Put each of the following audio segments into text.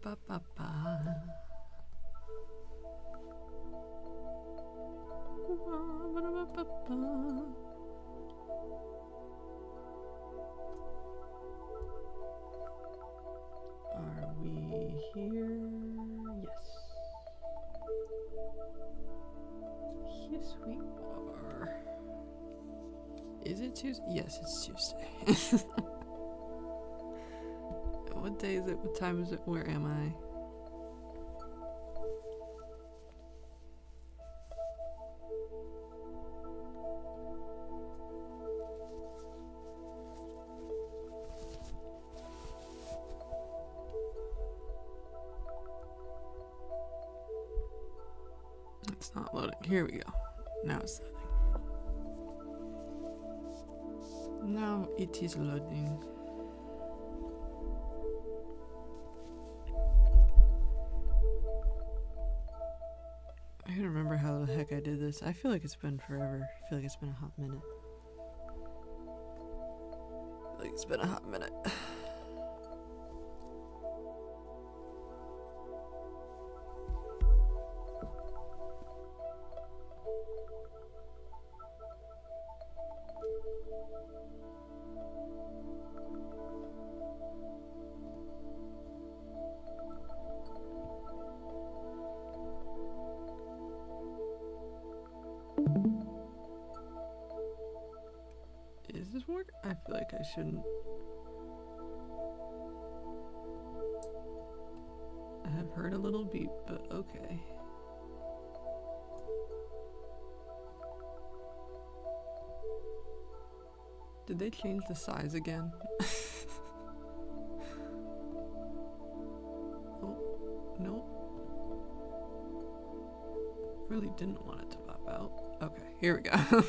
Are we here? Yes. Yes, we are. Is it Tuesday? Yes, it's Tuesday. What day is it? What time is it? Where am I? It's not loading. Here we go. Now it's loading. Now it is loading. I don't remember how the heck I did this. I feel like it's been forever. I feel like it's been a hot minute. Is this work? I feel like I shouldn't. I have heard a little beep, but okay. Did they change the size again? Oh, no. Really didn't want it to pop out. Okay, here we go.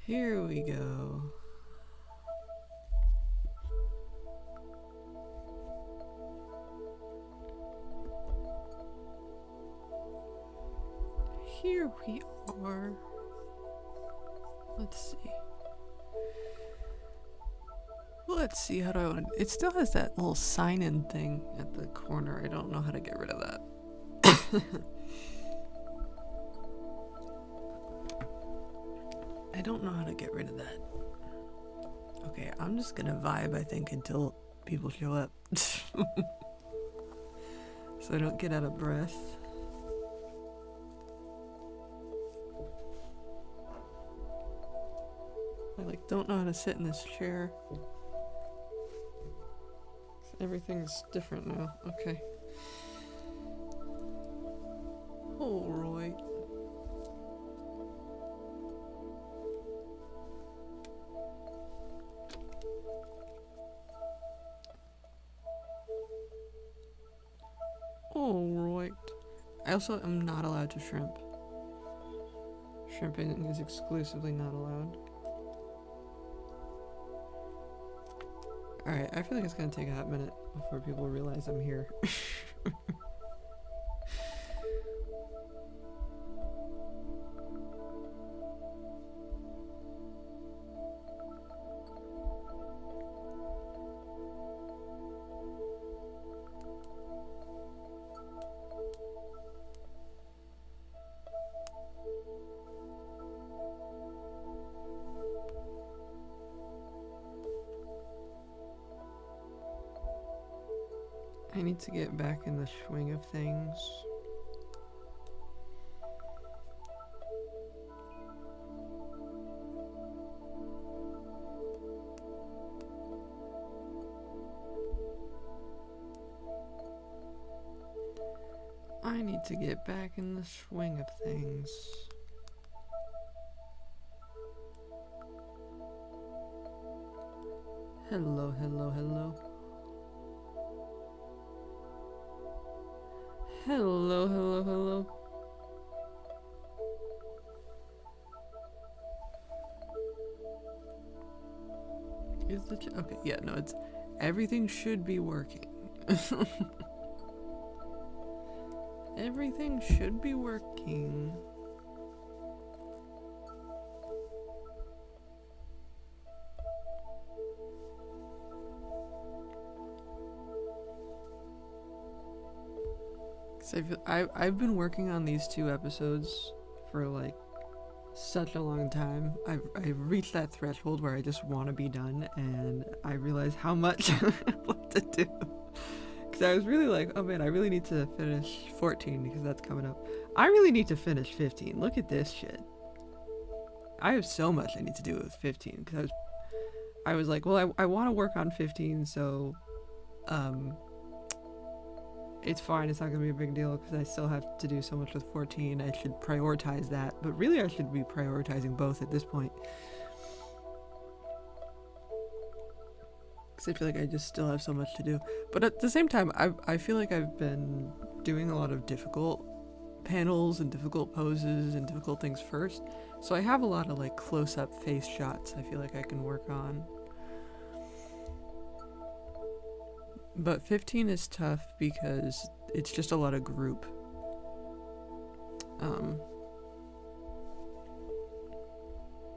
Here we go. Here we are. Let's see. Let's see, how do I want to... It still has that little sign-in thing at the corner. I don't know how to get rid of that. I don't know how to get rid of that. Okay, I'm just gonna vibe, I think, until people show up. So I don't get out of breath. I don't know how to sit in this chair. Everything's different now. Okay. Oh, Roy. All right. I also am not allowed to shrimp. Shrimping is exclusively not allowed. Alright, I feel like it's gonna take a hot minute before people realize I'm here. I need to get back in the swing of things. I need to get back in the swing of things. Hello, hello, hello. Hello, hello, hello. Is the okay? Yeah, no, it's everything should be working. Everything should be working. 'Cause I've been working on these 2 episodes for like such a long time. I've reached that threshold where I just want to be done, and I realize how much I have left to do. Because I was really like, oh man, I really need to finish 14 because that's coming up. I really need to finish 15. Look at this shit. I have so much I need to do with 15 because I was like, well, I want to work on 15, so it's fine. It's not going to be a big deal because I still have to do so much with 14. I should prioritize that, but really I should be prioritizing both at this point. Because I feel like I just still have so much to do. But at the same time, I feel like I've been doing a lot of difficult panels and difficult poses and difficult things first. So I have a lot of like close-up face shots I feel like I can work on. But 15 is tough because it's just a lot of group.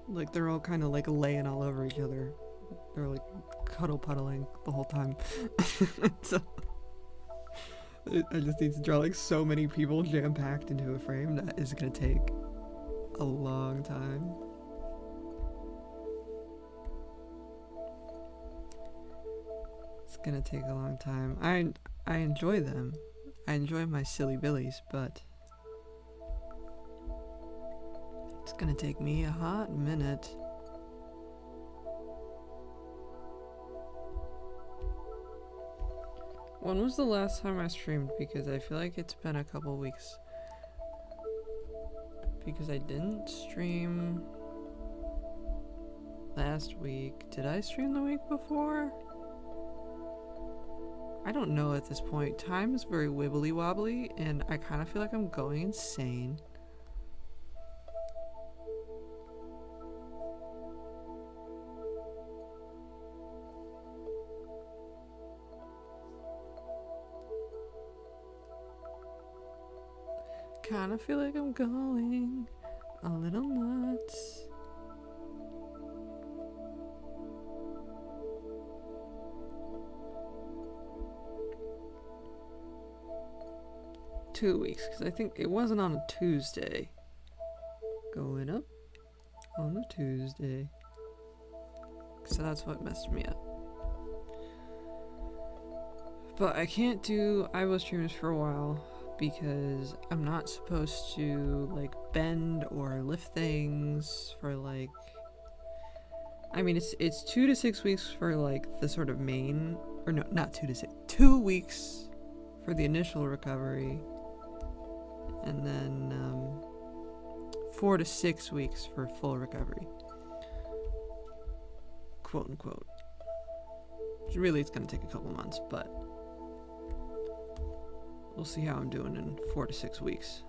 Like they're all kind of like laying all over each other. They're like cuddle puddling the whole time. So I just need to draw like so many people jam-packed into a frame that is gonna take a long time. It's gonna take a long time. I enjoy them. I enjoy my silly billies, but it's gonna take me a hot minute. When was the last time I streamed? Because I feel like it's been a couple weeks. Because I didn't stream last week. Did I stream the week before? I don't know at this point. Time is very wibbly wobbly, and I kind of feel like I'm going insane. Kind of feel like I'm going a little nuts. Two weeks, because I think it wasn't on a Tuesday. Going up on a Tuesday. So that's what messed me up. But I can't do Ivo streams for a while because I'm not supposed to like bend or lift things for like, I mean it's 2 to 6 weeks for like the sort of main, or no, not 2 to 6, 2 weeks for the initial recovery, and then 4 to 6 weeks for full recovery, quote unquote. Really it's gonna take a couple months, but we'll see how I'm doing in 4 to 6 weeks.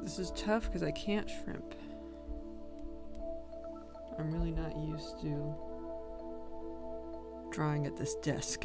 This is tough because I can't shrimp. I'm really not used to drawing at this desk.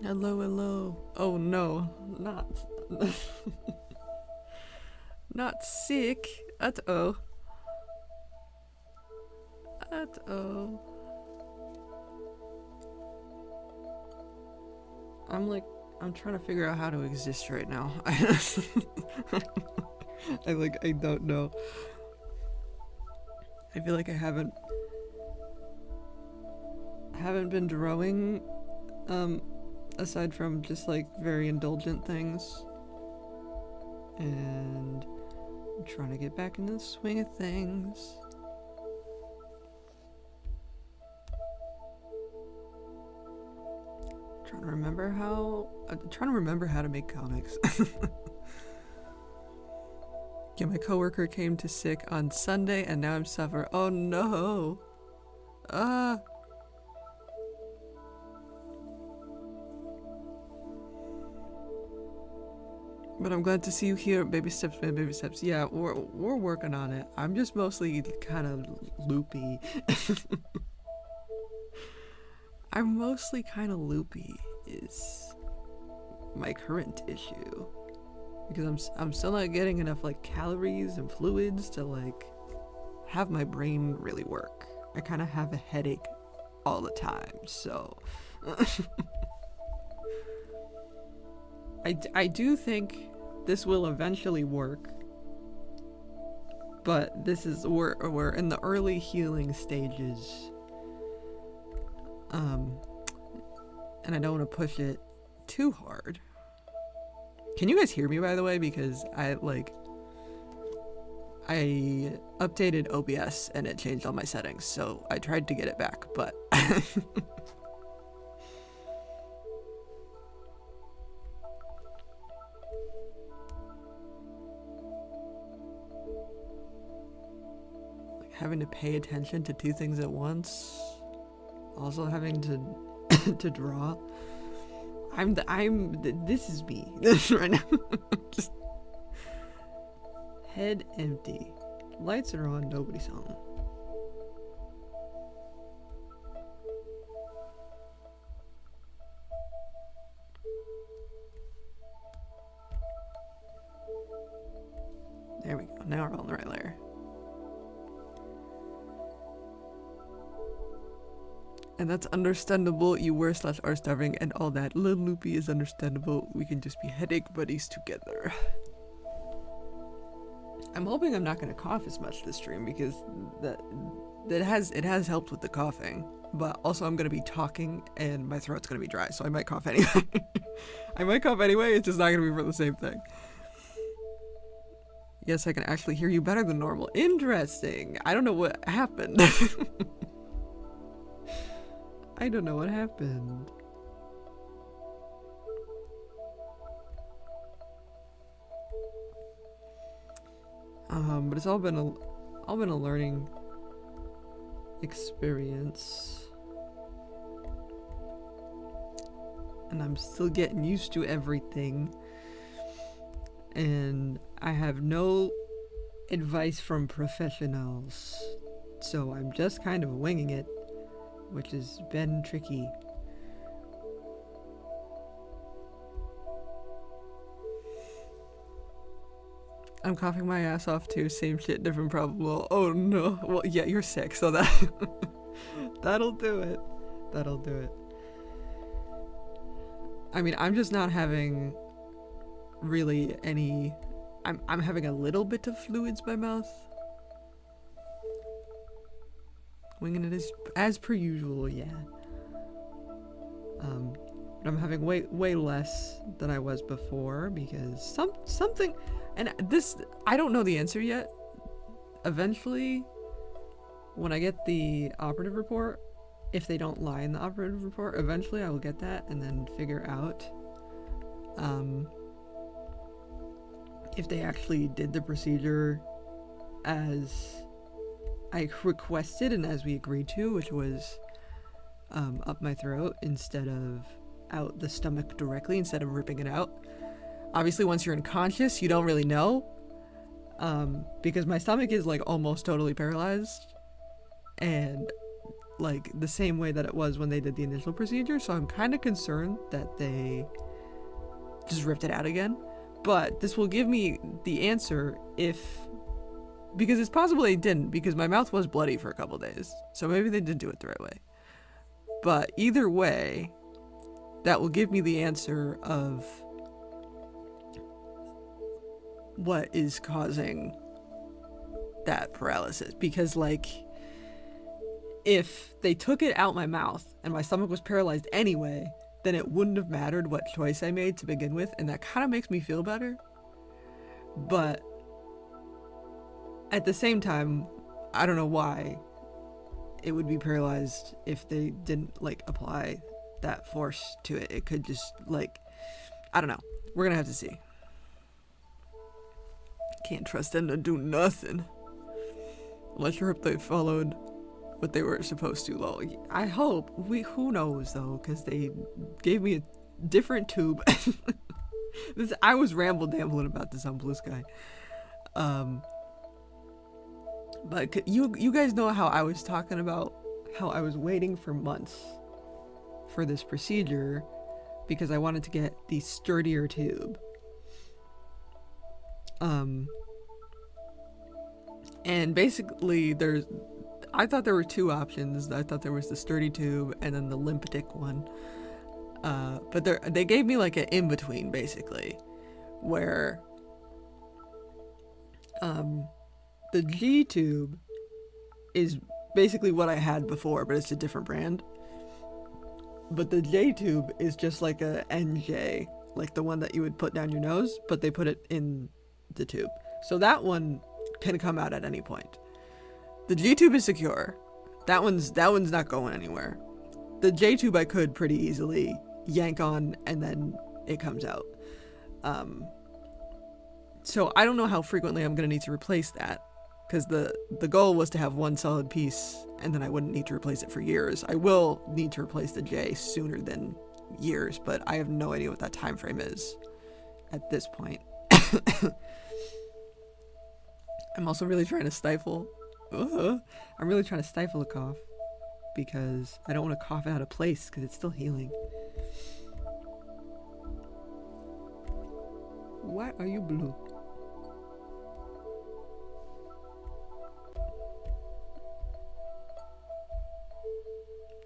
Hello, hello. Oh no, not not sick. Uh-oh. Uh-oh. I'm trying to figure out how to exist right now. I don't know. I feel like I haven't been drawing, aside from just like very indulgent things. And I'm trying to get back into the swing of things. Trying to remember how to make comics. Yeah, my coworker came to sick on Sunday and now I'm suffering. Oh no. Ah. But I'm glad to see you here. Baby steps, baby steps. Yeah, we're working on it. I'm just mostly kind of loopy. I'm mostly kind of loopy is my current issue. Because I'm still not getting enough like calories and fluids to like have my brain really work. I kind of have a headache all the time, so I do think this will eventually work, but this is we're in the early healing stages, and I don't want to push it too hard. Can you guys hear me, by the way? Because I updated OBS and it changed all my settings, so I tried to get it back, but like having to pay attention to two things at once, also having to to draw. This is me right now. Just head empty. Lights are on, nobody's home. There we go. Now we're on the right layer. And that's understandable. You were / are starving and all that. Little loopy is understandable. We can just be headache buddies together. I'm hoping I'm not going to cough as much this stream because it has helped with the coughing. But also I'm going to be talking and my throat's going to be dry, so I might cough anyway. I might cough anyway. It's just not going to be for the same thing. Yes, I can actually hear you better than normal. Interesting. I don't know what happened. I don't know what happened. But it's all been a learning experience. And I'm still getting used to everything. And I have no advice from professionals. So I'm just kind of winging it, which has been tricky. I'm coughing my ass off too. Same shit, different problem. Well, oh no. Well, yeah, you're sick, so that'll do it. That'll do it. I mean, I'm just not having really any. I'm having a little bit of fluids in my mouth. Winging it as per usual, yeah. But I'm having way less than I was before because something, and this I don't know the answer yet. Eventually, when I get the operative report, if they don't lie in the operative report, eventually I will get that and then figure out if they actually did the procedure as I requested and as we agreed to, which was up my throat instead of out the stomach directly, instead of ripping it out. Obviously, once you're unconscious, you don't really know, because my stomach is like almost totally paralyzed, and like the same way that it was when they did the initial procedure, so I'm kind of concerned that they just ripped it out again. But this will give me the answer because it's possible they didn't, because my mouth was bloody for a couple days, so maybe they did do it the right way. But either way, that will give me the answer of what is causing that paralysis. Because like, if they took it out my mouth and my stomach was paralyzed anyway, then it wouldn't have mattered what choice I made to begin with, and that kind of makes me feel better. But at the same time, I don't know why it would be paralyzed if they didn't like apply that force to it. It could just like, I don't know. We're gonna have to see. Can't trust them to do nothing. Let's hope they followed what they were supposed to. Lol. I hope. Who knows though, because they gave me a different tube. I was rambling about this on Blue Sky. But you guys know how I was talking about how I was waiting for months for this procedure because I wanted to get the sturdier tube. And basically I thought there were two options. I thought there was the sturdy tube and then the Limptic one. But they gave me like an in-between basically, where the G tube is basically what I had before, but it's a different brand. But the J tube is just like a NJ, like the one that you would put down your nose, but they put it in the tube. So that one can come out at any point. The G tube is secure. That one's not going anywhere. The J tube I could pretty easily yank on and then it comes out. So I don't know how frequently I'm gonna need to replace that, because the goal was to have one solid piece and then I wouldn't need to replace it for years. I will need to replace the J sooner than years, but I have no idea what that time frame is at this point. I'm also really trying to stifle. I'm really trying to stifle a cough because I don't want to cough out of place because it's still healing. Why are you blue?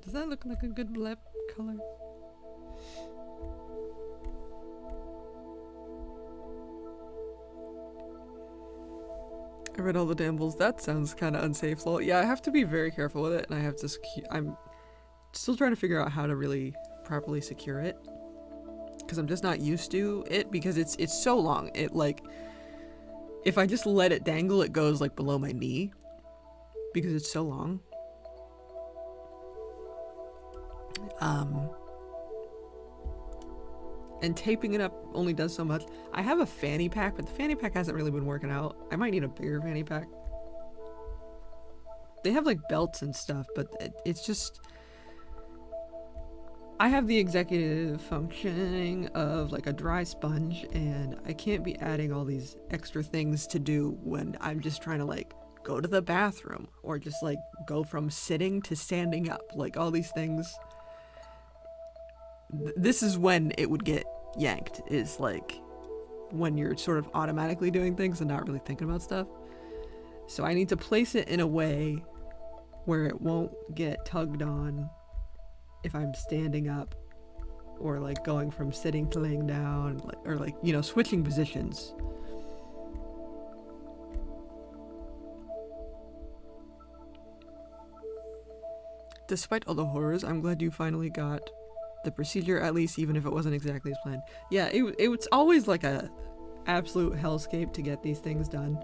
Does that look like a good lip color? I read all the dambles. That sounds kind of unsafe. Lol. Yeah, I have to be very careful with it, and I have to. I'm still trying to figure out how to really properly secure it, because I'm just not used to it. Because it's so long. It like, if I just let it dangle, it goes like below my knee, because it's so long. And taping it up only does so much. I have a fanny pack, but the fanny pack hasn't really been working out. I might need a bigger fanny pack. They have like belts and stuff, but it's just... I have the executive functioning of like a dry sponge, and I can't be adding all these extra things to do when I'm just trying to like go to the bathroom or just like go from sitting to standing up. Like all these things. This is when it would get yanked, is like when you're sort of automatically doing things and not really thinking about stuff. So I need to place it in a way where it won't get tugged on if I'm standing up or like going from sitting to laying down, or like, you know, switching positions. Despite all the horrors, I'm glad you finally got the procedure, at least, even if it wasn't exactly as planned. Yeah, it was always like a absolute hellscape to get these things done.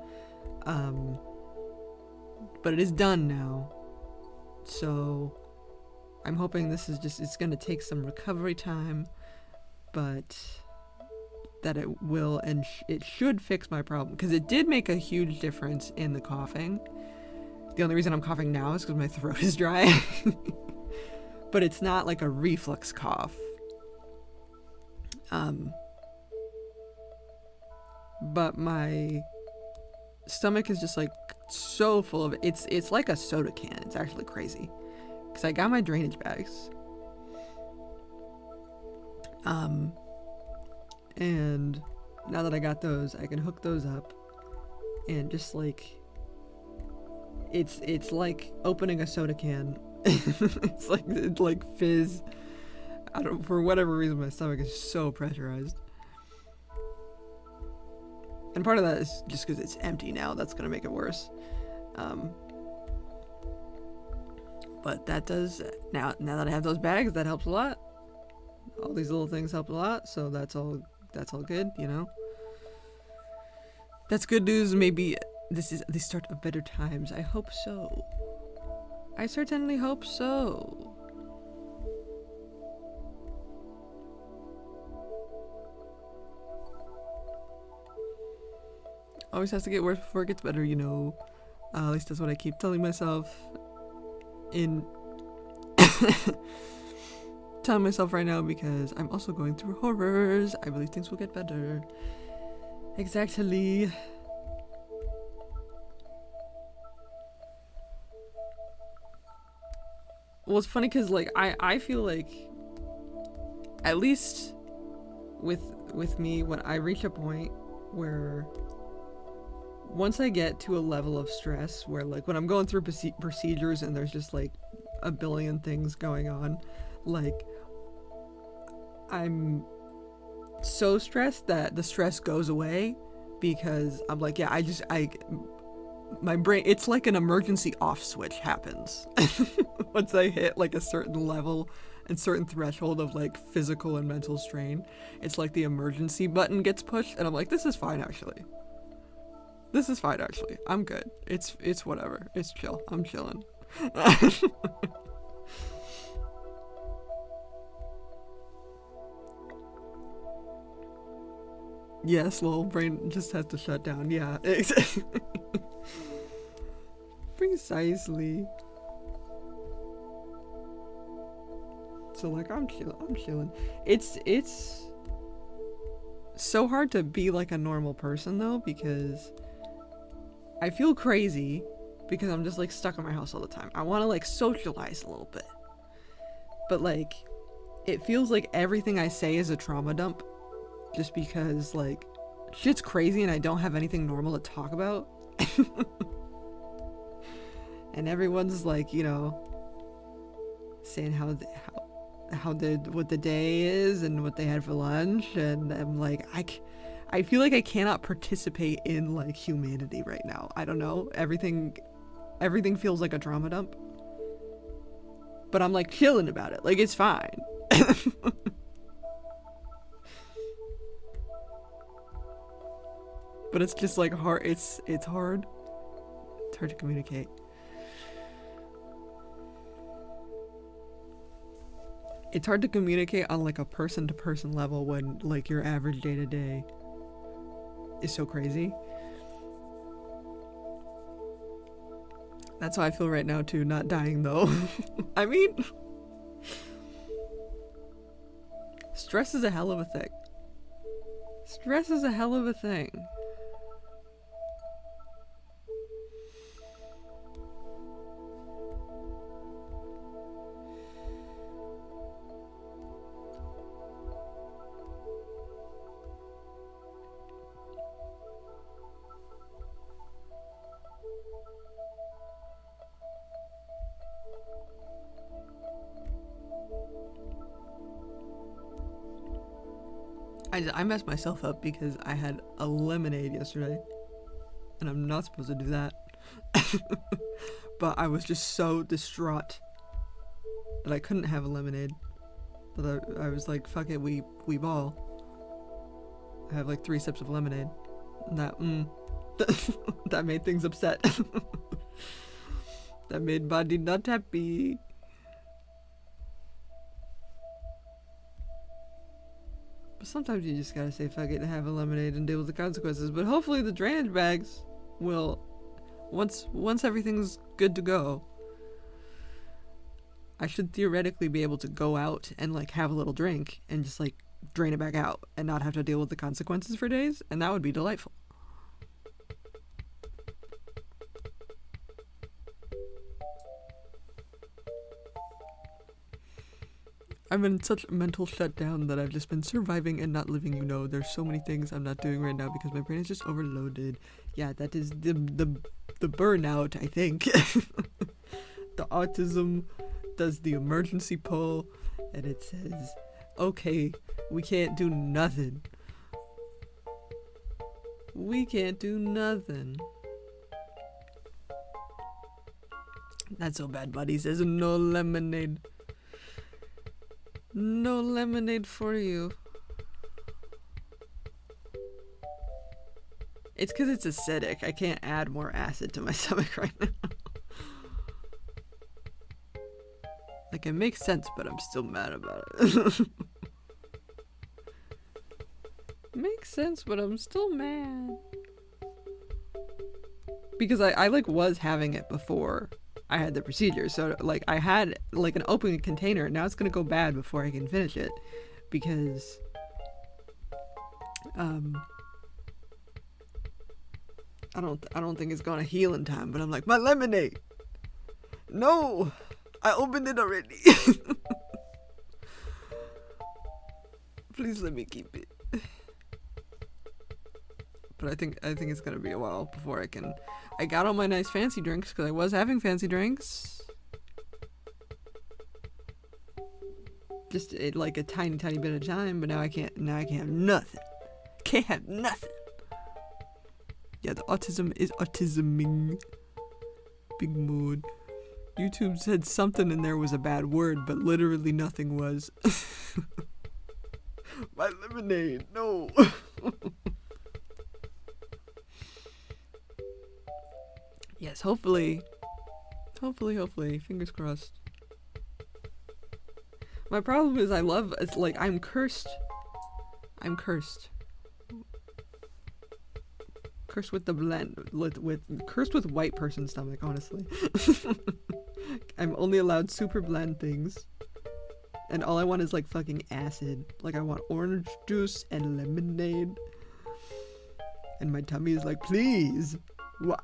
But it is done now. So I'm hoping this is just, it's gonna take some recovery time, but that it will, and it should fix my problem, because it did make a huge difference in the coughing. The only reason I'm coughing now is because my throat is dry. But it's not like a reflux cough. But my stomach is just like so full of it. It's like a soda can. It's actually crazy. because I got my drainage bags. And now that I got those, I can hook those up and just like, it's like opening a soda can. It's like fizz. I don't, for whatever reason, my stomach is so pressurized. And part of that is just because it's empty now. That's gonna make it worse. But that does, now that I have those bags, that helps a lot. All these little things help a lot, so that's all good, you know. That's good news. Maybe this is the start of better times. I hope so. I certainly hope so. Always has to get worse before it gets better, you know. At least that's what I keep telling myself. Telling myself right now, because I'm also going through horrors. I believe things will get better. Exactly. Well, it's funny because like I feel like, at least with me, when I reach a point where once I get to a level of stress where, like, when I'm going through procedures and there's just like a billion things going on, like, I'm so stressed that the stress goes away, because I'm like, yeah, my brain, it's like an emergency off switch happens. Once I hit like a certain level and certain threshold of like physical and mental strain, it's like the emergency button gets pushed, and I'm like, this is fine actually. This is fine actually. I'm good. It's whatever. It's chill. I'm chilling. Yes, little brain just has to shut down. Yeah, exactly. Precisely. So like, I'm chilling. It's so hard to be like a normal person though, because I feel crazy because I'm just like stuck in my house all the time. I want to like socialize a little bit, but like, it feels like everything I say is a trauma dump, just because like shit's crazy and I don't have anything normal to talk about. And everyone's like, you know, saying what the day is and what they had for lunch, and I'm like, I feel like I cannot participate in like humanity right now. I don't know, everything feels like a trauma dump, but I'm like chilling about it, like it's fine. But it's just like hard. It's hard. It's hard to communicate. It's hard to communicate on like a person-to-person level when like your average day-to-day is so crazy. That's how I feel right now too, not dying though. I mean, stress is a hell of a thing. Stress is a hell of a thing. I messed myself up because I had a lemonade yesterday, and I'm not supposed to do that. But I was just so distraught that I couldn't have a lemonade, that I was like, fuck it, we ball. I have like 3 sips of lemonade, and that made things upset. That made body not happy. Sometimes you just gotta say fuck it and have a lemonade and deal with the consequences. But hopefully the drainage bags will, once everything's good to go, I should theoretically be able to go out and like have a little drink and just like drain it back out and not have to deal with the consequences for days, and that would be delightful. I'm in such mental shutdown that I've just been surviving and not living, you know. There's so many things I'm not doing right now because my brain is just overloaded. Yeah, that is the burnout, I think. The autism does the emergency pull and it says, okay, we can't do nothing. We can't do nothing. Not so bad, buddy. Says no lemonade. No lemonade for you. It's because it's acidic. I can't add more acid to my stomach right now. Like, it makes sense, but I'm still mad about it. Makes sense, but I'm still mad. Because I like was having it before I had the procedure. So like I had like an open container. Now it's gonna go bad before I can finish it. Because I don't think it's gonna heal in time, but I'm like, my lemonade. No, I opened it already. Please let me keep it. But I think it's gonna be a while before I can. I got all my nice fancy drinks because I was having fancy drinks. Just like a tiny bit of time, but now I can't. Now I can't have nothing. Can't have nothing. Yeah, the autism is autisming. Big mood. YouTube said something in there was a bad word, but literally nothing was. My lemonade, no. Yes, hopefully, fingers crossed. My problem is it's like I'm cursed. Cursed with the blend, cursed with white person stomach, honestly. I'm only allowed super bland things. And all I want is like fucking acid. Like I want orange juice and lemonade. And my tummy is like, please.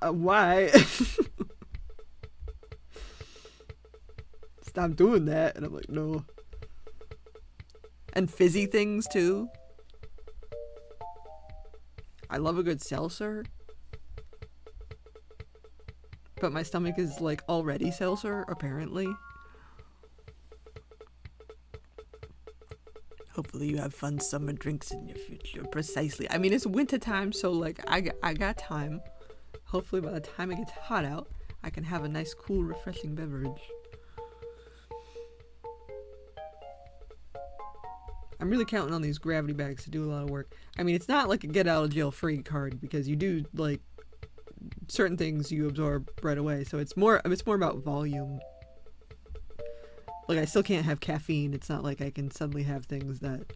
Why? Stop doing that. And I'm like, no. And fizzy things too. I love a good seltzer. But my stomach is like already seltzer, apparently. Hopefully you have fun summer drinks in your future. Precisely. I mean, it's winter time, so like I got time. Hopefully by the time it gets hot out, I can have a nice, cool, refreshing beverage. I'm really counting on these gravity bags to do a lot of work. I mean, it's not like a get out of jail free card because you do like certain things you absorb right away. So it's more about volume. Like I still can't have caffeine. It's not like I can suddenly have things that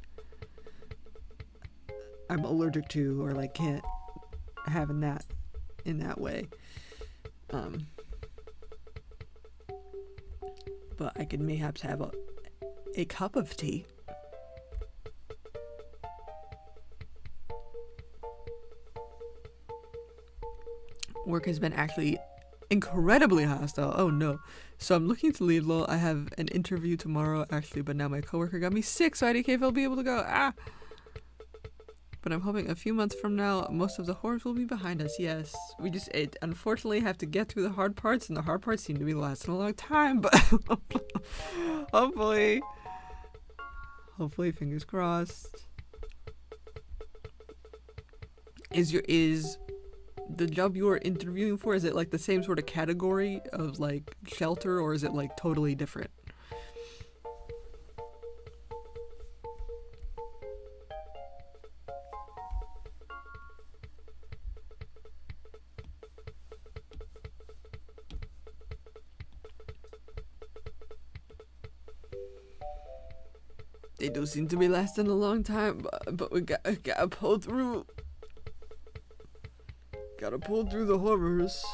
I'm allergic to or like can't have in that way. But I could mayhaps have a cup of tea. Work has been actually incredibly hostile. Oh no. So I'm looking to leave, lol. I have an interview tomorrow actually, but now my coworker got me sick, so I didn't care if I'll be able to go. But I'm hoping a few months from now, most of the horrors will be behind us. Yes, we just unfortunately have to get through the hard parts, and the hard parts seem to be lasting a long time. But hopefully, fingers crossed. Is the job you are interviewing for, is it like the same sort of category of like shelter, or is it like totally different? They do seem to be lasting a long time, but we gotta pull through. Gotta pull through the horrors.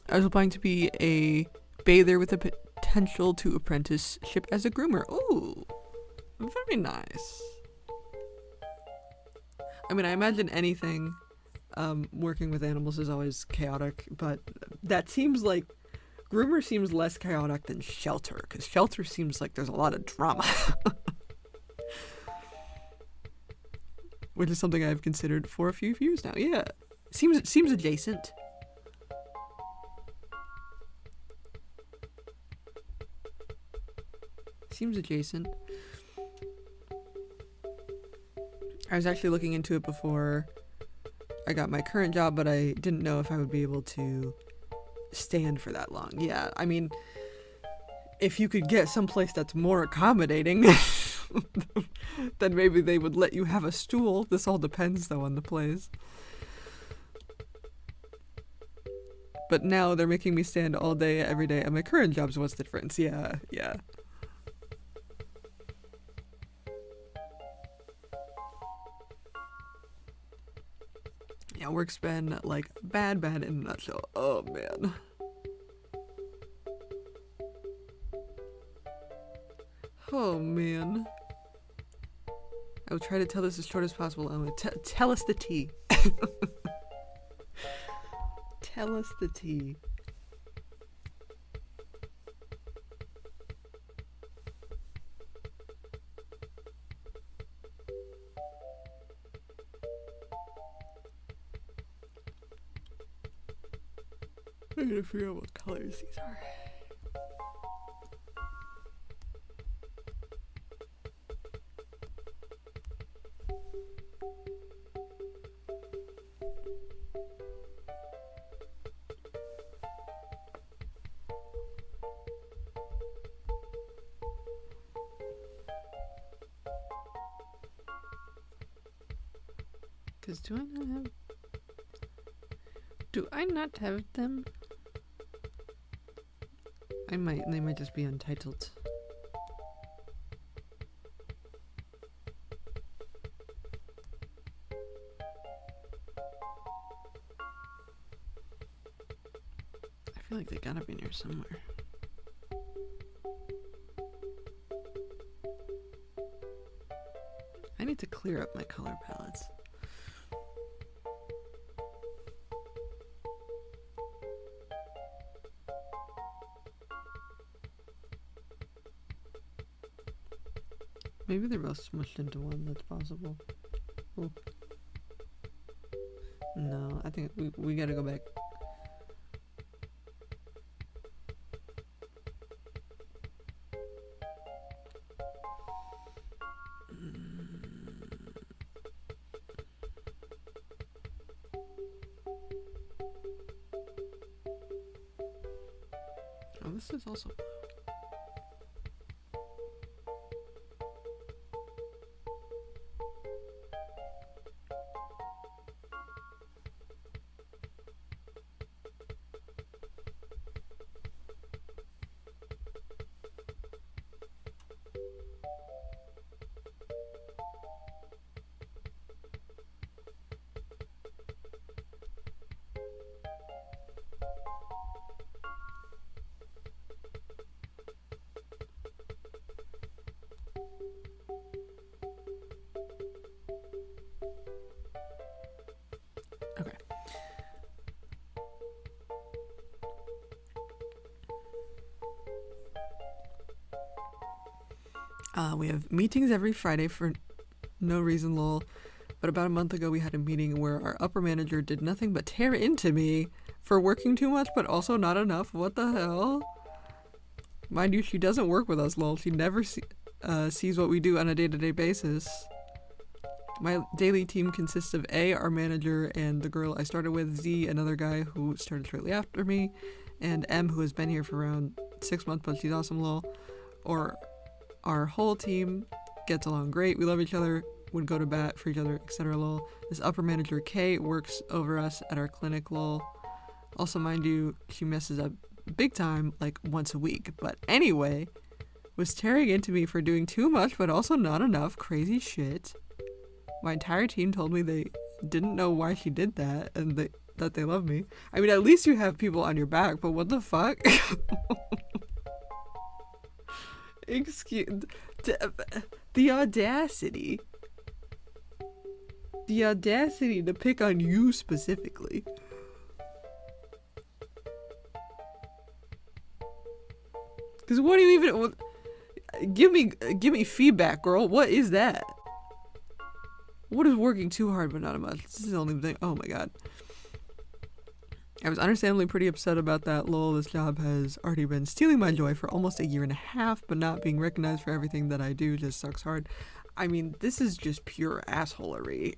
I was applying to be a bather with a potential to apprenticeship as a groomer. Ooh, very nice. I mean, I imagine anything Working with animals is always chaotic, but that seems like groomer seems less chaotic than shelter, because shelter seems like there's a lot of drama. Which is something I've considered for a few years now. Yeah, seems adjacent. Seems adjacent. I was actually looking into it before I got my current job, but I didn't know if I would be able to stand for that long. Yeah, I mean, if you could get someplace that's more accommodating, then maybe they would let you have a stool. This all depends, though, on the place. But now they're making me stand all day, every day, and my current job's what's the difference. Yeah. Yeah, work's been, like, bad in a nutshell. Oh, man. Oh, man. I will try to tell this as short as possible. Tell us the tea. Tell us the tea. I'm gonna figure out what colors these are. Because do I not have them? They might just be untitled. I feel like they gotta be near somewhere. I need to clear up my color palettes. Maybe they're both smushed into one. That's possible. Ooh. No, I think we gotta go back. Oh, this is also blue. Okay. We have meetings every Friday for no reason, lol. But about a month ago, we had a meeting where our upper manager did nothing but tear into me for working too much, but also not enough. What the hell? Mind you, she doesn't work with us, lol. She never sees what we do on a day-to-day basis. My daily team consists of A, our manager, and the girl I started with, Z, another guy who started shortly after me, and M, who has been here for around 6 months, but she's awesome, lol. Or our whole team gets along great. We love each other, would go to bat for each other, etc. lol. This upper manager, K, works over us at our clinic, lol. Also, mind you, she messes up big time, like once a week. But anyway, was tearing into me for doing too much, but also not enough. Crazy shit. My entire team told me they didn't know why she did that, and that they love me. I mean, at least you have people on your back, but what the fuck? Excuse the audacity. The audacity to pick on you specifically. Because what do you even... Give me feedback, girl. What is that? What is working too hard but not much? This is the only thing. Oh my god. I was understandably pretty upset about that. Lol, this job has already been stealing my joy for almost a year and a half, but not being recognized for everything that I do just sucks hard. I mean, this is just pure assholery.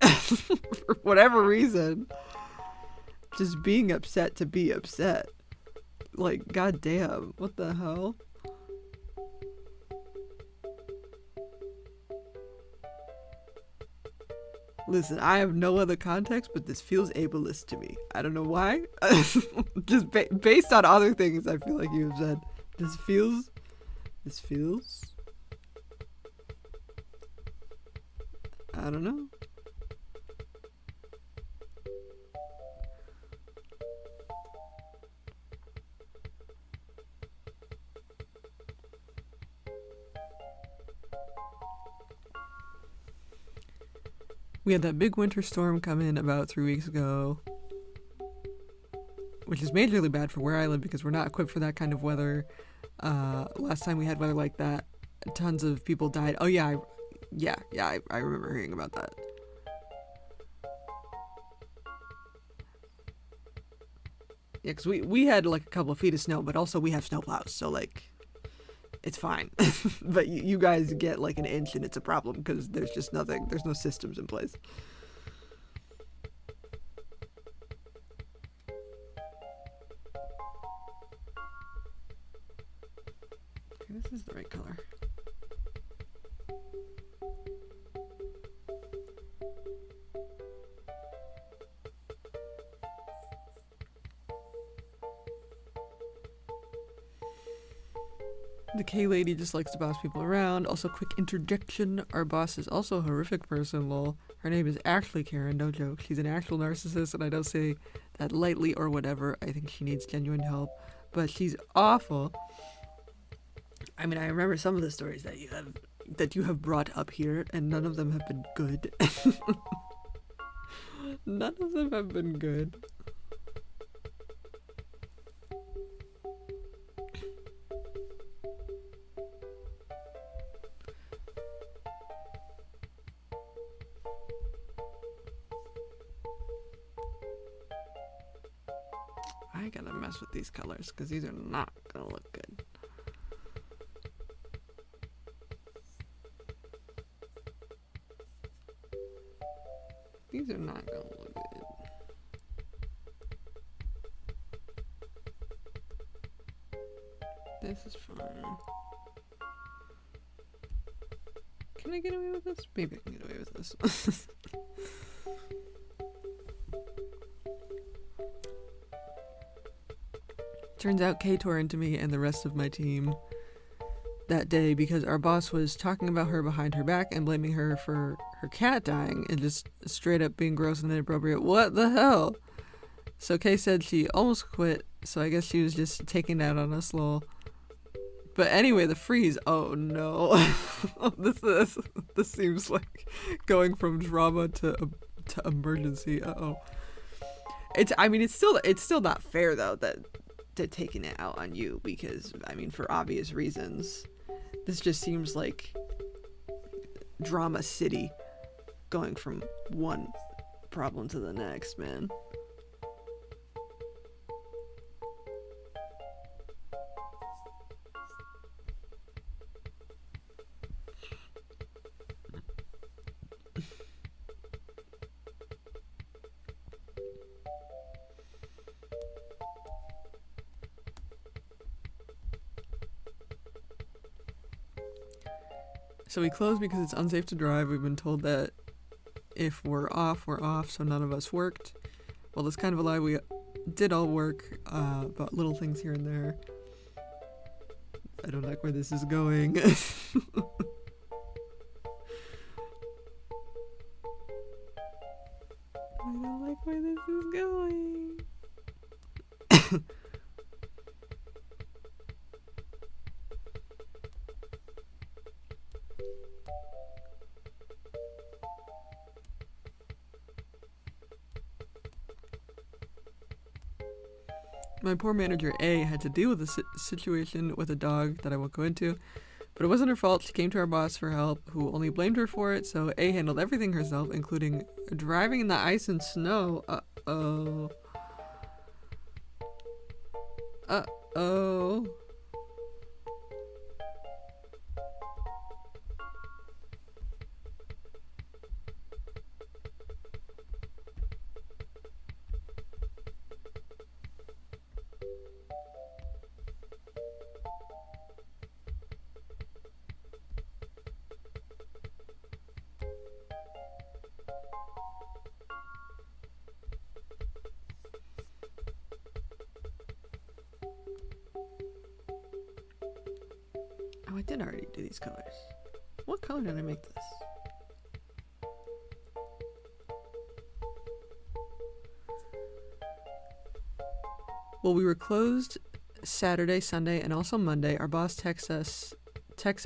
For whatever reason. Just being upset to be upset. Like, goddamn. What the hell? Listen, I have no other context, but this feels ableist to me. I don't know why. Just based on other things I feel like you have said. This feels... I don't know. We had that big winter storm come in about 3 weeks ago, which is majorly bad for where I live because we're not equipped for that kind of weather. Last time we had weather like that, tons of people died. Oh yeah, I remember hearing about that. Yeah, because we had like a couple of feet of snow, but also we have snowplows, so like, it's fine. But you guys get like an inch and it's a problem because there's just nothing, there's no systems in place. Okay, this is the right color. The K lady just likes to boss people around. Also, quick interjection. Our boss is also a horrific person, lol. Her name is actually Karen, no joke. She's an actual narcissist, and I don't say that lightly or whatever. I think she needs genuine help. But she's awful. I mean, I remember some of the stories that you have brought up here, and none of them have been good. None of them have been good. I gotta mess with these colors because these are not gonna look good. These are not gonna look good. This is fine. Can I get away with this? Maybe I can get away with this. Turns out Kay tore into me and the rest of my team that day because our boss was talking about her behind her back and blaming her for her cat dying and just straight up being gross and inappropriate. What the hell? So Kay said she almost quit, so I guess she was just taking that on us, lol. But anyway, the freeze. Oh no. This seems like going from drama to emergency. Uh-oh. I mean it's still not fair though that to taking it out on you because I mean for obvious reasons. This just seems like drama city going from one problem to the next, man. So we closed because it's unsafe to drive. We've been told that if we're off, so none of us worked. Well, that's kind of a lie. We did all work, but little things here and there. I don't like where this is going. I don't like where this is going. My poor manager A had to deal with the situation with a dog that I won't go into, but it wasn't her fault. She came to our boss for help, who only blamed her for it, so A handled everything herself, including driving in the ice and snow. Uh-oh. Uh-oh. Oh, I did already do these colors. What color did I make this? Well, we were closed Saturday, Sunday, and also Monday. Our boss texts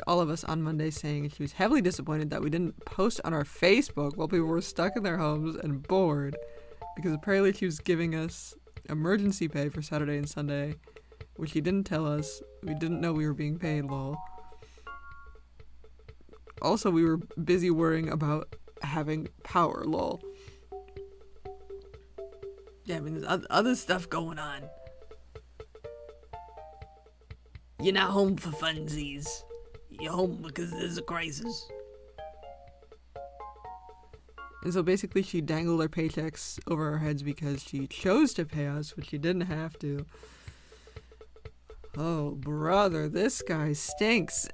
all of us on Monday saying she was heavily disappointed that we didn't post on our Facebook while people were stuck in their homes and bored, because apparently she was giving us emergency pay for Saturday and Sunday, which she didn't tell us. We didn't know we were being paid, lol. Also, we were busy worrying about having power, lol. Yeah, I mean, there's other stuff going on. You're not home for funsies. You're home because there's a crisis. And so basically she dangled our paychecks over our heads because she chose to pay us, which she didn't have to. Oh, brother, this guy stinks.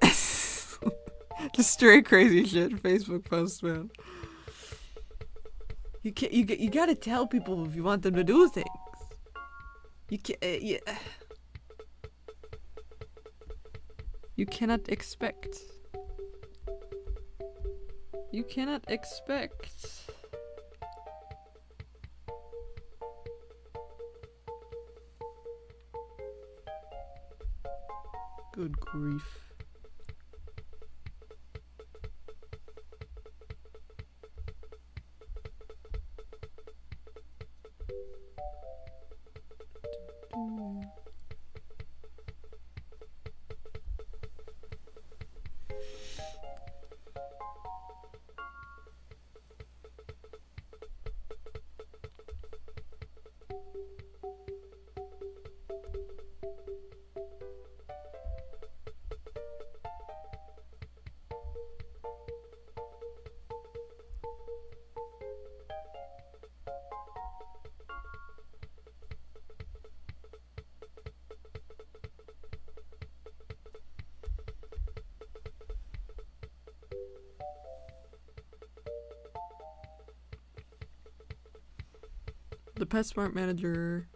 Just straight crazy shit Facebook posts, man. You gotta tell people if you want them to do things. You can't, You cannot expect. You cannot expect. Good grief. The PetSmart manager...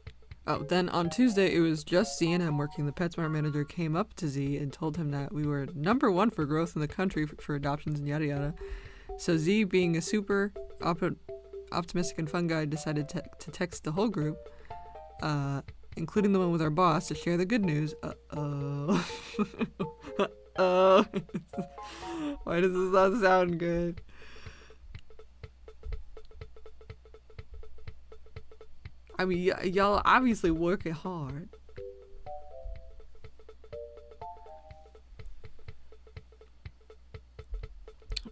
Oh, then on Tuesday, it was just Z and M working. The PetSmart manager came up to Z and told him that we were #1 for growth in the country for adoptions and yada yada. So Z, being a super optimistic and fun guy, decided to text the whole group, including the one with our boss, to share the good news. Uh-oh. Uh-oh. Why does this not sound good? I mean, y'all obviously working hard.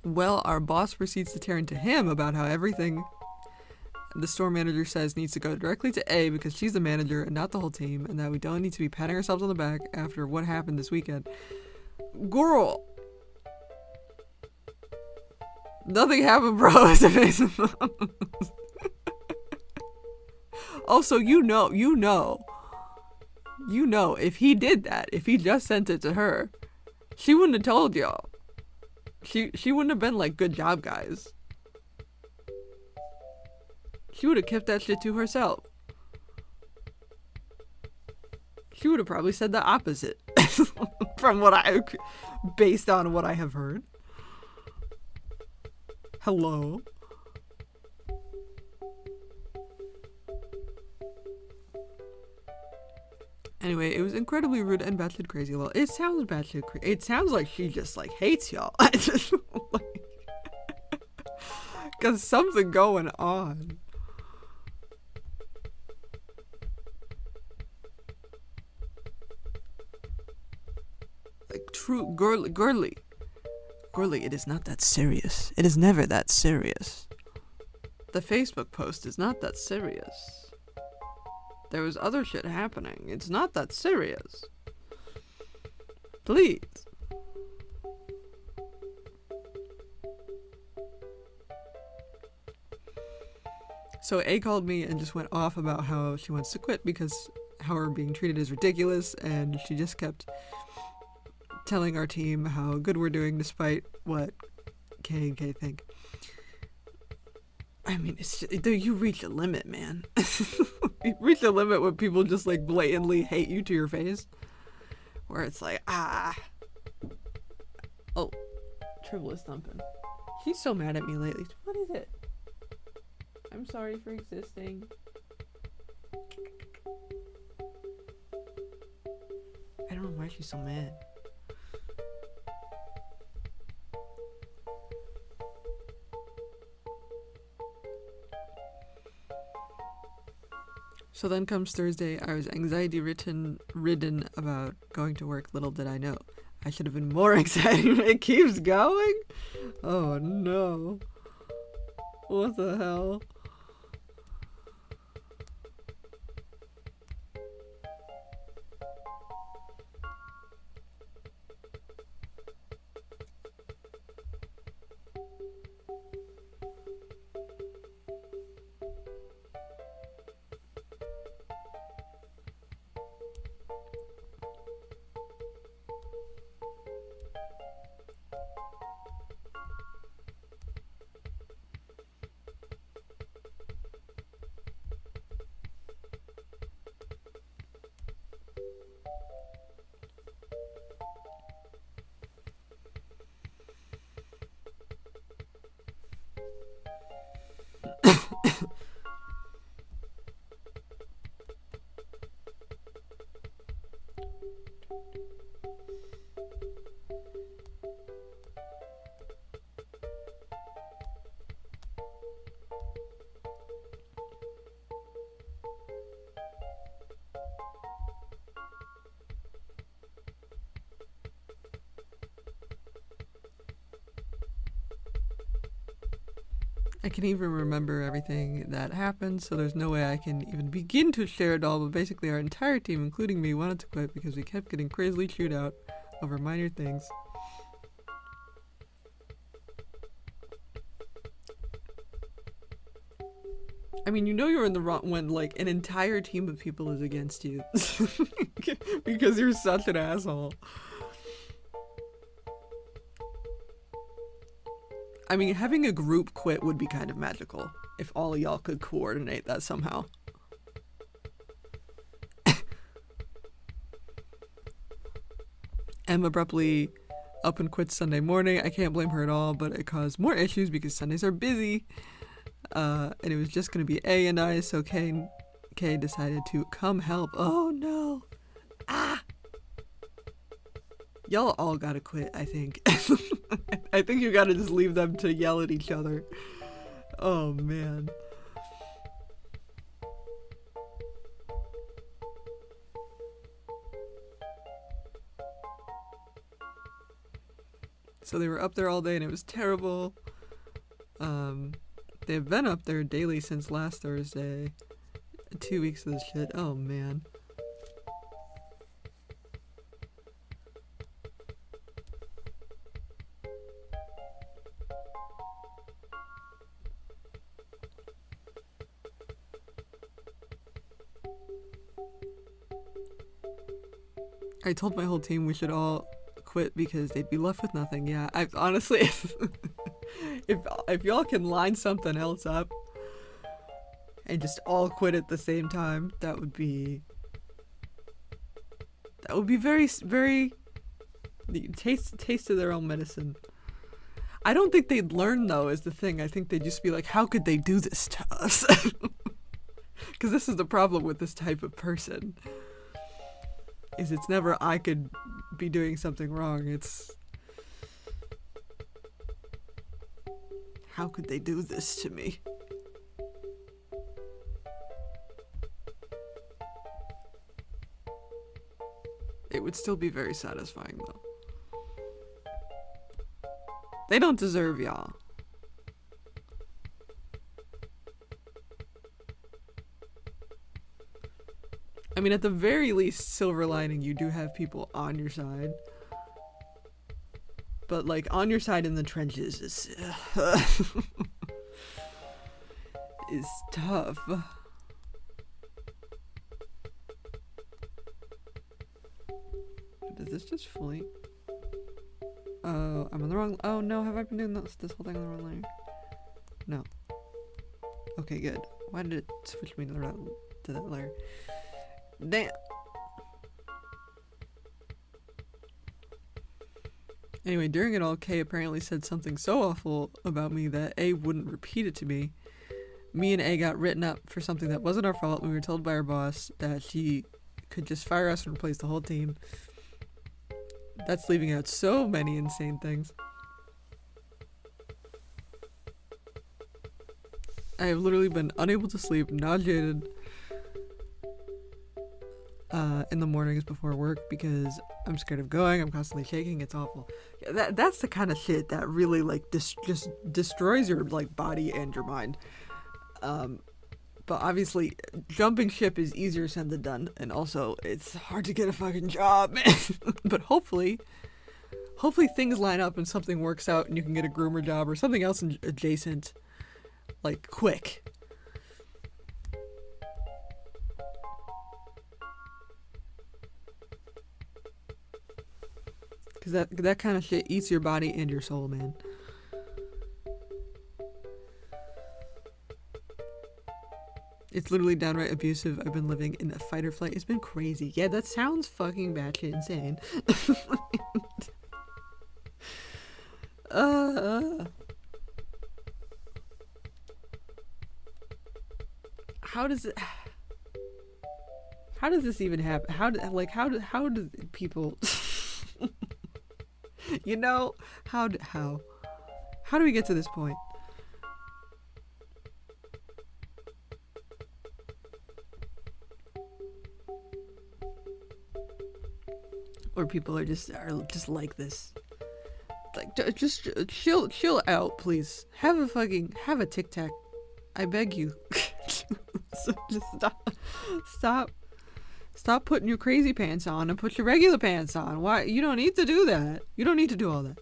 Well, our boss proceeds to tear into him about how everything the store manager says needs to go directly to A because she's the manager and not the whole team, and that we don't need to be patting ourselves on the back after what happened this weekend. Girl! Nothing happened, bro. It's amazing. Also, you know, if he did that, if he just sent it to her, she wouldn't have told y'all. She wouldn't have been like, good job, guys. She would have kept that shit to herself. She would have probably said the opposite. Based on what I have heard. Hello? Anyway, it was incredibly rude and batshit crazy. Well, it sounds batshit crazy. It sounds like she just like hates y'all. I just like, cause something going on. true girly. Girly, it is not that serious. It is never that serious. The Facebook post is not that serious. There was other shit happening. It's not that serious. Please. So A called me and just went off about how she wants to quit because how her being treated is ridiculous, and she just kept telling our team how good we're doing despite what K and K think. I mean, it's just, you reach a limit, man. You reach a limit when people just like blatantly hate you to your face. Where it's like, ah. Oh, Tribble is thumping. She's so mad at me lately. What is it? I'm sorry for existing. I don't know why she's so mad. So then comes Thursday. I was anxiety ridden about going to work. Little did I know, I should have been more excited. It keeps going? Oh no. What the hell? I can even remember everything that happened, so there's no way I can even begin to share it all, but basically our entire team, including me, wanted to quit because we kept getting crazily chewed out over minor things. I mean, you know you're in the wrong when, like, an entire team of people is against you. Because you're such an asshole. I mean, having a group quit would be kind of magical if all of y'all could coordinate that somehow. Em abruptly up and quit Sunday morning. I can't blame her at all, but it caused more issues because Sundays are busy. And it was just going to be A and I, so Kay decided to come help. Oh no. Ah! Y'all all gotta quit, I think. I think you gotta just leave them to yell at each other. Oh man. So they were up there all day and it was terrible. They've been up there daily since last Thursday. 2 weeks of this shit. Oh man. I told my whole team we should all quit because they'd be left with nothing. Yeah, I honestly, if y'all can line something else up and just all quit at the same time, that would be very, very taste of their own medicine. I don't think they'd learn though, is the thing. I think they'd just be like, how could they do this to us? Because this is the problem with this type of person. Is it's never I could be doing something wrong. It's how could they do this to me? It would still be very satisfying though. They don't deserve y'all. I mean, at the very least, silver lining, you do have people on your side. But, like, on your side in the trenches is... is tough. Does this just fully... Oh, I'm on the wrong... Oh, no, have I been doing this whole thing on the wrong layer? No. Okay, good. Why did it switch me to that layer? Damn! Anyway, during it all, Kay apparently said something so awful about me that A wouldn't repeat it to me. Me and A got written up for something that wasn't our fault. We were told by our boss that she could just fire us and replace the whole team. That's leaving out so many insane things. I have literally been unable to sleep, nauseated in the mornings before work because I'm scared of going. I'm constantly shaking. It's awful. That's the kind of shit that really like just destroys your like body and your mind. But obviously, jumping ship is easier said than done, and also it's hard to get a fucking job, man. But hopefully things line up and something works out, and you can get a groomer job or something else adjacent, like quick. Because that kind of shit eats your body and your soul, man. It's literally downright abusive. I've been living in a fight or flight. It's been crazy. Yeah, that sounds fucking batshit insane. How does this even happen? How do people you know, how do we get to this point? Or people are just like this. Like, just chill out, please. Have a Tic Tac. I beg you. So just stop putting your crazy pants on and put your regular pants on. Why? You don't need to do that. You don't need to do all that.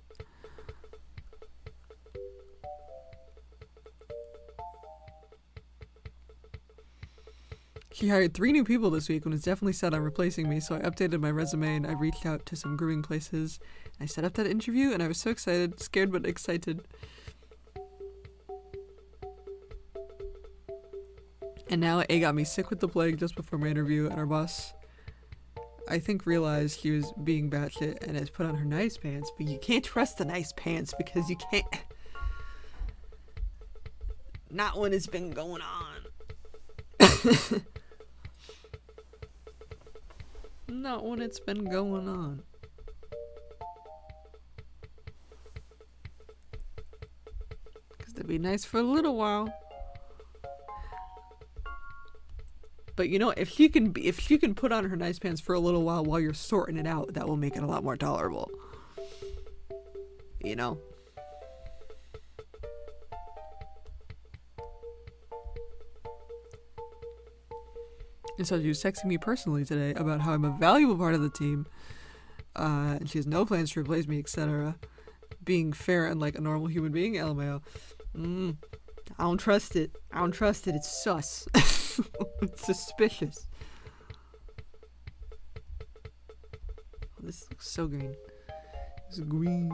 She hired 3 new people this week and was definitely set on replacing me, so I updated my resume and I reached out to some grooming places. I set up that interview and I was so excited, scared but excited. And now A got me sick with the plague just before my interview, and our boss, I think, realized she was being batshit and has put on her nice pants, but you can't trust the nice pants because you can't... Not when it's been going on. Not when it's been going on. Because they'd be nice for a little while. But you know, if she can put on her nice pants for a little while you're sorting it out, that will make it a lot more tolerable. You know? And so she was texting me personally today about how I'm a valuable part of the team. And she has no plans to replace me, etc. Being fair and like a normal human being, LMAO. I don't trust it. It's sus. It's suspicious. Oh, this looks so green. It's green.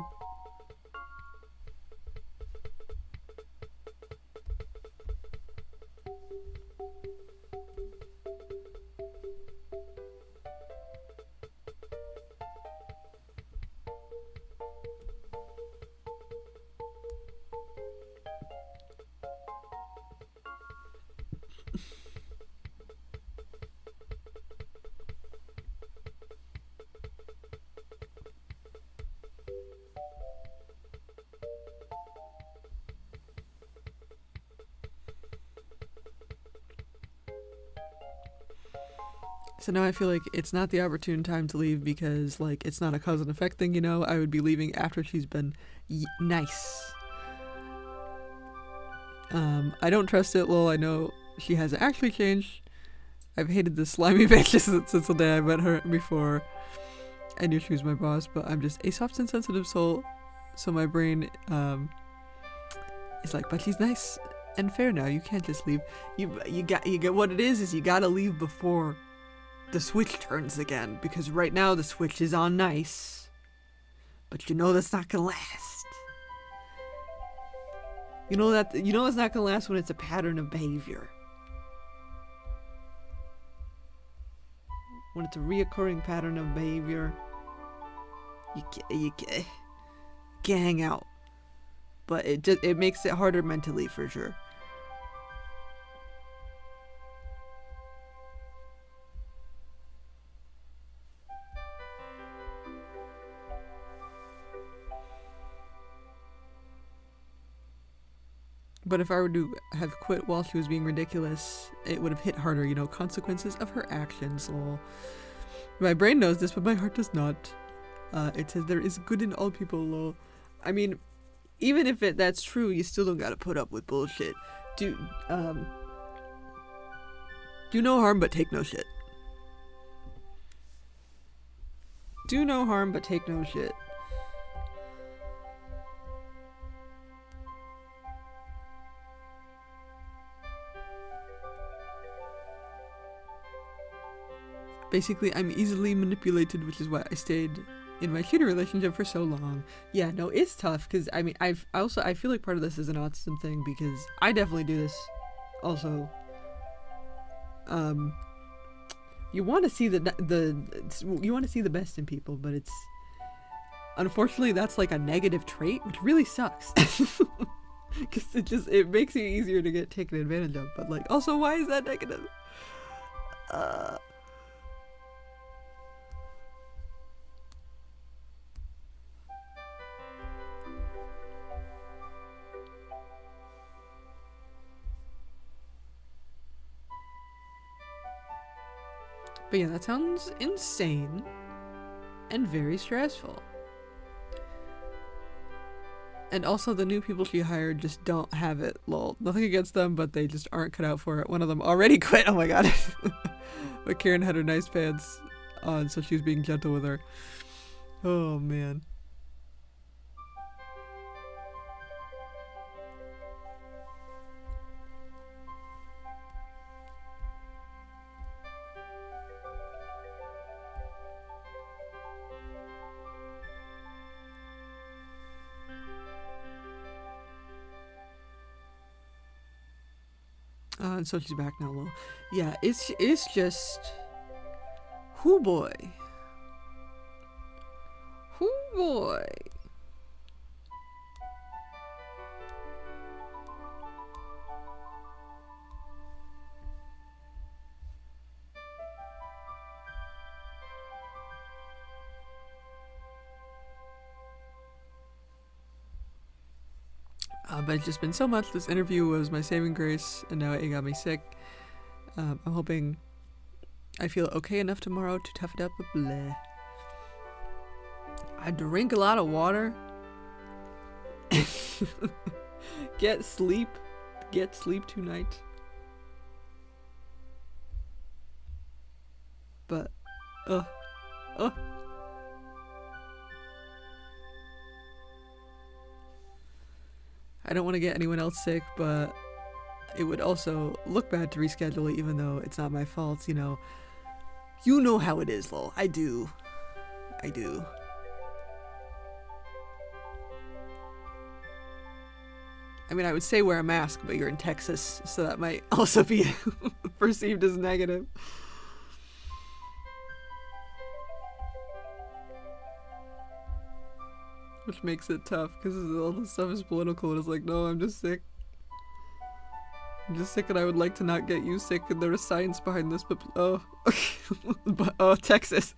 So now I feel like it's not the opportune time to leave because, like, it's not a cause and effect thing, you know? I would be leaving after she's been nice. I don't trust it, lol. I know she hasn't actually changed. I've hated this slimy bitch since the day I met her before. I knew she was my boss, but I'm just a soft and sensitive soul. So my brain, is like, but she's nice and fair now. You can't just leave. You get what it is you gotta leave before the switch turns again. Because right now the switch is on nice. But you know that's not gonna last. You know it's not gonna last when it's a pattern of behavior. When it's a reoccurring pattern of behavior, you can't hang out. But it makes it harder mentally for sure. But if I were to have quit while she was being ridiculous, it would have hit harder, you know, consequences of her actions. Lol. My brain knows this, but my heart does not. It says there is good in all people, lol. I mean, even if that's true, you still don't gotta put up with bullshit. Do no harm, but take no shit. Do no harm, but take no shit. Basically, I'm easily manipulated, which is why I stayed in my shitty relationship for so long. Yeah, no, it's tough, because, I mean, I feel like part of this is an autism thing, because I definitely do this also. You want to see you want to see the best in people, but it's, unfortunately, that's like a negative trait, which really sucks. Because it makes it easier to get taken advantage of, but, like, also, why is that negative? But yeah, that sounds insane and very stressful. And also the new people she hired just don't have it, lol. Nothing against them, but they just aren't cut out for it. One of them already quit, oh my god. But Karen had her nice pants on, so she was being gentle with her. Oh man. And so she's back now, lol. Yeah, it's just... Hoo boy. Hoo boy. But it's just been so much. This interview was my saving grace, and now it got me sick. I'm hoping I feel okay enough tomorrow to tough it up, but bleh. I drink a lot of water. Get sleep tonight. But, I don't want to get anyone else sick, but it would also look bad to reschedule it, even though it's not my fault, you know. You know how it is, lol. I do. I mean, I would say wear a mask, but you're in Texas, so that might also be perceived as negative. Which makes it tough, because all this stuff is political, and it's like, no, I'm just sick. I'm just sick, and I would like to not get you sick, and there is science behind this, but, but, Texas.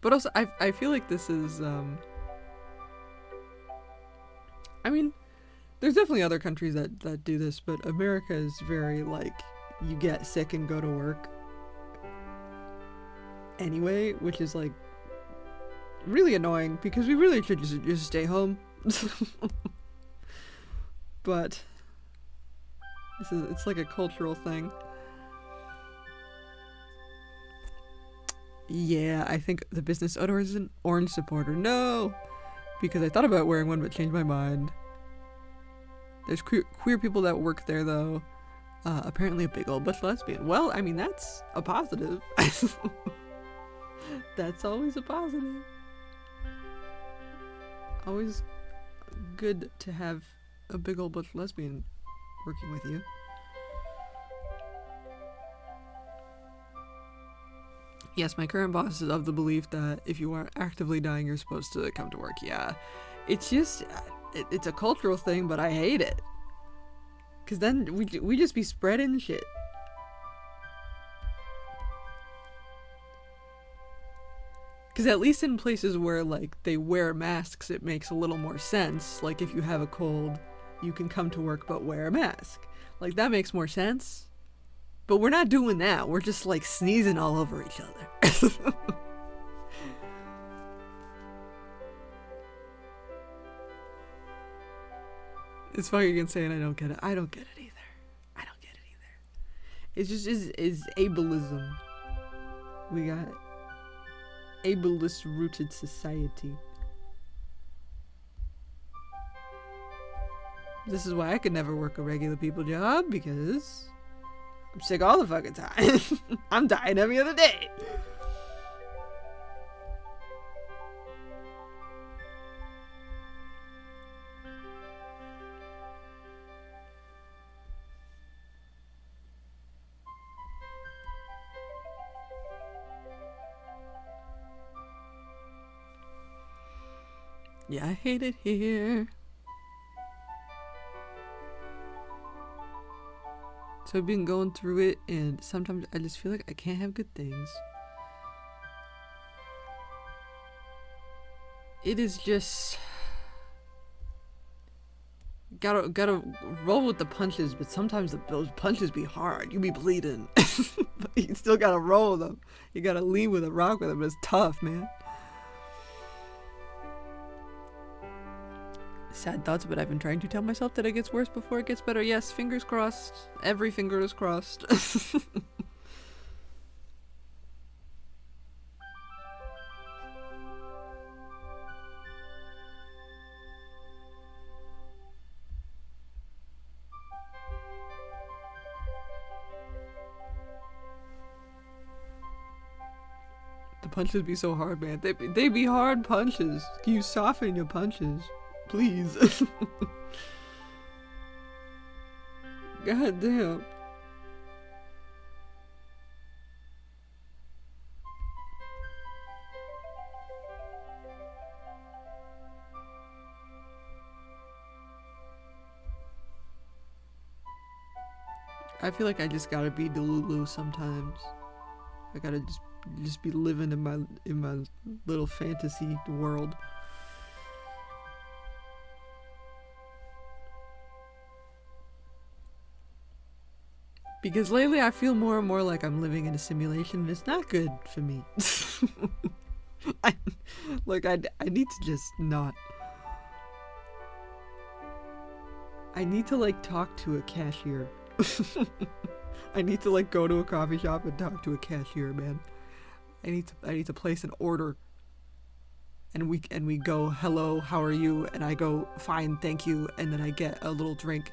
But also, I feel like this is, I mean, there's definitely other countries that do this, but America is very, like, you get sick and go to work anyway, which is, like, really annoying, because we really should just stay home. But it's like a cultural thing. Yeah, I think the business owner is an Orange supporter. No! Because I thought about wearing one but changed my mind. There's queer people that work there, though. Apparently a big old butch lesbian. Well, I mean, that's a positive. That's always a positive. Always good to have a big old butch lesbian working with you. Yes, my current boss is of the belief that if you are actively dying, you're supposed to come to work. Yeah, it's just, it's a cultural thing, but I hate it. Because then we just be spreading shit. Because at least in places where, like, they wear masks, it makes a little more sense. Like, if you have a cold, you can come to work but wear a mask. Like, that makes more sense. But we're not doing that. We're just, like, sneezing all over each other. It's funny again saying I don't get it. I don't get it either. I don't get it either. It's just is ableism. We got ableist rooted society. This is why I could never work a regular people job, because I'm sick all the fucking time. I'm dying every other day. Yeah, I hate it here. So I've been going through it, and sometimes I just feel like I can't have good things. It is just gotta roll with the punches, but sometimes those punches be hard. You be bleeding, but you still gotta roll with them. You gotta lean with a rock with them. It's tough, man. Sad thoughts, but I've been trying to tell myself that it gets worse before it gets better. Yes, fingers crossed. Every finger is crossed. The punches be so hard, man. They be hard punches. Can you soften your punches? Please. God damn. I feel like I just gotta be Delulu sometimes. I gotta just be living in my little fantasy world. Because lately I feel more and more like I'm living in a simulation, and it's not good for me. I need to just not. I need to, like, talk to a cashier. I need to, like, go to a coffee shop and talk to a cashier, man. I need to place an order. And we go, hello, how are you? And I go, fine, thank you. And then I get a little drink.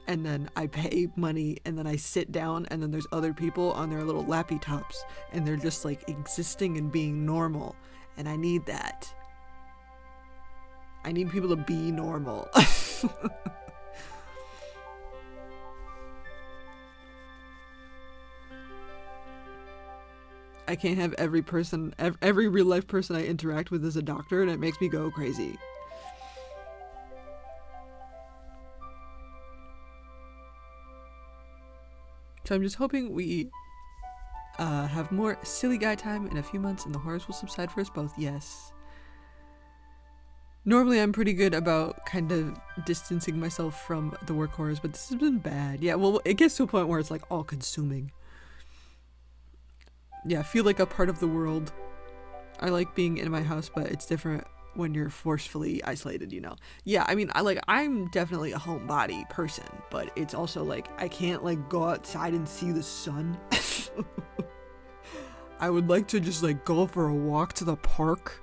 And then I pay money, and then I sit down, and then there's other people on their little lappy tops, and they're just, like, existing and being normal. And I need that. I need people to be normal. I can't have every real life person I interact with as a doctor, and it makes me go crazy. So I'm just hoping we have more silly guy time in a few months, and the horrors will subside for us both. Yes. Normally I'm pretty good about kind of distancing myself from the work horrors, but this has been bad. Yeah, well, it gets to a point where it's like all consuming. Yeah, I feel like a part of the world. I like being in my house, but it's different when you're forcefully isolated, you know. Yeah, I mean, I'm definitely a homebody person, but it's also like I can't like go outside and see the sun. I would like to just like go for a walk to the park.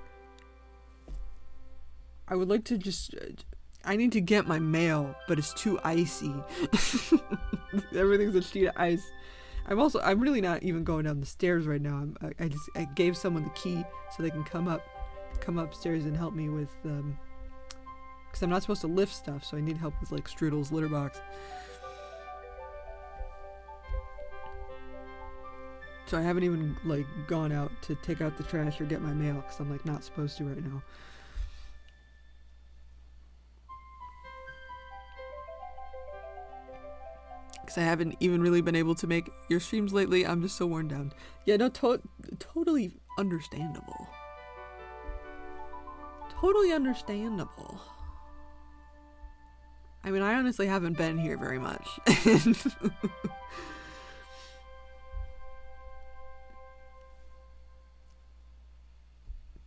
I would like to just I need to get my mail, but it's too icy. Everything's a sheet of ice. I'm really not even going down the stairs right now. I gave someone the key so they can come upstairs and help me with because I'm not supposed to lift stuff, so I need help with like Strudel's litter box. So I haven't even like gone out to take out the trash or get my mail because I'm like not supposed to right now. Because I haven't even really been able to make your streams lately. I'm just so worn down. Yeah, no, totally understandable. Totally understandable. I mean, I honestly haven't been here very much.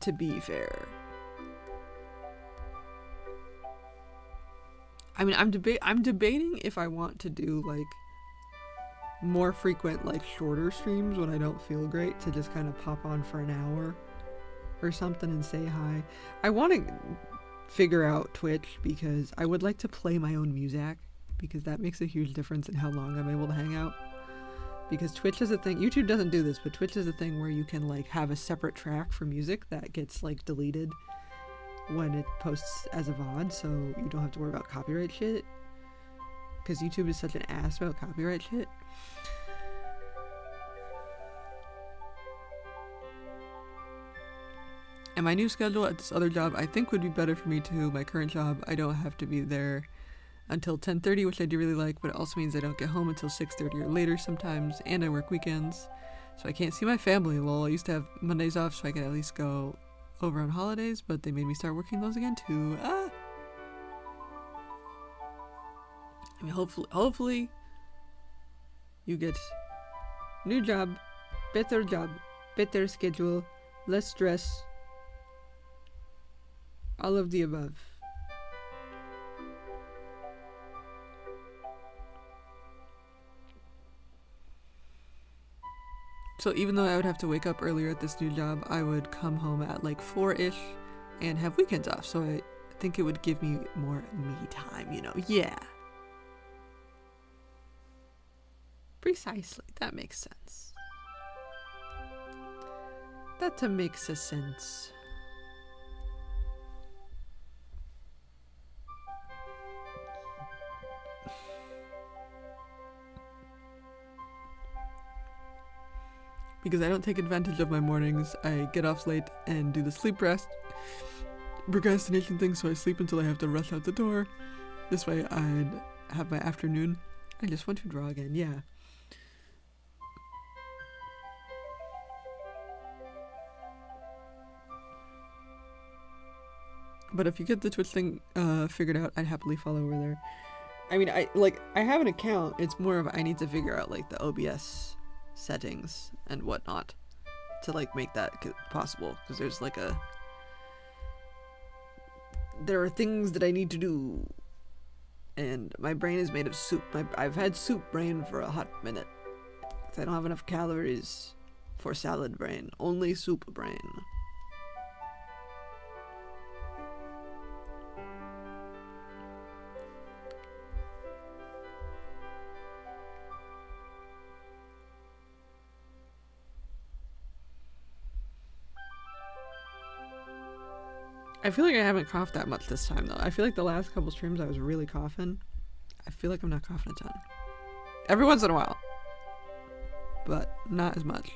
To be fair. I mean, I'm debating if I want to do like more frequent, like shorter streams when I don't feel great, to just kind of pop on for an hour or something and say hi. I want to figure out Twitch because I would like to play my own music, because that makes a huge difference in how long I'm able to hang out. Because Twitch is a thing, YouTube doesn't do this, but Twitch is a thing where you can like have a separate track for music that gets like deleted when it posts as a VOD, so you don't have to worry about copyright shit. Because YouTube is such an ass about copyright shit. And my new schedule at this other job I think would be better for me too. My current job, I don't have to be there until 10:30, which I do really like, but it also means I don't get home until 6:30 or later sometimes, and I work weekends. So I can't see my family. Well, I used to have Mondays off so I could at least go over on holidays, but they made me start working those again too. I mean, hopefully you get new job, better schedule, less stress, all of the above. So even though I would have to wake up earlier at this new job, I would come home at like 4-ish and have weekends off. So I think it would give me more me time, you know? Yeah. Precisely. That makes sense. That makes a sense. Because I don't take advantage of my mornings. I get off late and do the sleep procrastination thing, so I sleep until I have to rush out the door. This way I'd have my afternoon. I just want to draw again, yeah. But if you get the Twitch thing figured out, I'd happily follow over there. I mean, I have an account. It's more of I need to figure out like the OBS settings and whatnot to like make that possible, because there's like there are things that I need to do, and my brain is made of soup. I've had soup brain for a hot minute because I don't have enough calories for salad brain, only soup brain. I feel like I haven't coughed that much this time, though. I feel like the last couple streams I was really coughing. I feel like I'm not coughing a ton. Every once in a while. But not as much.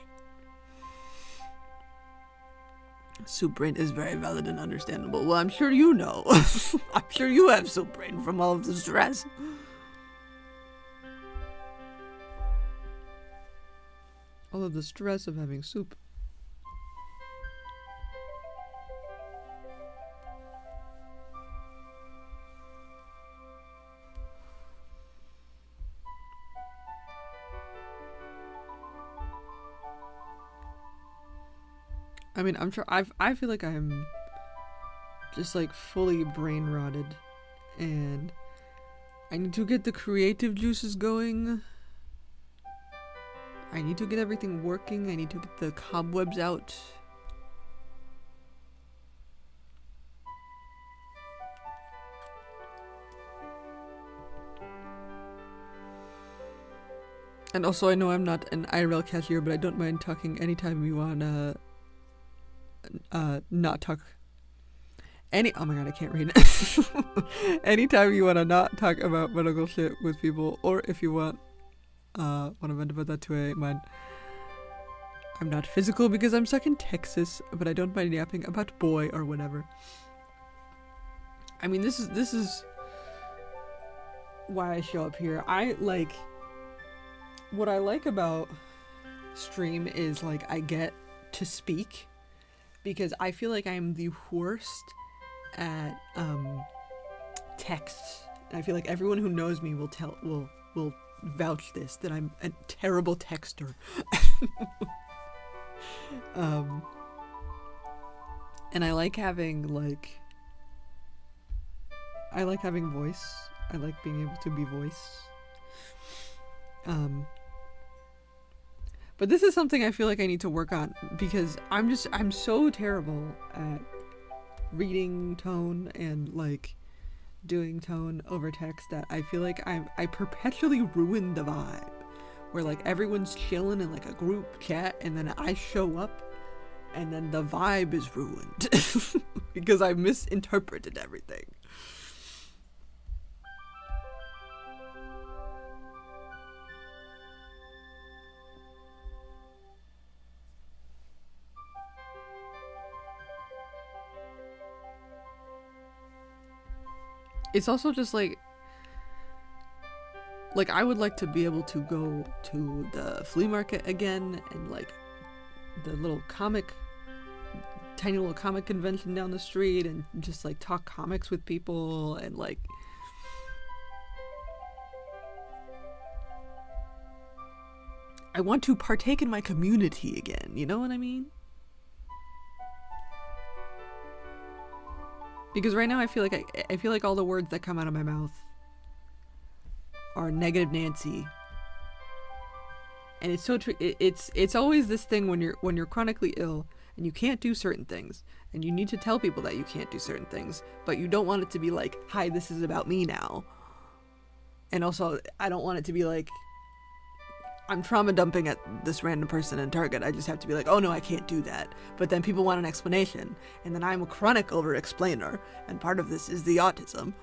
Soup brain is very valid and understandable. Well, I'm sure you know. I'm sure you have soup brain from all of the stress. All of the stress of having soup. I mean, I feel like I'm just like fully brain rotted, and I need to get the creative juices going. I need to get everything working. I need to get the cobwebs out. And also, I know I'm not an IRL cashier, but I don't mind talking anytime you wanna not talk. Oh my god, I can't read. Anytime you wanna not talk about medical shit with people, or if you want to vent about that too, I mind. I'm not physical because I'm stuck in Texas, but I don't mind yapping about boy or whatever. I mean, this is why I show up here. What I like about stream is like I get to speak, because I feel like I'm the worst at text. And I feel like everyone who knows me will vouch this, that I'm a terrible texter. And I like having voice. I like being able to be voice. But this is something I feel like I need to work on, because I'm so terrible at reading tone and like doing tone over text that I feel like I perpetually ruin the vibe, where like everyone's chilling in like a group chat and then I show up and then the vibe is ruined because I misinterpreted everything. It's also just like I would like to be able to go to the flea market again, and like the tiny little comic convention down the street, and just like talk comics with people, and like I want to partake in my community again, you know what I mean? Because right now I feel like all the words that come out of my mouth are negative Nancy. And it's so it's always this thing when you're chronically ill and you can't do certain things, and you need to tell people that you can't do certain things, but you don't want it to be like, hi, this is about me now. And also, I don't want it to be like, I'm trauma dumping at this random person in Target. I just have to be like, oh no, I can't do that. But then people want an explanation, and then I'm a chronic over-explainer, and part of this is the autism.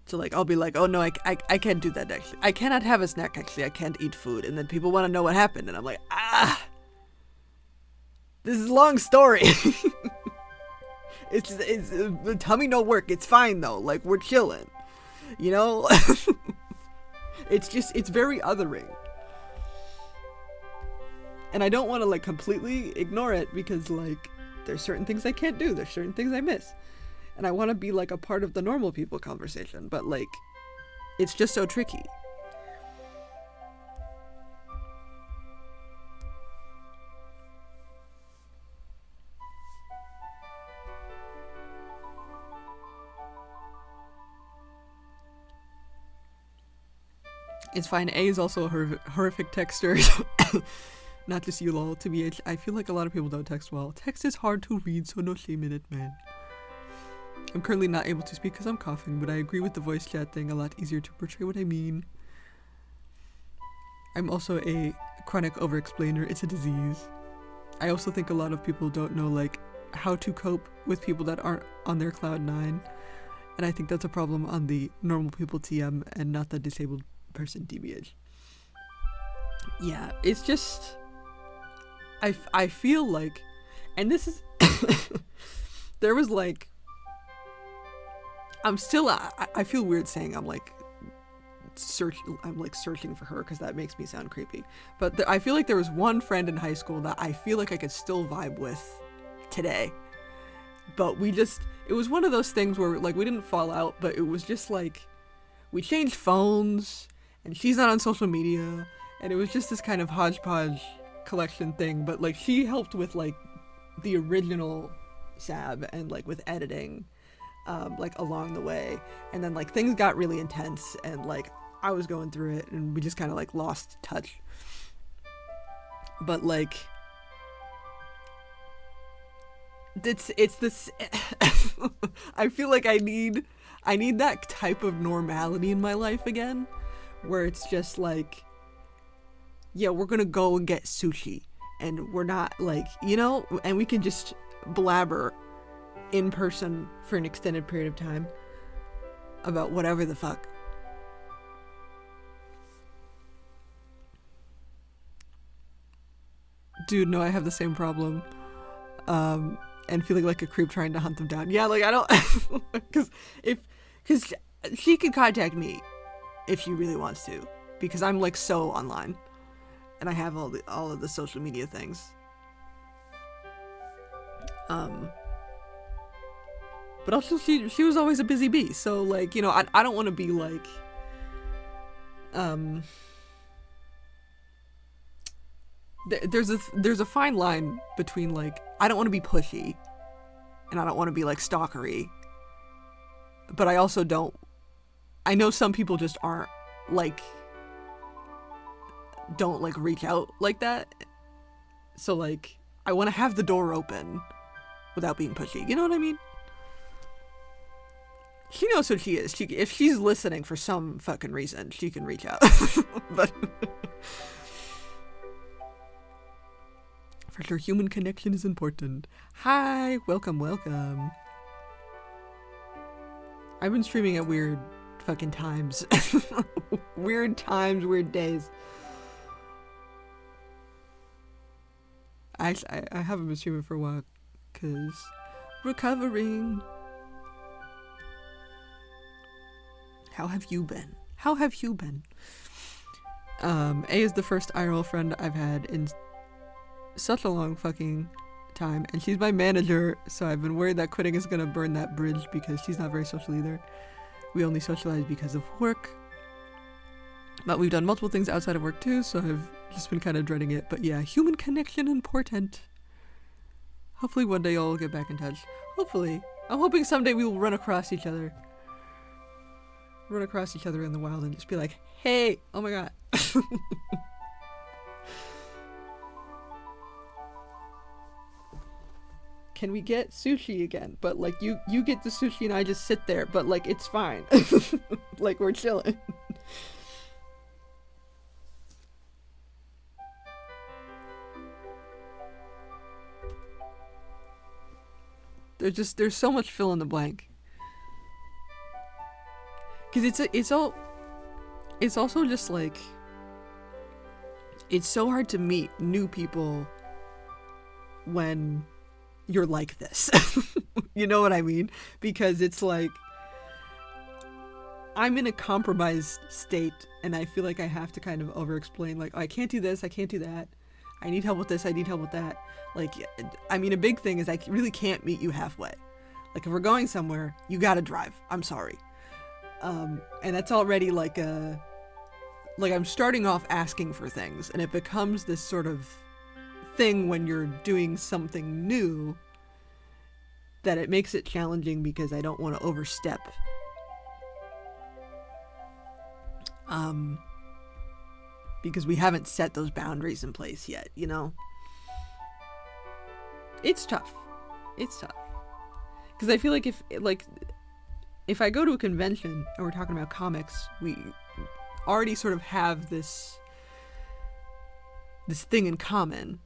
So like, I'll be like, oh no, I can't do that actually. I cannot have a snack actually. I can't eat food. And then people want to know what happened, and I'm like, this is a long story. it's the tummy no work. It's fine though. Like, we're chilling, you know. It's very othering. And I don't want to like completely ignore it, because like there's certain things I can't do. There's certain things I miss. And I want to be like a part of the normal people conversation, but like it's just so tricky. It's fine. A is also a horrific texter. Not just you, lol. TBH, I feel like a lot of people don't text well. Text is hard to read, so no shame in it, man. I'm currently not able to speak because I'm coughing, but I agree with the voice chat thing. A lot easier to portray what I mean. I'm also a chronic over-explainer. It's a disease. I also think a lot of people don't know like how to cope with people that aren't on their cloud 9. And I think that's a problem on the normal people TM and not the disabled person DBH. Yeah, it's just I feel like, and this is there was like, I'm still I feel weird saying I'm like searching for her, because that makes me sound creepy, but I feel like there was one friend in high school that I feel like I could still vibe with today, but it was one of those things where like we didn't fall out, but it was just like we changed phones and she's not on social media, and it was just this kind of hodgepodge collection thing, but like she helped with like the original Sab and like with editing, like along the way, and then like things got really intense and like I was going through it and we just kind of like lost touch. But like it's this I feel like I need that type of normality in my life again, where it's just like, yeah, we're gonna go and get sushi and we're not like, you know, and we can just blabber in person for an extended period of time about whatever the fuck. Dude, no, I have the same problem. And feeling like a creep trying to hunt them down. Yeah, like I don't, because she could contact me if she really wants to, because I'm like so online, and I have all of the social media things. But also she was always a busy bee, so like, you know, I don't want to be like, there's a fine line between like, I don't want to be pushy and I don't want to be like stalkery, but I also don't, I know some people just aren't like, don't like reach out like that, so like I want to have the door open without being pushy, you know what I mean? She knows who she is. If she's listening for some fucking reason, she can reach out. But for sure, human connection is important. Hi, welcome. I've been streaming at weird fucking times. Weird times, weird days. I haven't been streaming for a while, cause recovering. How have you been? A is the first IRL friend I've had in such a long fucking time, and she's my manager, so I've been worried that quitting is gonna burn that bridge because she's not very social either. We only socialize because of work, but we've done multiple things outside of work too, so I've just been kind of dreading it. But yeah, human connection important. Hopefully one day you'll get back in touch. Hopefully. I'm hoping someday we will run across each other in the wild and just be like, hey, oh my god. Can we get sushi again? But like you get the sushi and I just sit there, but like it's fine. Like we're chilling. There's so much fill in the blank. Cause it's also just like, it's so hard to meet new people when you're like this. You know what I mean? Because it's like, I'm in a compromised state and I feel like I have to kind of over explain, like, oh, I can't do this, I can't do that, I need help with this, I need help with that. Like, I mean, a big thing is I really can't meet you halfway. Like, if we're going somewhere, you gotta drive. I'm sorry. And that's already like I'm starting off asking for things, and it becomes this sort of thing when you're doing something new that it makes it challenging because I don't want to overstep. Because we haven't set those boundaries in place yet, you know? It's tough. Because I feel like if I go to a convention and we're talking about comics, we already sort of have this thing in common.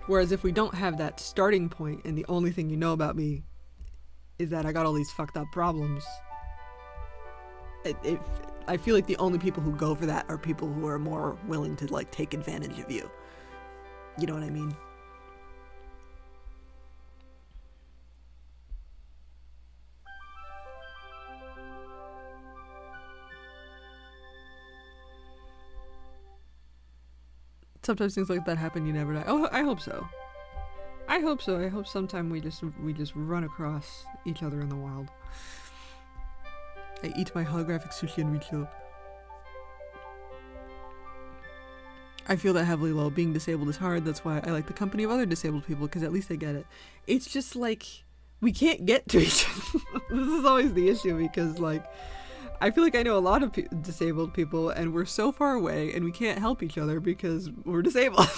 Whereas if we don't have that starting point and the only thing you know about me is that I got all these fucked up problems, I feel like the only people who go for that are people who are more willing to like take advantage of you. You know what I mean? Sometimes things like that happen, you never die. Oh, I hope so. I hope sometime we just run across each other in the wild. I eat my holographic sushi and reach. I feel that heavily low. Being disabled is hard. That's why I like the company of other disabled people, because at least they get it. It's just like we can't get to each other. This is always the issue, because like I feel like I know a lot of disabled people, and we're so far away, and we can't help each other because we're disabled.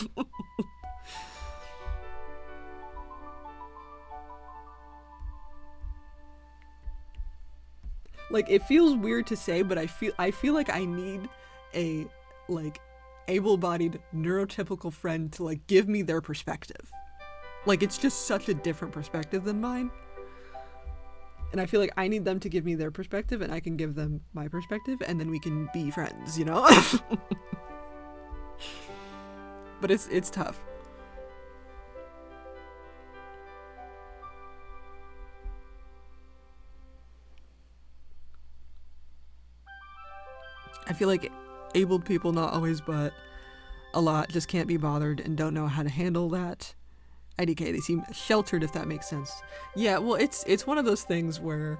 Like, it feels weird to say, but I feel like I need a like able-bodied neurotypical friend to like give me their perspective. Like, it's just such a different perspective than mine. And I feel like I need them to give me their perspective, and I can give them my perspective, and then we can be friends, you know? But it's tough. I feel like abled people, not always, but a lot, just can't be bothered and don't know how to handle that. IDK, they seem sheltered, if that makes sense. Yeah, well, it's one of those things where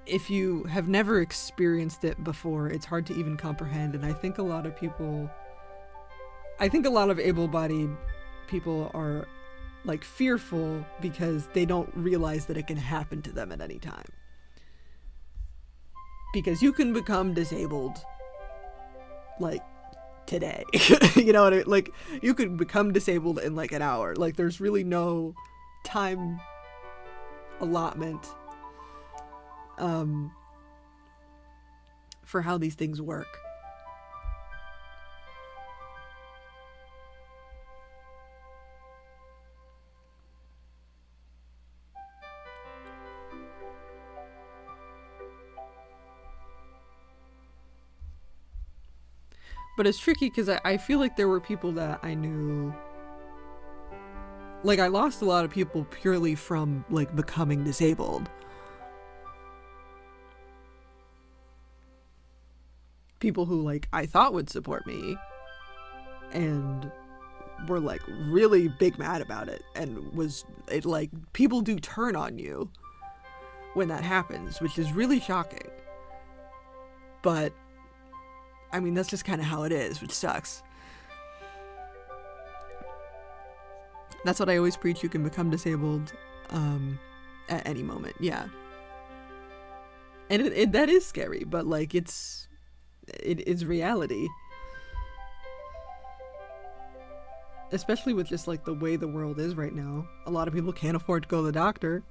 if you have never experienced it before, it's hard to even comprehend. And I think a lot of able-bodied people are like fearful because they don't realize that it can happen to them at any time. Because you can become disabled like today. You know what I mean? Like, you could become disabled in like an hour. Like, there's really no time allotment for how these things work. But it's tricky because I feel like there were people that I knew. Like, I lost a lot of people purely from, like, becoming disabled. People who, like, I thought would support me and were, like, really big mad about it. And like, people do turn on you when that happens, which is really shocking. But I mean, that's just kind of how it is, which sucks. That's what I always preach. You can become disabled at any moment. Yeah. And that is scary, but like it's reality. Especially with just like the way the world is right now. A lot of people can't afford to go to the doctor.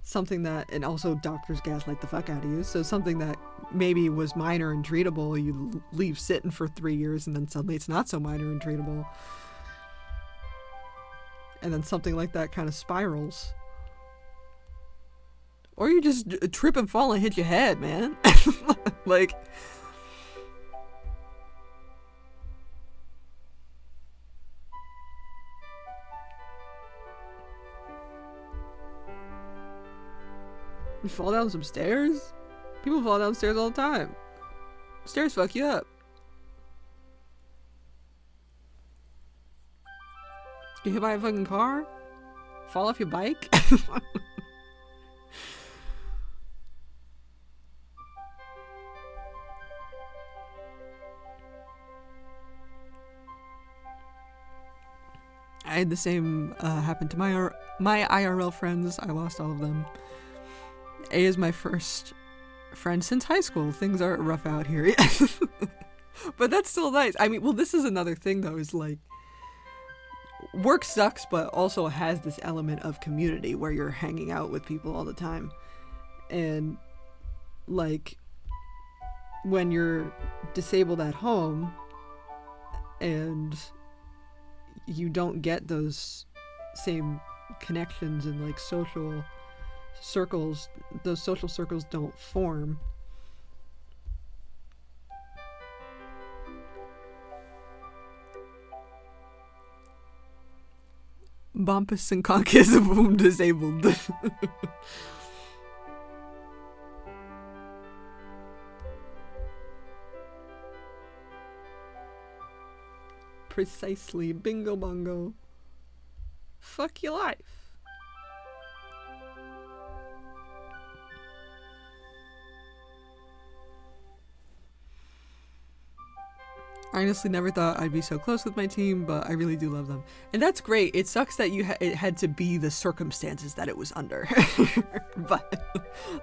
Something that, and also doctors gaslight the fuck out of you. So something that maybe was minor and treatable, you leave sitting for 3 years, and then suddenly it's not so minor and treatable. And then something like that kind of spirals. Or you just trip and fall and hit your head, man. Like, you fall down some stairs? People fall down stairs all the time. Stairs fuck you up. Get hit by a fucking car? Fall off your bike? I had the same happen to my IRL friends. I lost all of them. A is my first friend since high school. Things are rough out here. But that's still nice. I mean, well, this is another thing, though, is like, work sucks, but also has this element of community where you're hanging out with people all the time. And, like, when you're disabled at home and you don't get those same connections and, like, social circles, those social circles don't form. Bumpus and conquers of whom disabled. Precisely. Bingo bongo. Fuck your life. I honestly never thought I'd be so close with my team, but I really do love them. And that's great. It sucks that it had to be the circumstances that it was under. But,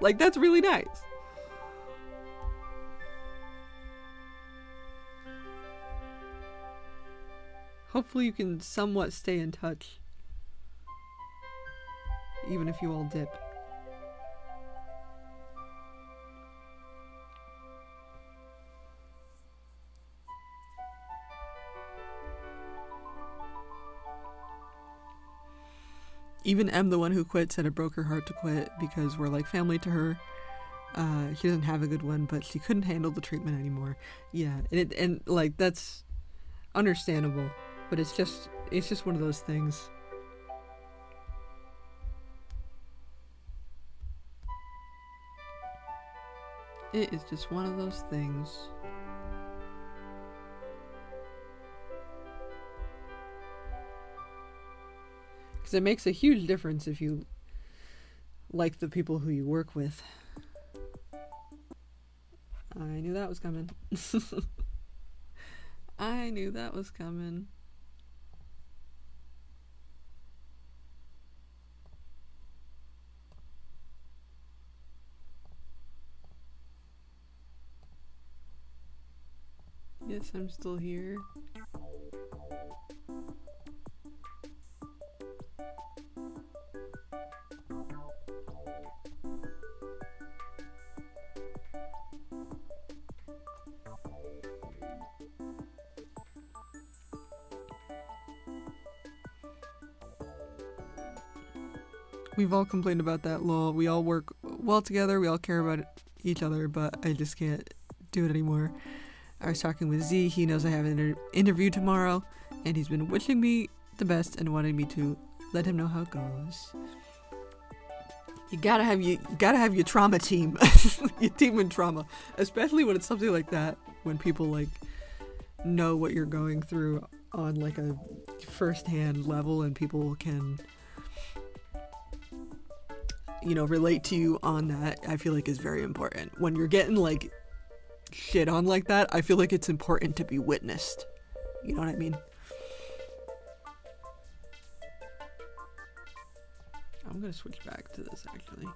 like, that's really nice. Hopefully you can somewhat stay in touch, even if you all dip. Even M, the one who quit, said it broke her heart to quit because we're like family to her. She doesn't have a good one, but she couldn't handle the treatment anymore. Yeah, and like that's understandable, but it's just one of those things. It is just one of those things. Because it makes a huge difference if you like the people who you work with. I knew that was coming. I knew that was coming. Yes, I'm still here. We've all complained about that, lol. We all work well together, we all care about each other, but I just can't do it anymore. I was talking with Z, he knows I have an interview tomorrow, and he's been wishing me the best and wanting me to let him know how it goes. You gotta have your trauma team. Your team in trauma. Especially when it's something like that, when people like know what you're going through on like a first-hand level and people can relate to you on that. I feel like is very important. When you're getting like shit on like that, I feel like it's important to be witnessed. You know what I mean? I'm gonna switch back to this actually.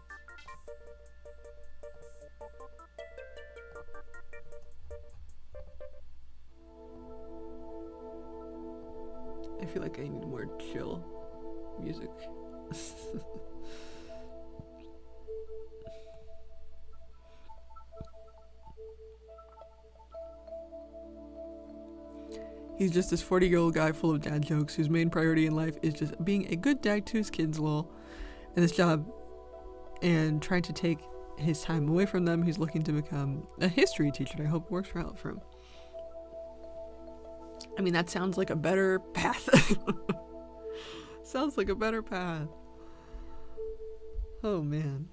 I feel like I need more chill music. He's just this 40-year-old guy full of dad jokes whose main priority in life is just being a good dad to his kids, lol. And this job, and trying to take his time away from them, he's looking to become a history teacher, and I hope it works out for him. I mean, that sounds like a better path. Sounds like a better path. Oh, man.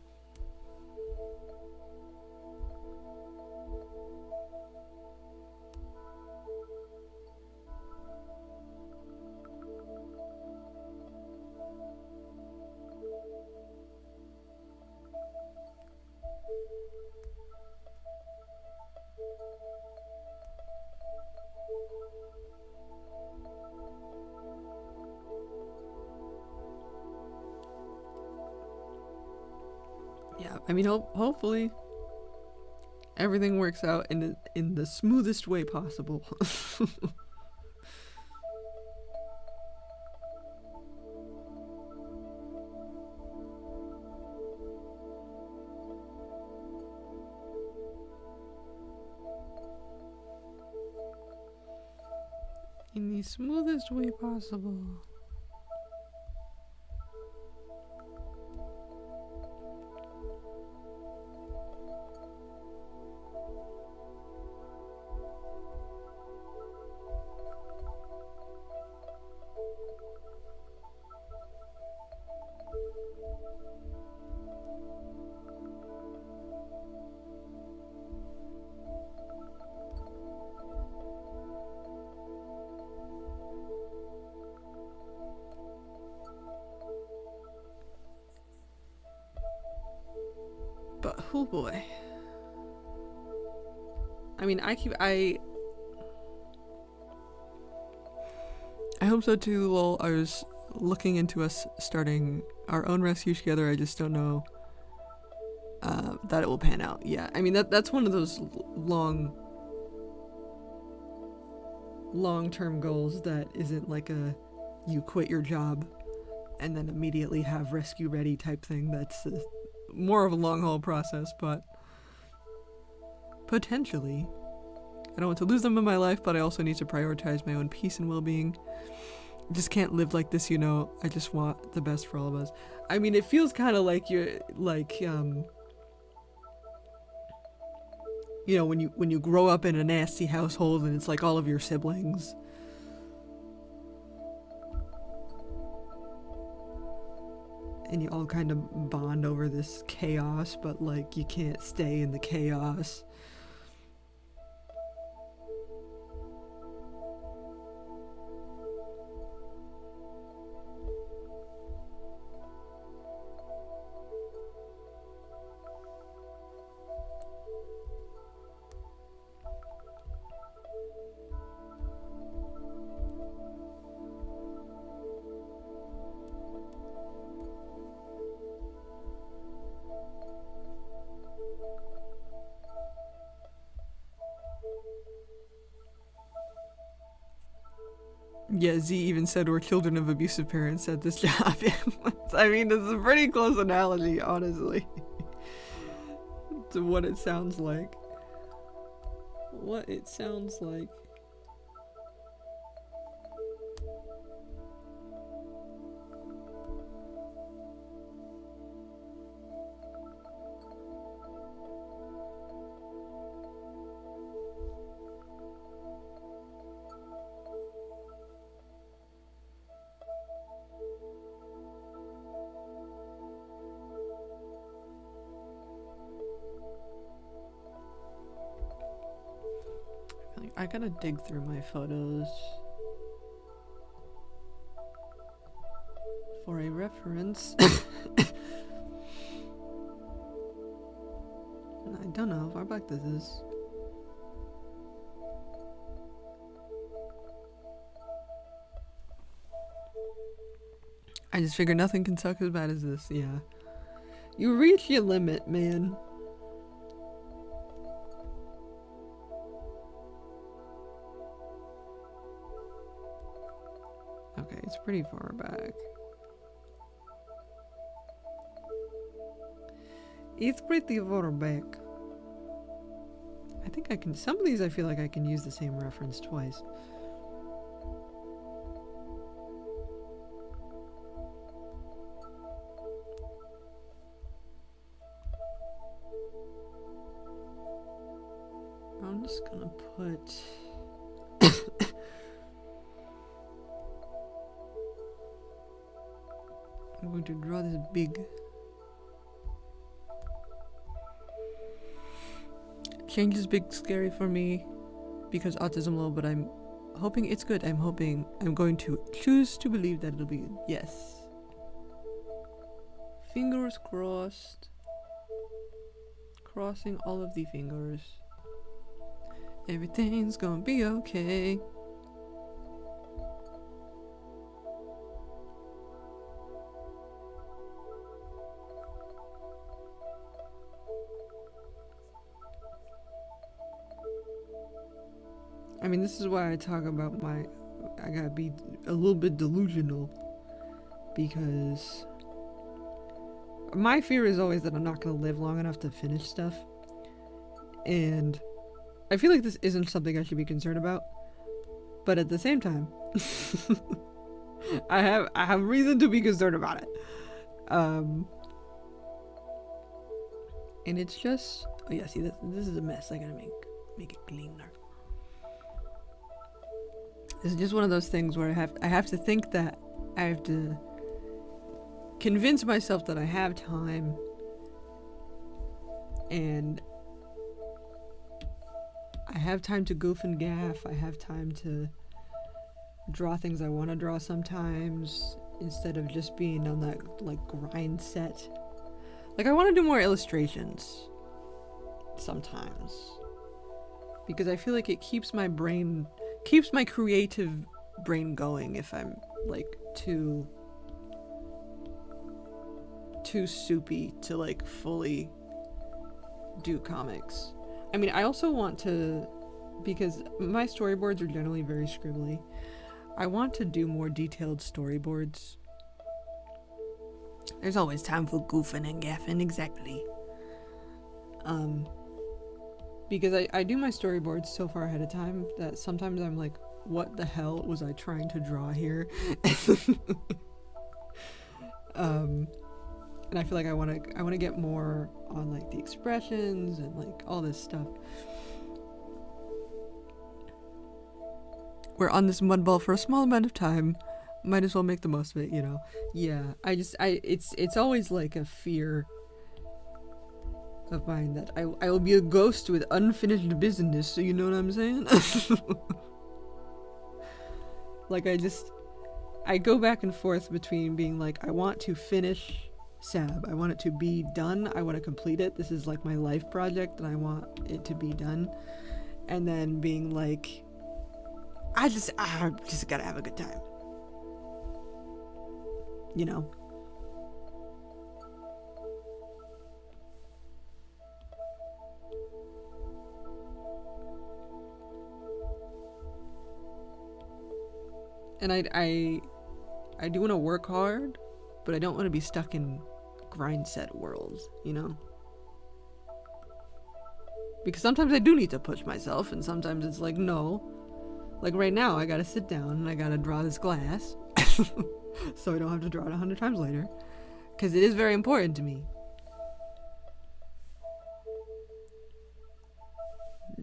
Yeah, I mean, hopefully everything works out in the smoothest way possible. In the smoothest way possible. But oh boy. I mean, hope so too, lol. I was looking into us starting our own rescue together. I just don't know that it will pan out. Yeah, I mean, that's one of those long-term goals that isn't like you quit your job and then immediately have rescue ready type thing. That's more of a long haul process, but potentially. I don't want to lose them in my life, but I also need to prioritize my own peace and well-being. I just can't live like this, you know. I just want the best for all of us. I mean, it feels kind of like you're like you know, when you grow up in a nasty household and it's like all of your siblings. And you all kind of bond over this chaos, but like you can't stay in the chaos. Yeah, Z even said we're children of abusive parents at this job. I mean, it's a pretty close analogy, honestly, to what it sounds like. What it sounds like. I gotta dig through my photos for a reference. I don't know how far back this is. I just figured nothing can suck as bad as this, yeah. You reach your limit, man. Okay, it's pretty far back. It's pretty far back. I think I can, some of these I feel like I can use the same reference twice. I'm just gonna put I'm going to draw this big. Change is big scary for me because autism low, but I'm hoping it's good. I'm going to choose to believe that it'll be good. Yes. Fingers crossed. Crossing all of the fingers. Everything's gonna be okay. I mean, this is why I talk about I gotta be a little bit delusional, because my fear is always that I'm not gonna live long enough to finish stuff, and I feel like this isn't something I should be concerned about, but at the same time, I have reason to be concerned about it. And it's just, oh yeah, see, this is a mess. I gotta make it cleaner. This is just one of those things where I have to think that I have to convince myself that I have time, and I have time to goof and gaff. I have time to draw things I want to draw sometimes, instead of just being on that like grind set. Like, I want to do more illustrations sometimes, because I feel like it keeps my creative brain going if I'm like too soupy to like fully do comics. I mean, I also want to, because my storyboards are generally very scribbly, I want to do more detailed storyboards. There's always time for goofing and gaffing, exactly. Because I do my storyboards so far ahead of time that sometimes I'm like, what the hell was I trying to draw here? And I feel like I want to get more on like the expressions and like all this stuff. We're on this mud ball for a small amount of time. Might as well make the most of it, you know? Yeah, it's always like a fear of mine that I will be a ghost with unfinished business, so you know what I'm saying? Like, I go back and forth between being like, I want to finish Sab, I want it to be done, I want to complete it, this is like my life project and I want it to be done, and then being like, I just gotta have a good time, you know? And I do want to work hard, but I don't want to be stuck in grind set worlds, you know? Because sometimes I do need to push myself, and sometimes it's like, no. Like right now, I gotta sit down and I gotta draw this glass, so I don't have to draw it 100 times later. Because it is very important to me.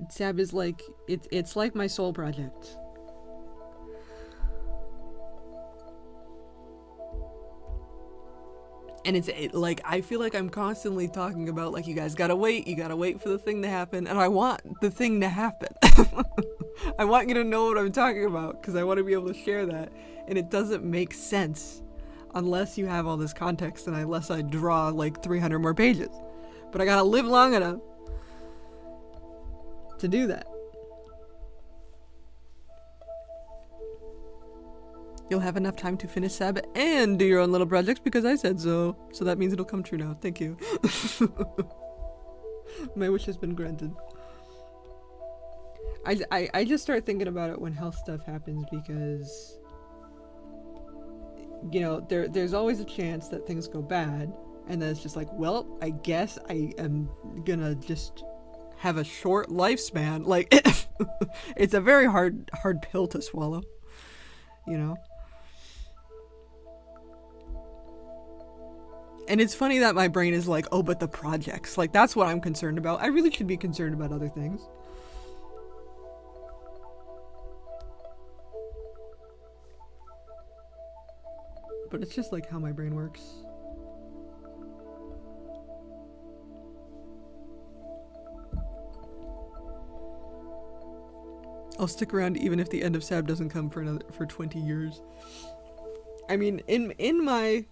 Sab is like, it's like my soul project. And it's like, I feel like I'm constantly talking about, like, you guys gotta wait for the thing to happen, and I want the thing to happen. I want you to know what I'm talking about, because I want to be able to share that, and it doesn't make sense unless you have all this context, and unless I draw, like, 300 more pages. But I gotta live long enough to do that. You'll have enough time to finish Sab and do your own little projects because I said so. So that means it'll come true now. Thank you. My wish has been granted. I just start thinking about it when health stuff happens because, you know, there's always a chance that things go bad, and then it's just like, well, I guess I am gonna just have a short lifespan. Like, it's a very hard pill to swallow, you know? And it's funny that my brain is like, oh, but the projects, like, that's what I'm concerned about. I really should be concerned about other things. But it's just like how my brain works. I'll stick around even if the end of Sab doesn't come for 20 years. I mean, in my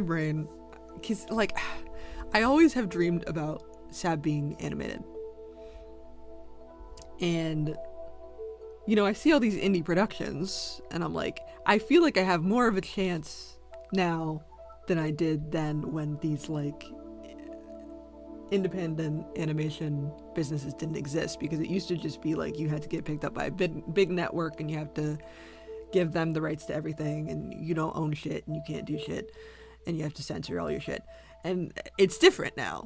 brain, cause like, I always have dreamed about Sab being animated. And, you know, I see all these indie productions, and I'm like, I feel like I have more of a chance now than I did then when these, like, independent animation businesses didn't exist, because it used to just be like you had to get picked up by a big network and you have to give them the rights to everything, and you don't own shit and you can't do shit and you have to censor all your shit, and it's different now.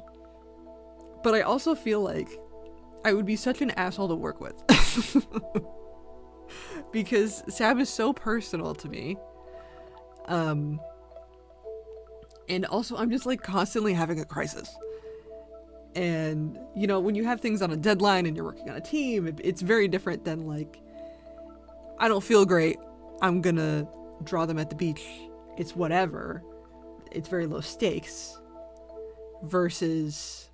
But I also feel like I would be such an asshole to work with because Sab is so personal to me, and also I'm just like constantly having a crisis. And, you know, when you have things on a deadline and you're working on a team, it's very different than, like, I don't feel great, I'm gonna draw them at the beach, it's whatever. It's very low stakes. Versus,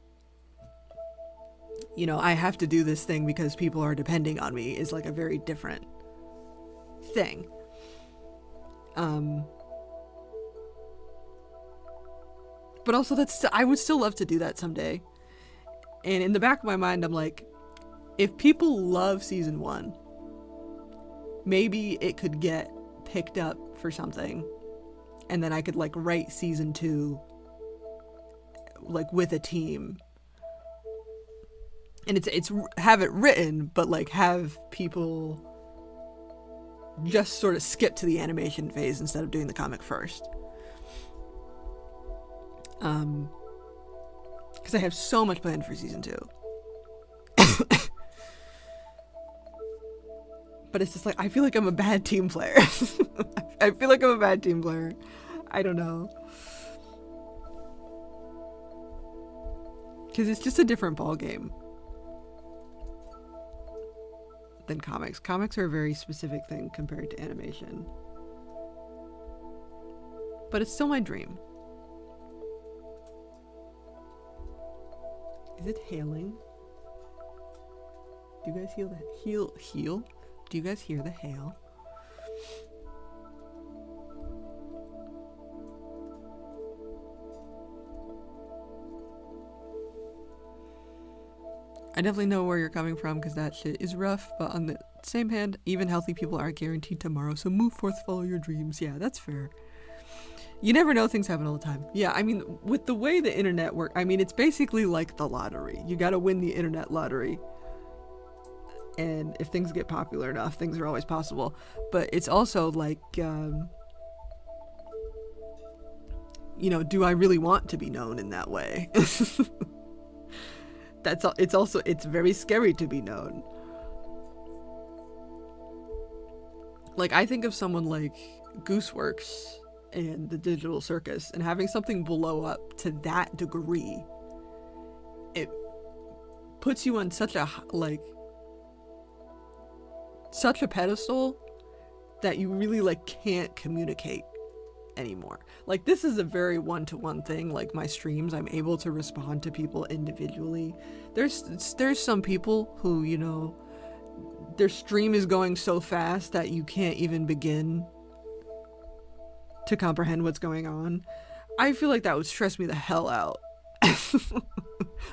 you know, I have to do this thing because people are depending on me is, like, a very different thing. But also, I would still love to do that someday. And in the back of my mind, I'm like, if people love season 1, maybe it could get picked up for something, and then I could like write season 2 like with a team, and it's have it written, but like have people just sort of skip to the animation phase instead of doing the comic first. Because I have so much planned for season 2. But it's just like, I feel like I'm a bad team player. I feel like I'm a bad team player. I don't know. Because it's just a different ball game than comics. Comics are a very specific thing compared to animation. But it's still my dream. Is it hailing? Do you guys hear that? Heal? Do you guys hear the hail? I definitely know where you're coming from, because that shit is rough, but on the same hand, even healthy people aren't guaranteed tomorrow, so move forth, follow your dreams. Yeah, that's fair. You never know, things happen all the time. Yeah, I mean, with the way the internet works, I mean, it's basically like the lottery. You gotta win the internet lottery. And if things get popular enough, things are always possible. But it's also like, you know, do I really want to be known in that way? It's very scary to be known. Like, I think of someone like Gooseworks and the Digital Circus, and having something blow up to that degree, it puts you on such a pedestal that you really like can't communicate anymore. Like, this is a very one-to-one thing. Like, my streams, I'm able to respond to people individually. There's some people who, you know, their stream is going so fast that you can't even begin to comprehend what's going on. I feel like that would stress me the hell out.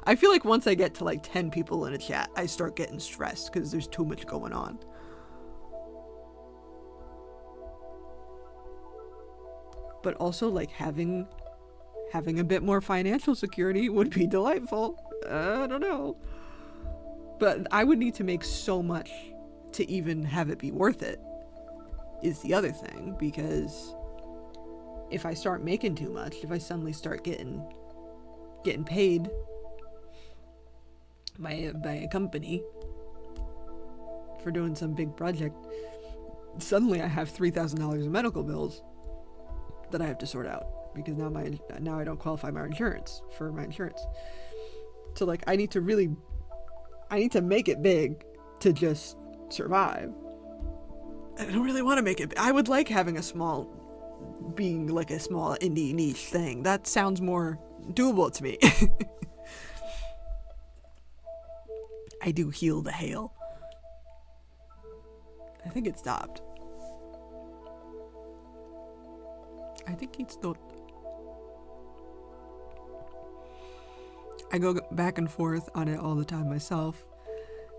I feel like once I get to like 10 people in a chat, I start getting stressed because there's too much going on. But also, like, having a bit more financial security would be delightful. I don't know. But I would need to make so much to even have it be worth it, is the other thing. Because if I start making too much, if I suddenly start getting paid by a company for doing some big project, suddenly I have $3,000 in medical bills that I have to sort out, because now I don't qualify for my insurance. So like, I need to make it big to just survive. I don't really want to make it big. I would like having being like a small indie niche thing. That sounds more doable to me. I do heal the hail. I think it stopped. I think it's not. I go back and forth on it all the time myself.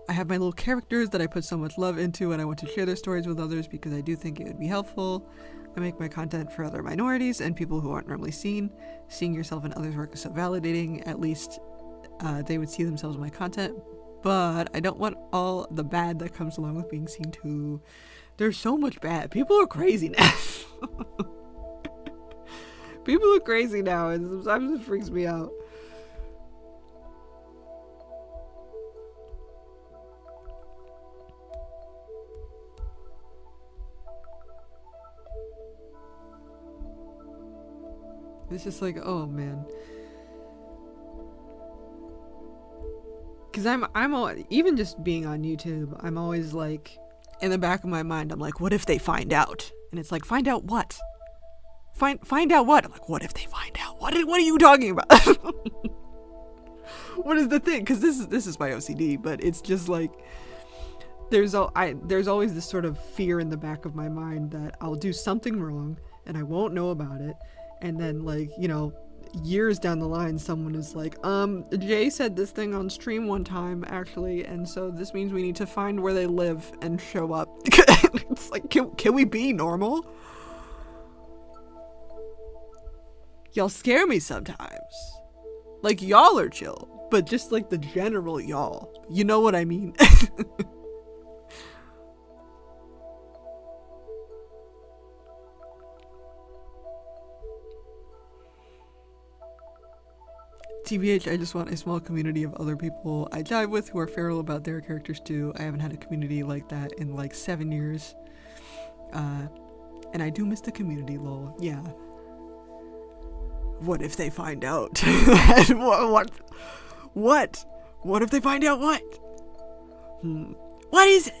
I have my little characters that I put so much love into, and I want to share their stories with others because I do think it would be helpful. I make my content for other minorities and people who aren't normally seen. Seeing yourself in others' work is so validating. At least they would see themselves in my content. But I don't want all the bad that comes along with being seen too. There's so much bad. People are crazy now. People are crazy now, and sometimes it freaks me out. It's just like, oh man. Because even just being on YouTube, I'm always like, in the back of my mind, I'm like, what if they find out? And it's like, find out what? Find out what? I'm like, what if they find out? What are you talking about? What is the thing? Because this is my OCD, but it's just like, there's always this sort of fear in the back of my mind that I'll do something wrong and I won't know about it, and then, like, you know, years down the line someone is like, Jay said this thing on stream one time actually, and so this means we need to find where they live and show up. It's like, can we be normal? Y'all scare me sometimes. Like, y'all are chill, but just like the general y'all, you know what I mean? TBH, I just want a small community of other people I jive with who are feral about their characters too. I haven't had a community like that in like 7 years. And I do miss the community, lol. Yeah. What if they find out? What? What if they find out what? What is it?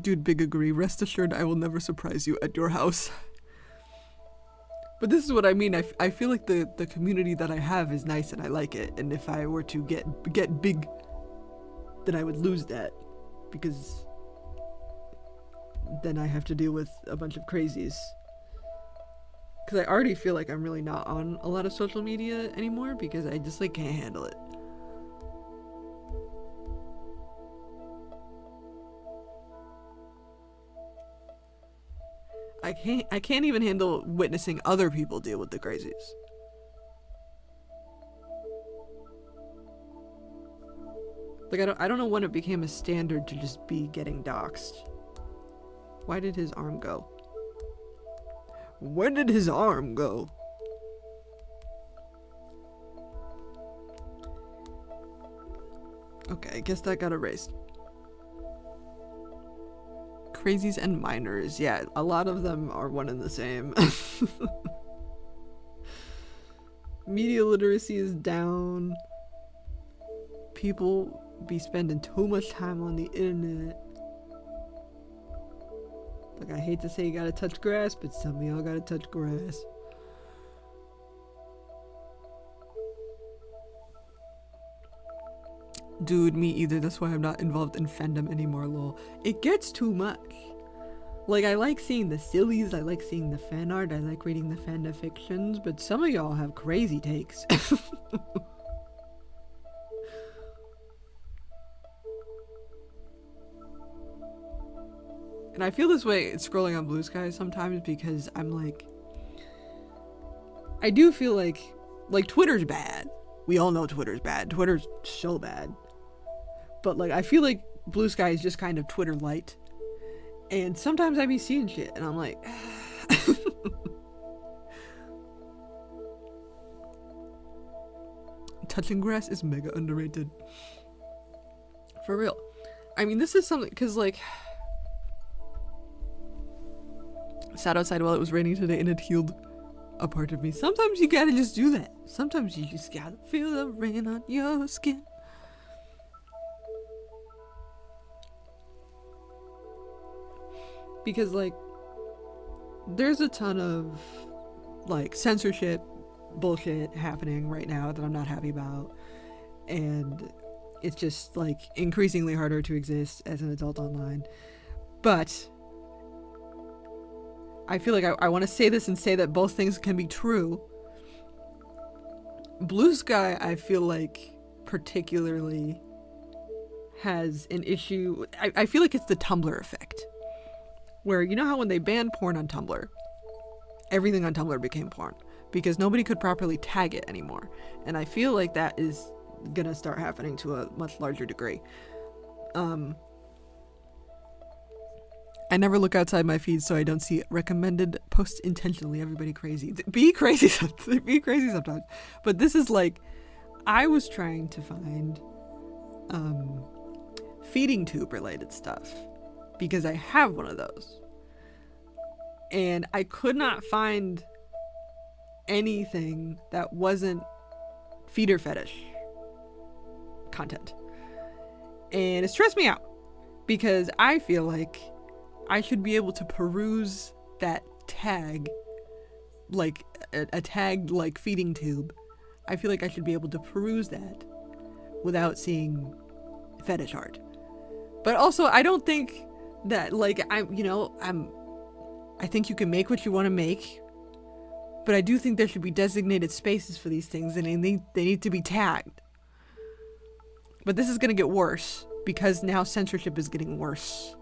Dude, big agree. Rest assured I will never surprise you at your house. But this is what I mean. I feel like the community that I have is nice and I like it. And if I were to get big, then I would lose that. Because then I have to deal with a bunch of crazies. Because I already feel like I'm really not on a lot of social media anymore because I just like can't handle it. I can't even handle witnessing other people deal with the crazies. Like I don't know when it became a standard to just be getting doxxed. Why did his arm go? Where did his arm go? Okay, I guess that got erased. Crazies and minors. Yeah, a lot of them are one and the same. Media literacy is down. People be spending too much time on the internet. Like, I hate to say you gotta touch grass, but some of y'all gotta touch grass. Dude, me either. That's why I'm not involved in fandom anymore, lol. It gets too much. Like, I like seeing the sillies, I like seeing the fan art, I like reading the fandom fictions, but some of y'all have crazy takes. And I feel this way scrolling on Blue Sky sometimes because I'm like, I do feel like Twitter's bad. We all know Twitter's bad. Twitter's so bad. But like, I feel like Blue Sky is just kind of Twitter light. And sometimes I be seeing shit and I'm like, touching grass is mega underrated. For real. I mean, this is something, cause like, sat outside while it was raining today and it healed a part of me. Sometimes you gotta just do that. Sometimes you just gotta feel the rain on your skin. Because like, there's a ton of like censorship bullshit happening right now that I'm not happy about. And it's just like increasingly harder to exist as an adult online. But I feel like I want to say this and say that both things can be true. Blue Sky, I feel like, particularly has an issue. I feel like it's the Tumblr effect. Where, you know how when they banned porn on Tumblr, everything on Tumblr became porn. Because nobody could properly tag it anymore. And I feel like that is gonna start happening to a much larger degree. I never look outside my feed so I don't see recommended posts intentionally. Everybody crazy. Be crazy sometimes. Be crazy sometimes. But this is like, I was trying to find feeding tube related stuff because I have one of those. And I could not find anything that wasn't feeder fetish content. And it stressed me out because I feel like I should be able to peruse that tag, like a tag like feeding tube. I feel like I should be able to peruse that without seeing fetish art. But also, I don't think that like I'm I think you can make what you want to make, but I do think there should be designated spaces for these things, and they need to be tagged. But this is going to get worse because now censorship is getting worse.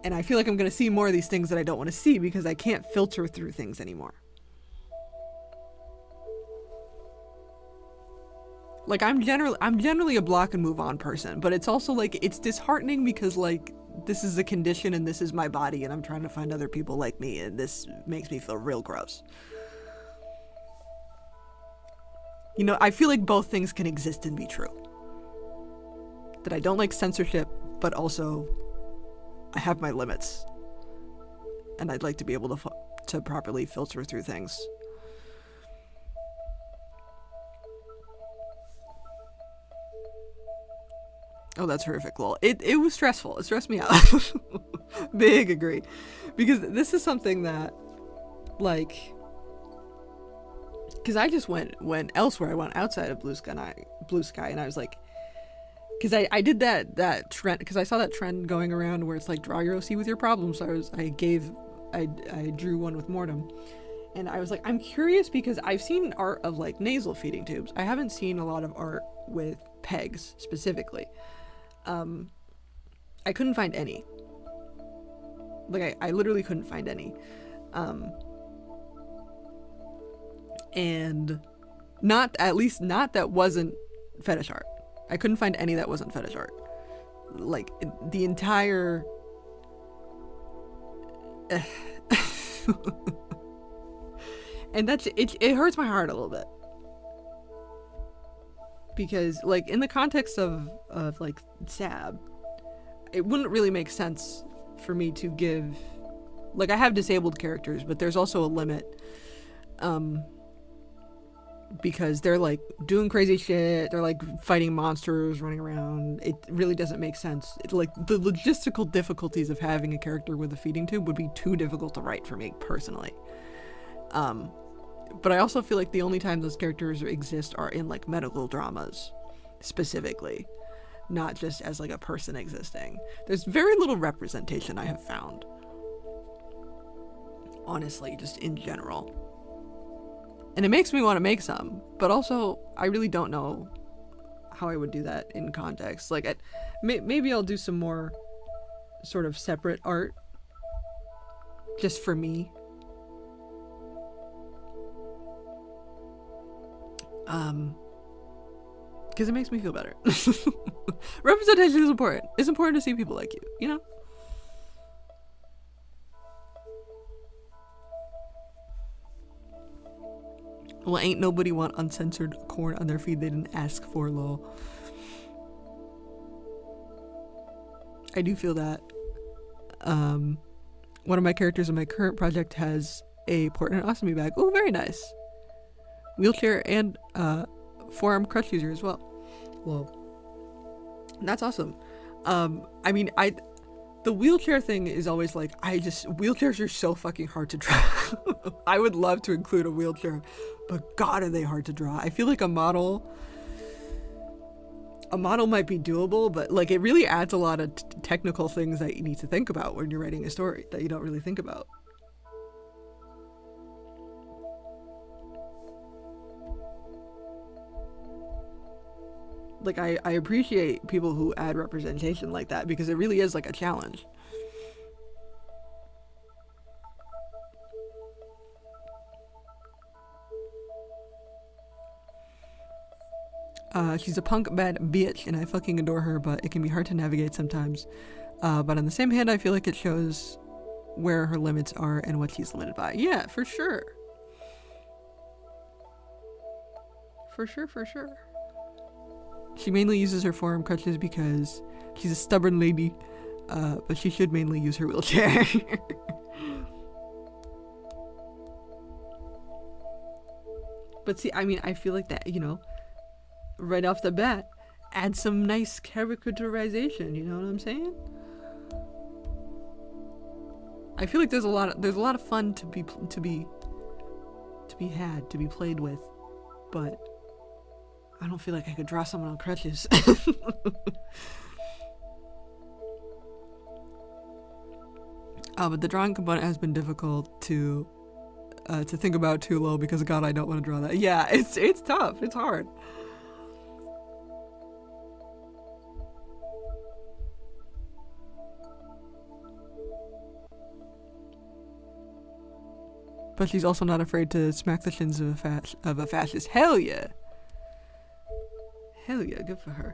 And I feel like I'm going to see more of these things that I don't want to see because I can't filter through things anymore. Like, I'm generally a block and move on person, but it's also like, it's disheartening because like, this is a condition and this is my body and I'm trying to find other people like me, and this makes me feel real gross. You know, I feel like both things can exist and be true. That I don't like censorship, but also I have my limits. And I'd like to be able to properly filter through things. Oh, that's horrific, lol. It was stressful. It stressed me out. Big agree. Because this is something that, like, because I just went elsewhere. I went outside of Blue Sky, and I was like, because I did that trend, because I saw that trend going around where it's like, draw your OC with your problems. So I drew one with Mortem. And I was like, I'm curious because I've seen art of like nasal feeding tubes. I haven't seen a lot of art with pegs specifically. I couldn't find any. Like I literally couldn't find any. And not that wasn't fetish art. I couldn't find any that wasn't fetish art. Like the entire and that's it hurts my heart a little bit. Because like in the context of like SAB, it wouldn't really make sense for me to give, like, I have disabled characters, but there's also a limit, because they're like doing crazy shit, they're like fighting monsters, running around. It really doesn't make sense. Like the logistical difficulties of having a character with a feeding tube would be too difficult to write for me personally. But I also feel like the only time those characters exist are in like medical dramas specifically, not just as like a person existing. There's very little representation I have found, honestly, just in general. And it makes me want to make some, but also I really don't know how I would do that in context. Like maybe I'll do some more sort of separate art just for me. Because it makes me feel better. Representation is important. It's important to see people like you know? Well, ain't nobody want uncensored corn on their feed they didn't ask for, lol. I do feel that. One of my characters in my current project has a Portland Ostomy bag. Oh, very nice. Wheelchair and forearm crutch user as well. Whoa. That's awesome. I mean, the wheelchair thing is always like, wheelchairs are so fucking hard to draw. I would love to include a wheelchair, but God, are they hard to draw. I feel like a model might be doable, but like it really adds a lot of technical things that you need to think about when you're writing a story that you don't really think about. Like I appreciate people who add representation like that because it really is like a challenge. She's a punk bad bitch and I fucking adore her, but it can be hard to navigate sometimes. But on the same hand, I feel like it shows where her limits are and what she's limited by. Yeah, for sure. For sure. She mainly uses her forearm crutches because she's a stubborn lady, but she should mainly use her wheelchair. But see, I mean, I feel like that, you know, right off the bat, add some nice caricaturization, you know what I'm saying? I feel like there's a lot of fun to be played with, but I don't feel like I could draw someone on crutches. But the drawing component has been difficult to think about too low because God, I don't want to draw that. Yeah, it's tough. It's hard. But she's also not afraid to smack the shins of a fascist. Hell yeah. Hell yeah, good for her.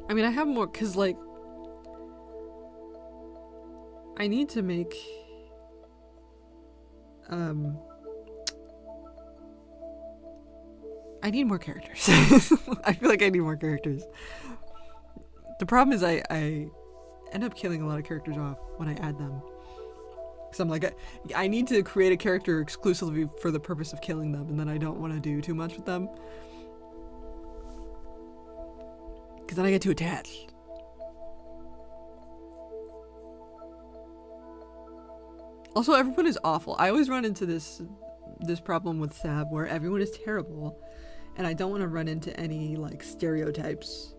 I mean, I have more, because, like, I need to make, I need more characters. I feel like I need more characters. The problem is I end up killing a lot of characters off when I add them. Because I'm like, I need to create a character exclusively for the purpose of killing them, and then I don't want to do too much with them. Because then I get too attached. Also, everyone is awful. I always run into this problem with Sab where everyone is terrible, and I don't want to run into any, like, stereotypes.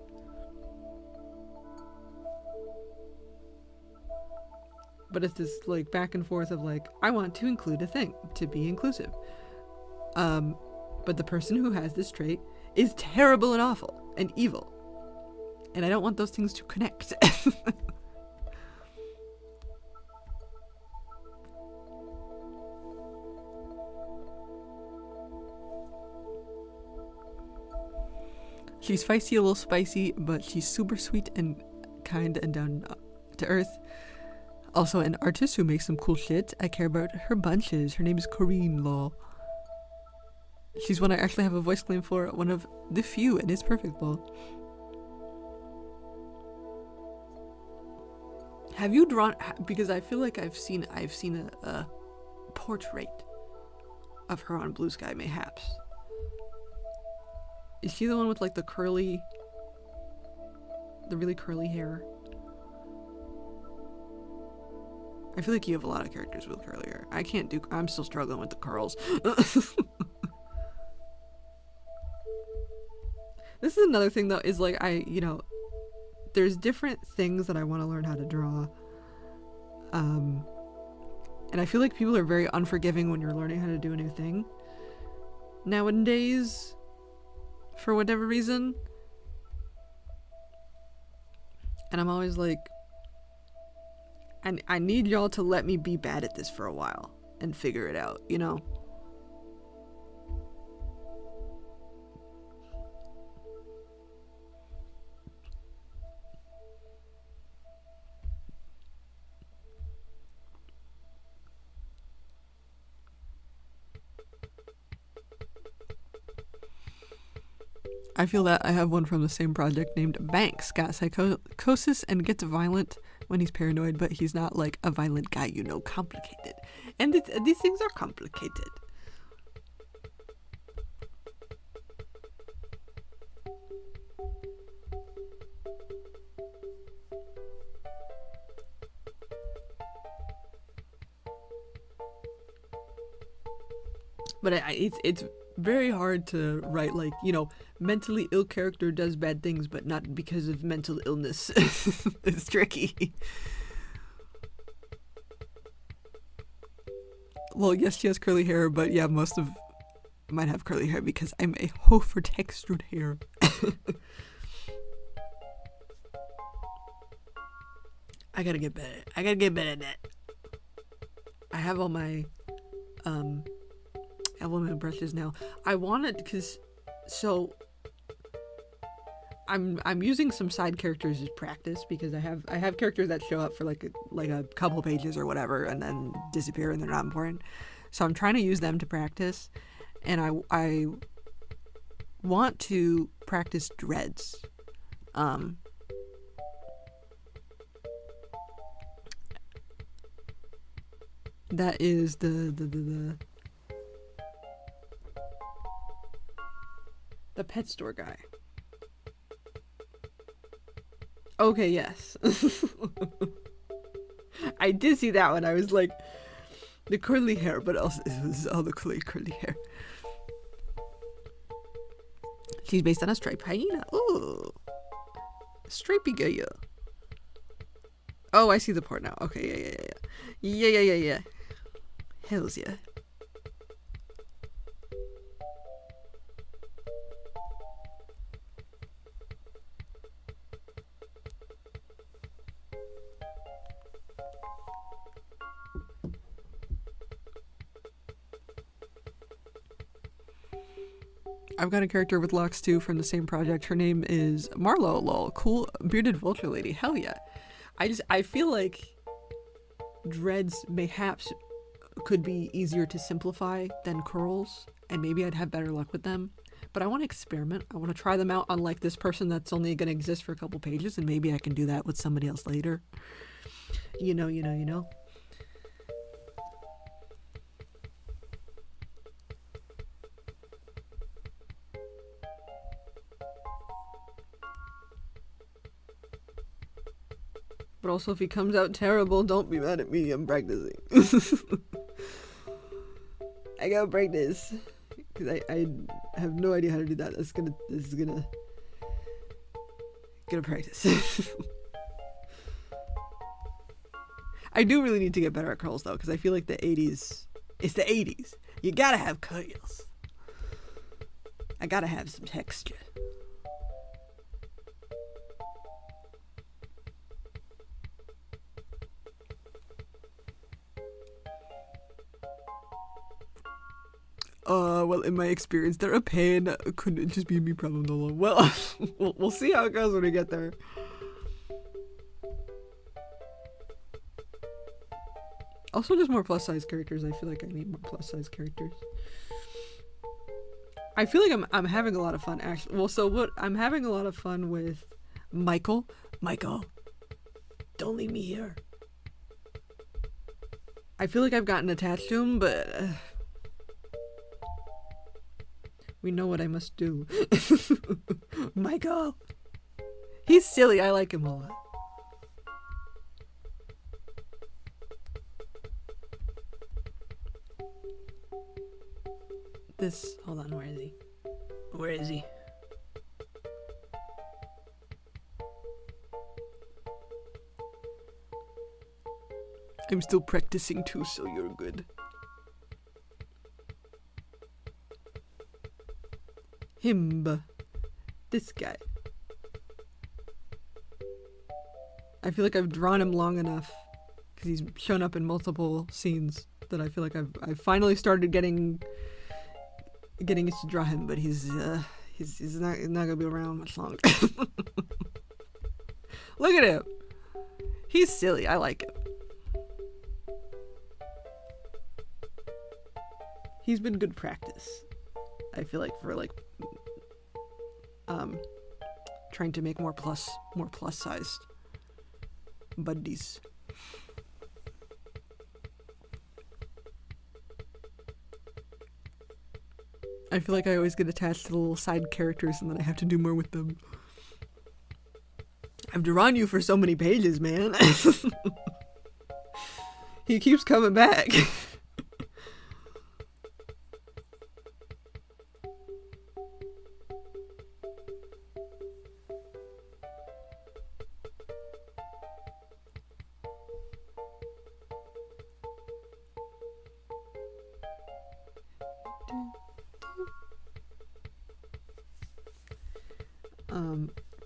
But it's this, like, back and forth of, like, I want to include a thing to be inclusive. But the person who has this trait is terrible and awful and evil. And I don't want those things to connect. She's feisty, a little spicy, but she's super sweet and kind and down to earth. Also an artist who makes some cool shit. I care about her bunches. Her name is Corinne Law. She's one I actually have a voice claim for, one of the few, and it's perfect, lol. Have you drawn, because I feel like I've seen a portrait of her on Blue Sky, mayhaps. Is she the one with, like, the really curly hair? I feel like you have a lot of characters with curly hair. I'm still struggling with the curls. This is another thing, though, is, like, there's different things that I want to learn how to draw. And I feel like people are very unforgiving when you're learning how to do a new thing nowadays, for whatever reason. And I'm always like, I need y'all to let me be bad at this for a while and figure it out, you know? I feel that I have one from the same project named Banks. Got psychosis and gets violent when he's paranoid, but he's not like a violent guy, you know, complicated. And these things are complicated. But it's very hard to write, like, you know, mentally ill character does bad things, but not because of mental illness. It's tricky. Well, yes, she has curly hair, but yeah, most of mine have curly hair because I'm a hoe for textured hair. I gotta get better. I gotta get better at that. I have all my element brushes now. I wanted, because so I'm using some side characters as practice, because I have characters that show up for like a couple pages or whatever and then disappear and they're not important. So I'm trying to use them to practice, and I want to practice dreads. That is the pet store guy. Okay, yes. I did see that one. I was like, the curly hair, but also it was all the curly hair. She's based on a striped hyena. Ooh. Stripey girl. Oh, I see the part now. Okay, yeah. Hells yeah. I've got a character with locks too from the same project. Her name is Marlo. Lol. Cool bearded vulture lady. Hell yeah. I feel like dreads mayhaps could be easier to simplify than curls, and maybe I'd have better luck with them. But I want to experiment. I want to try them out on like this person that's only going to exist for a couple pages, and maybe I can do that with somebody else later. You know. But also, if he comes out terrible, don't be mad at me. I'm practicing. I gotta practice. Because I have no idea how to do that. This is gonna practice. I do really need to get better at curls, though. Because I feel like the 80s... It's the 80s. You gotta have curls. I gotta have some texture. Well, in my experience, they're a pain. Couldn't it just be me problem no more? Well, we'll see how it goes when we get there. Also, just more plus size characters. I feel like I need more plus size characters. I feel like I'm having a lot of fun actually. Well, so what I'm having a lot of fun with Michael. Michael, don't leave me here. I feel like I've gotten attached to him, but we know what I must do. Michael! He's silly. I like him a lot. Hold on, where is he? Where is he? I'm still practicing too, so you're good. Him. This guy. I feel like I've drawn him long enough because he's shown up in multiple scenes that I feel like I've finally started getting used to draw him, but he's not gonna be around much longer. Look at him. He's silly. I like him. He's been good practice. I feel like for like trying to make more plus sized buddies. I feel like I always get attached to the little side characters and then I have to do more with them. I've drawn you for so many pages, man. He keeps coming back.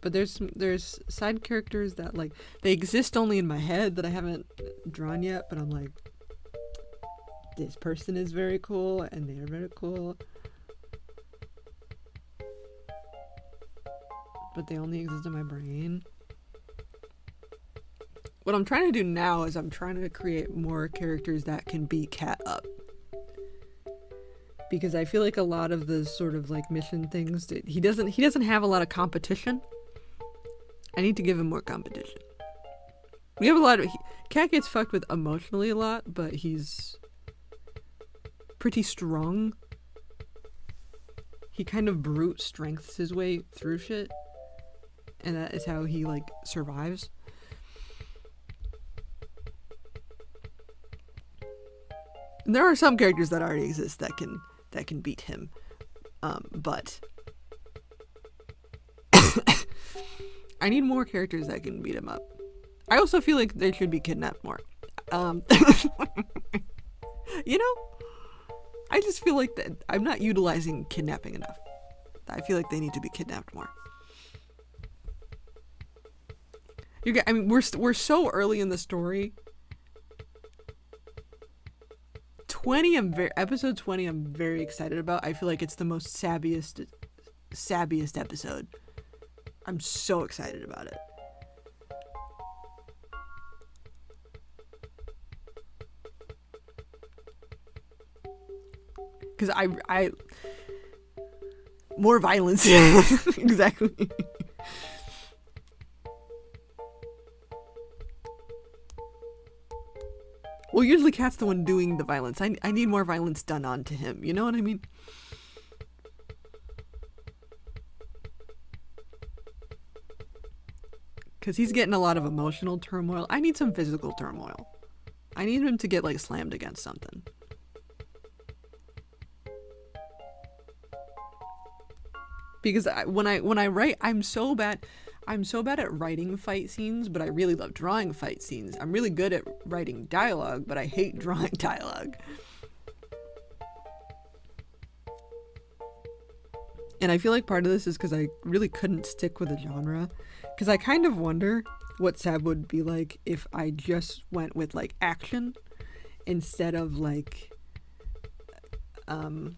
But there's side characters that like they exist only in my head that I haven't drawn yet, but I'm like, this person is very cool and they're very cool, but they only exist in my brain. What I'm trying to do now is I'm trying to create more characters that can be cat up. Because I feel like a lot of the sort of like mission things that he doesn't have a lot of competition. I need to give him more competition. We have a lot of Cat gets fucked with emotionally a lot, but he's pretty strong. He kind of brute strengths his way through shit, and that is how he like survives. There are some characters that already exist that can beat him, but I need more characters that can beat him up. I also feel like they should be kidnapped more. You know, I just feel like that I'm not utilizing kidnapping enough. I feel like they need to be kidnapped more. I mean, we're so early in the story. Episode 20 I'm very excited about. I feel like it's the most sabbiest episode. I'm so excited about it. Because I more violence. Exactly. Well, usually Cat's the one doing the violence. I need more violence done onto him. You know what I mean? Because he's getting a lot of emotional turmoil. I need some physical turmoil. I need him to get, like, slammed against something. Because when I write, I'm so bad at writing fight scenes, but I really love drawing fight scenes. I'm really good at writing dialogue, but I hate drawing dialogue. And I feel like part of this is because I really couldn't stick with a genre. Because I kind of wonder what Sab would be like if I just went with, like, action instead of, like, a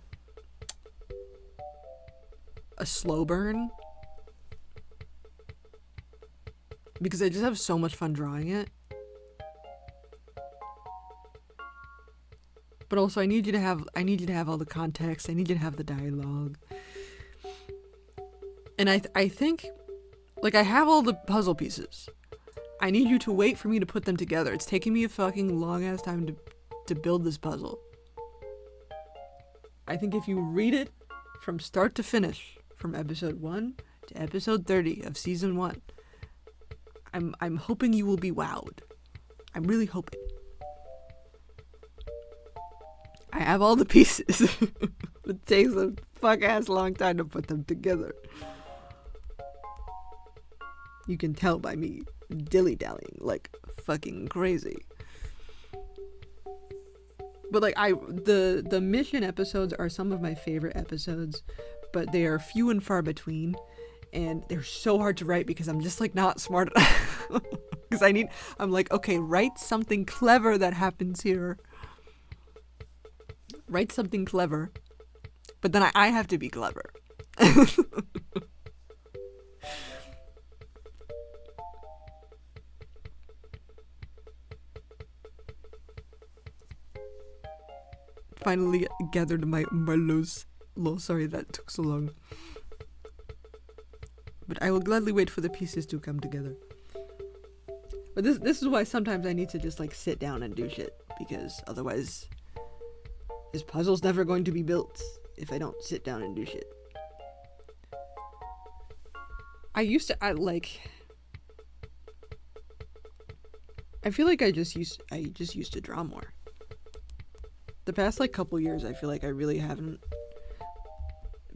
slow burn. Because I just have so much fun drawing it. But also I need you to have all the context. I need you to have the dialogue. And I think, like, I have all the puzzle pieces. I need you to wait for me to put them together. It's taking me a fucking long ass time to build this puzzle. I think if you read it from start to finish, from episode 1 to episode 30 of season 1, I'm hoping you will be wowed. I'm really hoping. I have all the pieces. It takes a fuck ass long time to put them together. You can tell by me dilly-dallying like fucking crazy. But like the mission episodes are some of my favorite episodes, but they are few and far between, and they're so hard to write because I'm just like not smart enough. Because I'm like, okay, write something clever that happens here. Write something clever, but then I have to be clever. Finally gathered my Marlos. Lol, sorry that took so long. But I will gladly wait for the pieces to come together. But this is why sometimes I need to just like sit down and do shit, because otherwise this puzzle's never going to be built if I don't sit down and do shit. I feel like I just used to draw more. The past like couple years I feel like I really haven't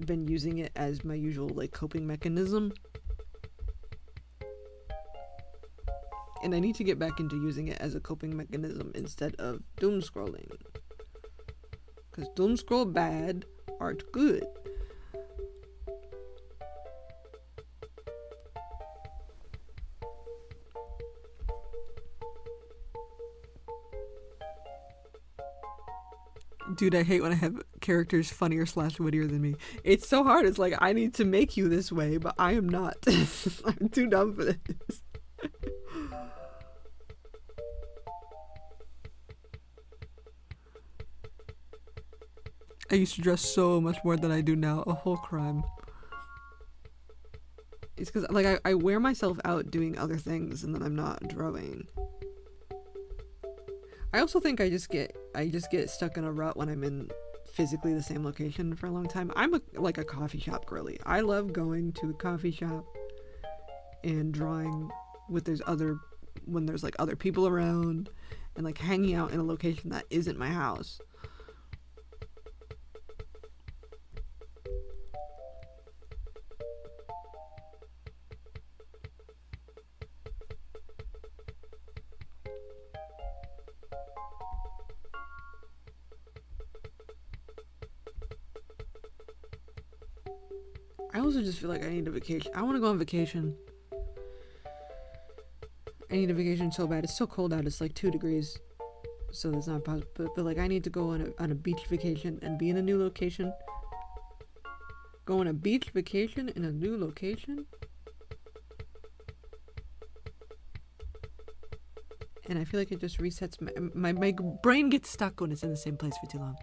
been using it as my usual like coping mechanism. And I need to get back into using it as a coping mechanism instead of doom scrolling. Cause doom scroll bad, art good. Dude, I hate when I have characters funnier / wittier than me. It's so hard. It's like, I need to make you this way, but I am not. I'm too dumb for this. I used to dress so much more than I do now. A whole crime. It's because, like, I wear myself out doing other things and then I'm not drawing. I also think I just get stuck in a rut when I'm in physically the same location for a long time. I'm like a coffee shop girly. I love going to a coffee shop and drawing when there's like other people around, and like hanging out in a location that isn't my house. I also just feel like I need a vacation. I want to go on vacation. I need a vacation so bad. It's so cold out. It's like 2 degrees. So that's not possible. But like I need to go on a beach vacation and be in a new location. Go on a beach vacation in a new location. And I feel like it just resets my brain gets stuck when it's in the same place for too long.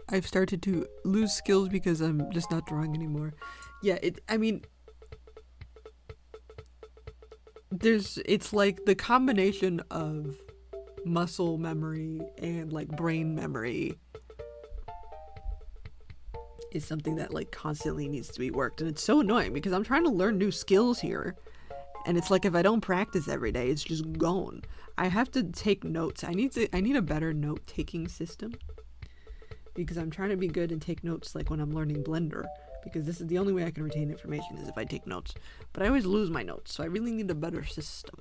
I've started to lose skills because I'm just not drawing anymore. Yeah, it's like the combination of muscle memory and like brain memory is something that like constantly needs to be worked, and it's so annoying because I'm trying to learn new skills here, and it's like if I don't practice every day, it's just gone. I have to take notes. I need a better note-taking system because I'm trying to be good and take notes like when I'm learning Blender, because this is the only way I can retain information is if I take notes. But I always lose my notes, so I really need a better system.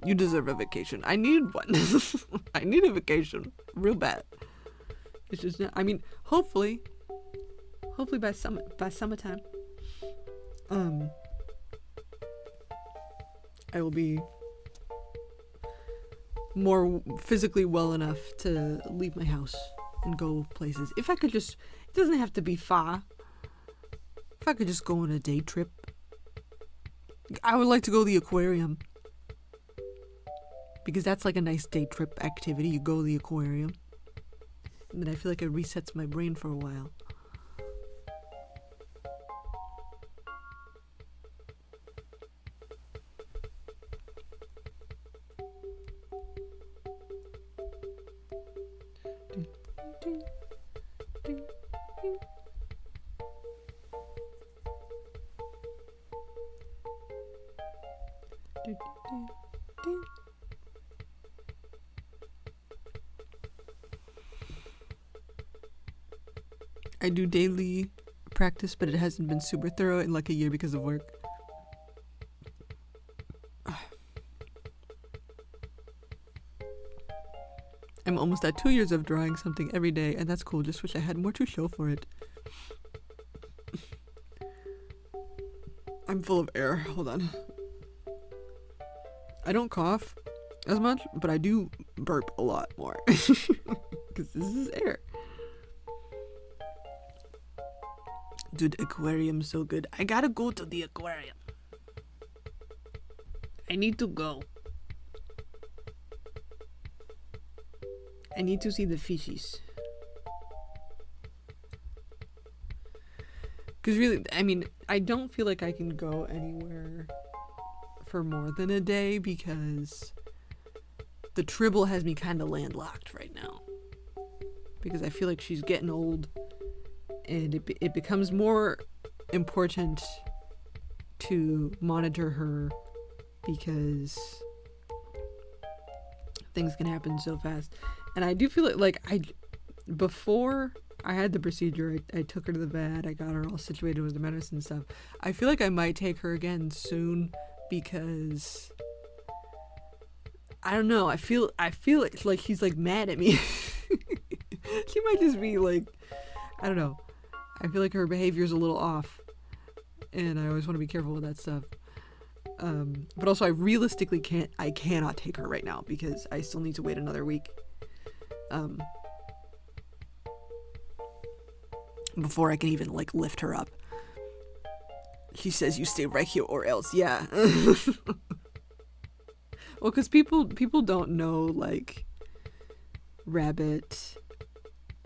You deserve a vacation. I need one. I need a vacation real bad. It's just not, I mean, hopefully by summertime, I will be more physically well enough to leave my house and go places. If I could just, it doesn't have to be far. If I could just go on a day trip. I would like to go to the aquarium, because that's like a nice day trip activity. You go to the aquarium, and then I feel like it resets my brain for a while. I do daily practice, but it hasn't been super thorough in like a year because of work. I'm almost at 2 years of drawing something every day, and that's cool. Just wish I had more to show for it. I'm full of air. Hold on. I don't cough as much, but I do burp a lot more. Because this is air. Dude, aquarium's so good. I gotta go to the aquarium. I need to go. I need to see the fishies. Because really, I mean, I don't feel like I can go anywhere for more than a day because the Tribble has me kind of landlocked right now. Because I feel like she's getting old, and it becomes more important to monitor her because things can happen so fast. And I do feel like before I had the procedure, I took her to the vet, I got her all situated with the medicine and stuff. I feel like I might take her again soon because I don't know, I feel like she's like mad at me. She might just be like, I don't know. I feel like her behavior's a little off, and I always want to be careful with that stuff. But also I realistically cannot take her right now because I still need to wait another week. Before I can even like lift her up. She says you stay right here or else, yeah. Well, because people don't know like rabbit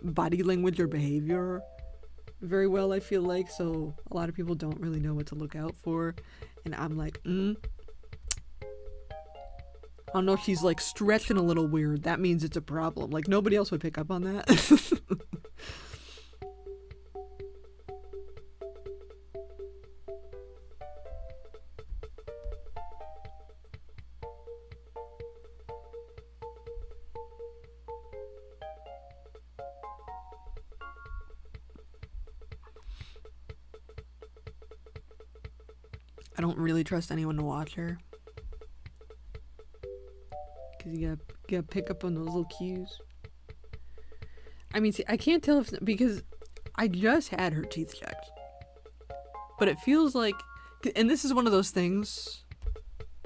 body language or behavior very well, I feel like, so a lot of people don't really know what to look out for, and I'm like, I don't know, she's like stretching a little weird, that means it's a problem. Like nobody else would pick up on that. I don't really trust anyone to watch her. Because you gotta pick up on those little cues. I mean, see, I can't tell if, because I just had her teeth checked. But it feels like, and this is one of those things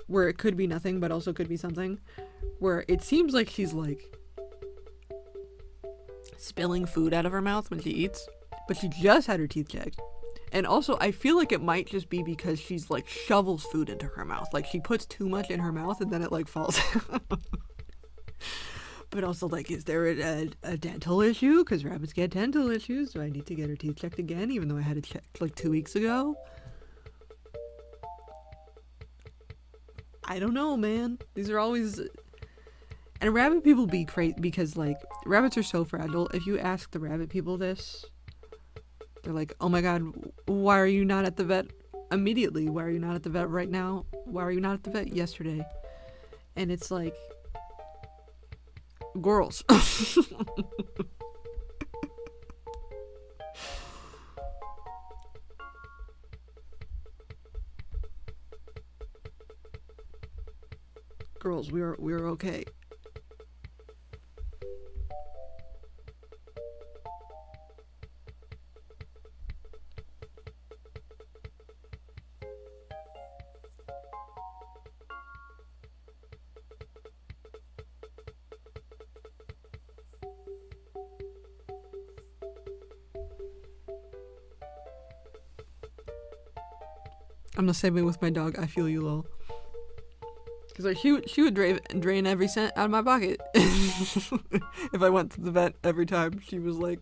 where it could be nothing, but also could be something, where it seems like she's like spilling food out of her mouth when she eats, but she just had her teeth checked. And also, I feel like it might just be because she's like shovels food into her mouth. Like she puts too much in her mouth and then it like falls out. But also, like, is there a dental issue? Because rabbits get dental issues. Do I need to get her teeth checked again, even though I had it checked like 2 weeks ago? I don't know, man. These are always... And rabbit people be crazy because, like, rabbits are so fragile. If you ask the rabbit people this, they're like, oh my god, why are you not at the vet immediately? Why are you not at the vet right now? Why are you not at the vet yesterday? And it's like... girls. Girls, we're okay. I'm the same way with my dog. I feel you, lol. Cause like she would drain every cent out of my pocket if I went to the vet every time. She was like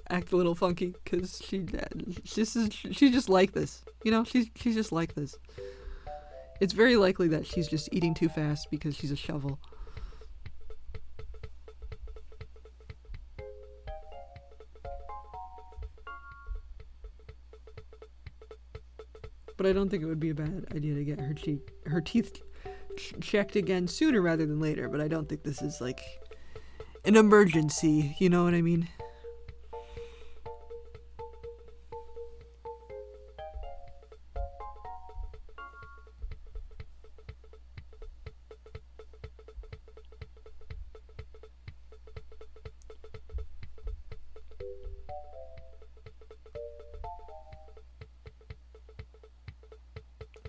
act a little funky because she's just like this. You know, she's just like this. It's very likely that she's just eating too fast because she's a shovel. But I don't think it would be a bad idea to get her teeth checked again sooner rather than later. But I don't think this is like an emergency. You know what I mean?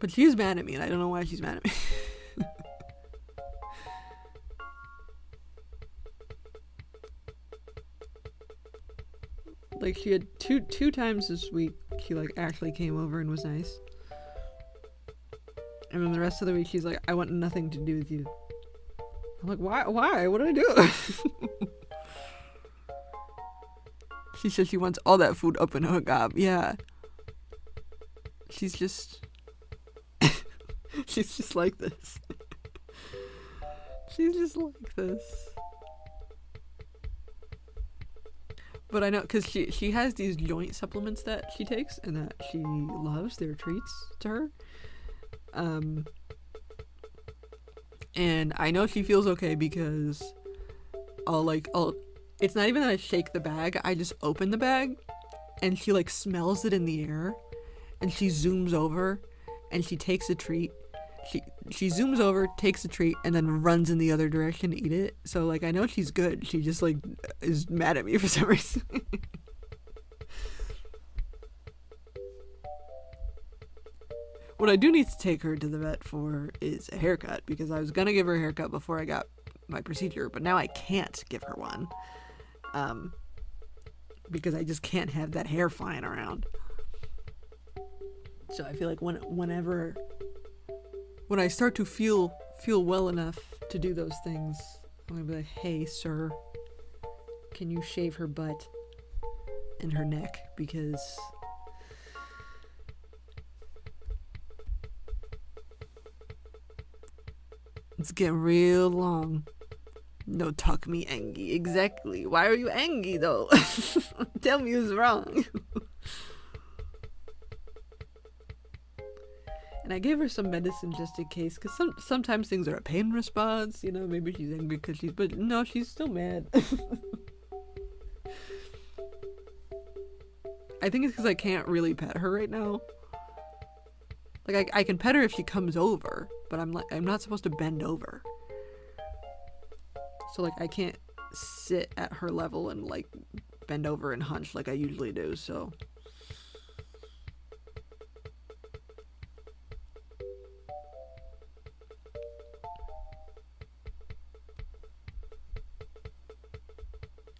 But she's mad at me, and I don't know why she's mad at me. Like, she had two times this week, she, like, actually came over and was nice. And then the rest of the week, she's like, I want nothing to do with you. I'm like, why? What did I do? She said she wants all that food up in her gob. Yeah. She's just... She's just like this. She's just like this. But I know, because she has these joint supplements that she takes and that she loves. They're treats to her. And I know she feels okay because it's not even that I shake the bag. I just open the bag and she like smells it in the air and she zooms over and she takes a treat. She zooms over, takes a treat, and then runs in the other direction to eat it. So, like, I know she's good. She just, like, is mad at me for some reason. What I do need to take her to the vet for is a haircut, because I was gonna give her a haircut before I got my procedure, but now I can't give her one. Because I just can't have that hair flying around. So I feel like when I start to feel well enough to do those things, I'm gonna be like, hey, sir, can you shave her butt and her neck? Because it's getting real long. No, talk me Angie. Exactly. Why are you angry, though? Tell me who's wrong. And I gave her some medicine just in case, because sometimes things are a pain response, you know, maybe she's angry because but no, she's still mad. I think it's because I can't really pet her right now. Like, I can pet her if she comes over, but I'm not supposed to bend over. So, like, I can't sit at her level and like bend over and hunch like I usually do, so.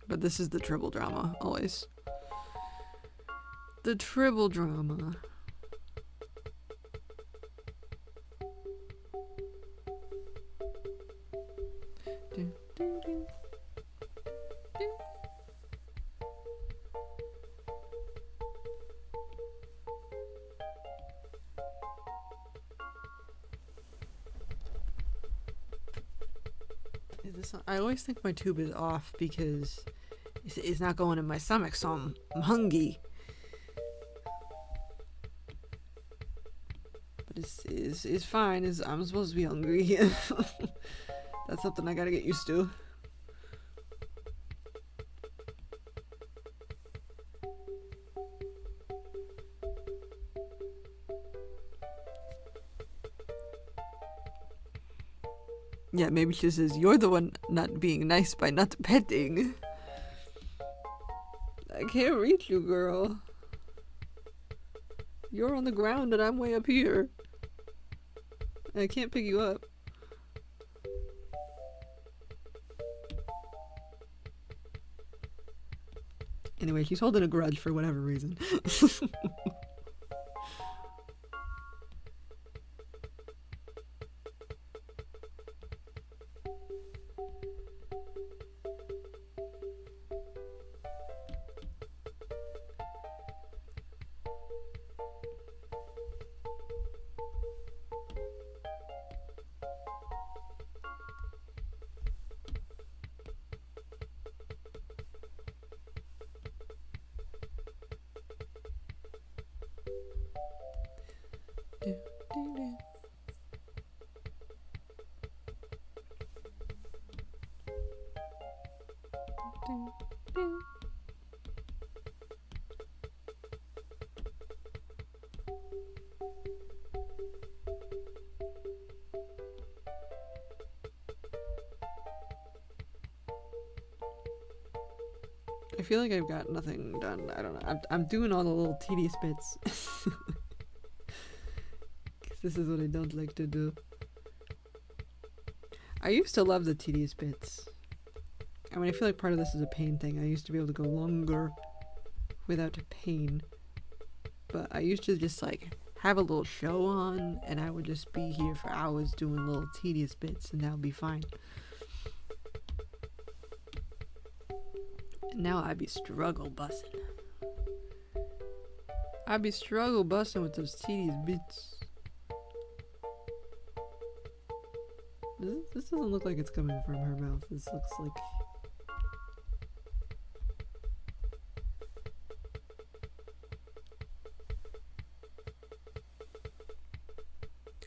But this is the triple drama, always. The triple drama. Is this on? I always think my tube is off because it's not going in my stomach, so I'm hungry. But it's fine. I'm supposed to be hungry. That's something I gotta get used to. Yeah, maybe she says, you're the one not being nice by not petting. I can't reach you, girl. You're on the ground and I'm way up here. I can't pick you up. Anyway, she's holding a grudge for whatever reason. I feel like I've got nothing done. I don't know. I'm doing all the little tedious bits. Because this is what I don't like to do. I used to love the tedious bits. I mean, I feel like part of this is a pain thing. I used to be able to go longer without pain. But I used to just like have a little show on and I would just be here for hours doing little tedious bits and that would be fine. Now I be struggle busting. I be struggle busting with those tedious bits. This doesn't look like it's coming from her mouth. This looks like...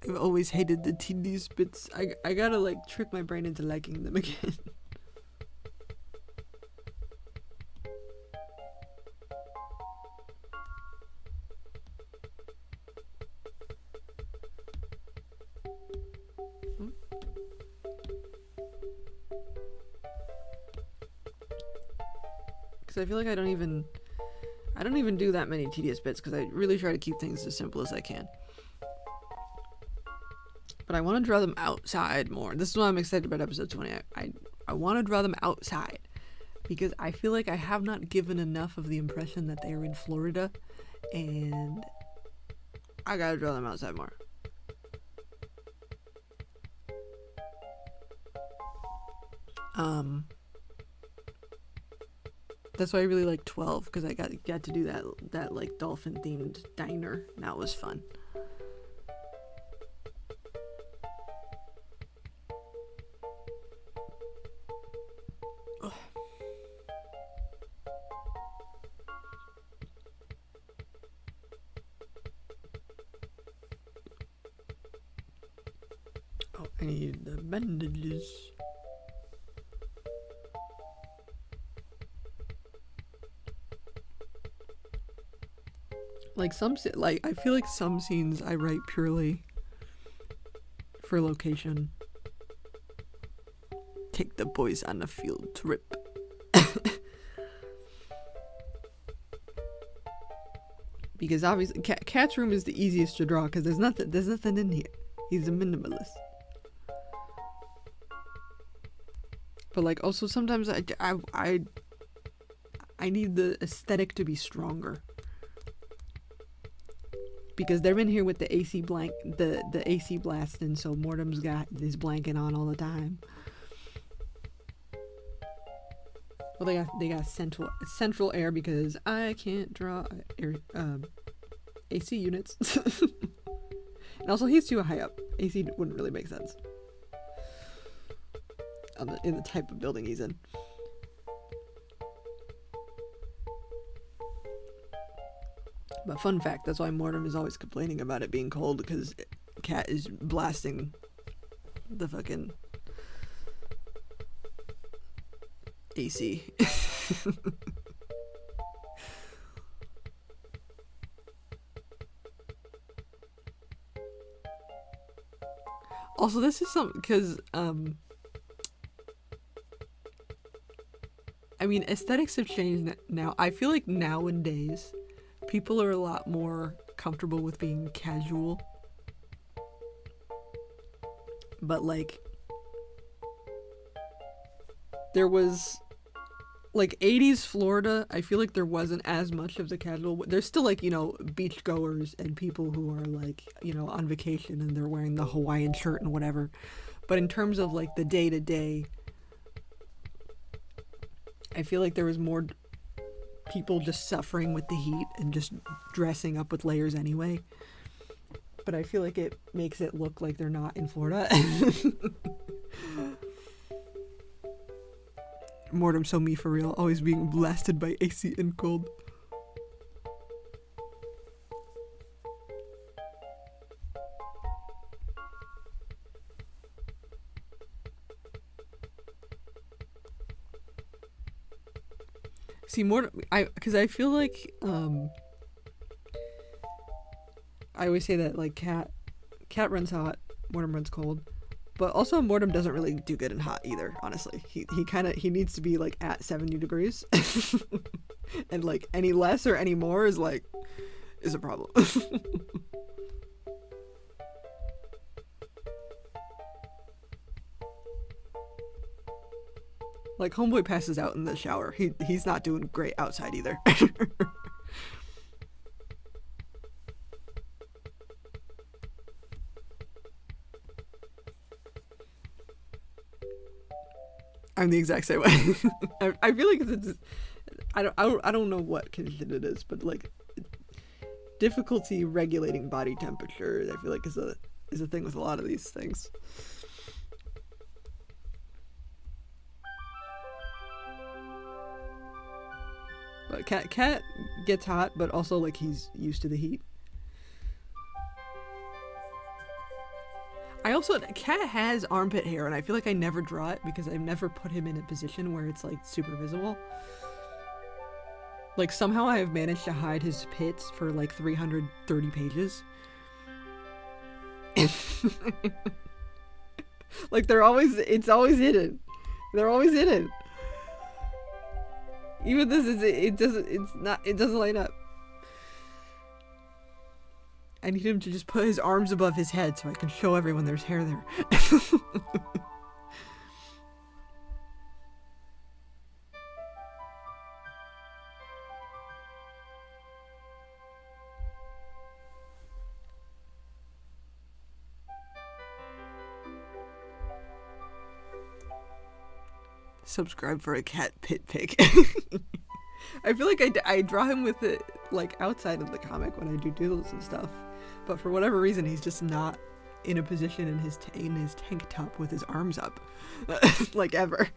I've always hated the tedious bits. I gotta like trick my brain into liking them again. I feel like I don't even do that many tedious bits because I really try to keep things as simple as I can. But I want to draw them outside more. This is why I'm excited about episode 20. I want to draw them outside because I feel like I have not given enough of the impression that they are in Florida, and I gotta draw them outside more. That's why I really like 12 because I got to do that like dolphin themed diner. That was fun. Oh, I need the bandages. Like I feel like some scenes I write purely for location. Take the boys on a field trip. Because obviously Cat's room is the easiest to draw because there's nothing in here. He's a minimalist. But like also sometimes I need the aesthetic to be stronger. Because they're in here with the AC the AC blasting, so Mortem's got this blanket on all the time. Well, they got central air because I can't draw air, AC units. And also he's too high up. AC wouldn't really make sense in the type of building he's in. But fun fact, that's why Mortem is always complaining about it being cold, because Cat is blasting the fucking AC. Also, this is something, because, I mean, aesthetics have changed now. I feel like nowadays, people are a lot more comfortable with being casual. But, like, there was, like, 80s Florida, I feel like there wasn't as much of the casual. There's still, like, you know, beachgoers and people who are, like, you know, on vacation and they're wearing the Hawaiian shirt and whatever. But in terms of, like, the day-to-day, I feel like there was more people just suffering with the heat and just dressing up with layers anyway. But I feel like it makes it look like they're not in Florida. Mortem so me for real, always being blasted by AC and cold. See, Mortem, because I feel like, I always say that, like, Cat runs hot, Mortem runs cold. But also Mortem doesn't really do good in hot either, honestly. He needs to be, like, at 70 degrees. And, like, any less or any more is a problem. Like, homeboy passes out in the shower. He's not doing great outside either. I'm the exact same way. I feel like it's I don't know what condition it is, but like difficulty regulating body temperature, I feel like is a thing with a lot of these things. But Cat gets hot, but also like he's used to the heat. Cat has armpit hair, and I feel like I never draw it because I've never put him in a position where it's, like, super visible. Like, somehow I have managed to hide his pits for, like, 330 pages. Like, it's always hidden. They're always hidden. Even this it doesn't line up. I need him to just put his arms above his head so I can show everyone there's hair there. Subscribe for a cat pit pic. I feel like I draw him with it, like, outside of the comic when I do doodles and stuff. But for whatever reason, he's just not in a position in his tank top with his arms up. Like, ever.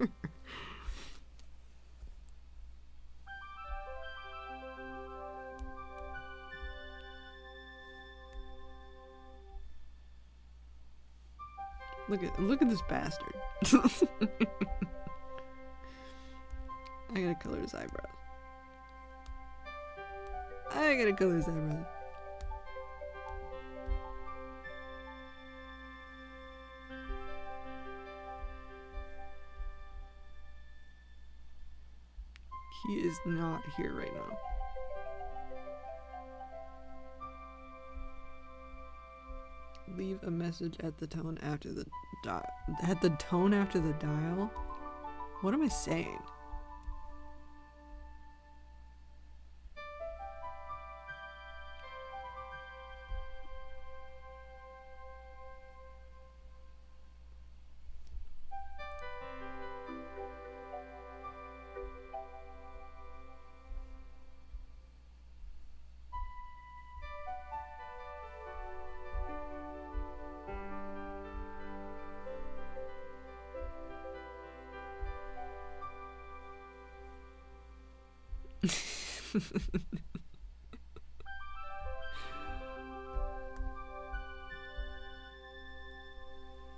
Look at this bastard. I gotta color his eyebrows. He is not here right now. Leave a message at the tone after the dial. At the tone after the dial? What am I saying?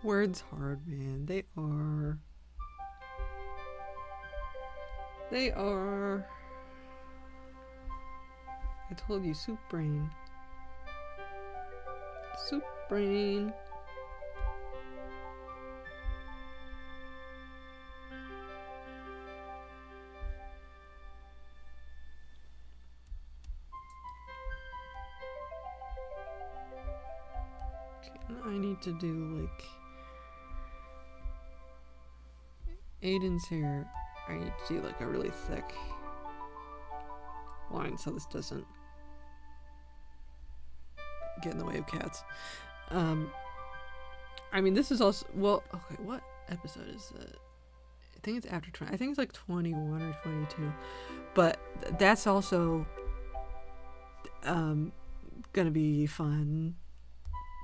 Words hard, man. They are. They are. I told you, soup brain. Soup brain. I need to do like Aiden's hair. I need to do like a really thick line so this doesn't get in the way of cats. I mean, this is also, well, okay, what episode is it? I think it's after 20. I think it's like 21 or 22. But that's also gonna be fun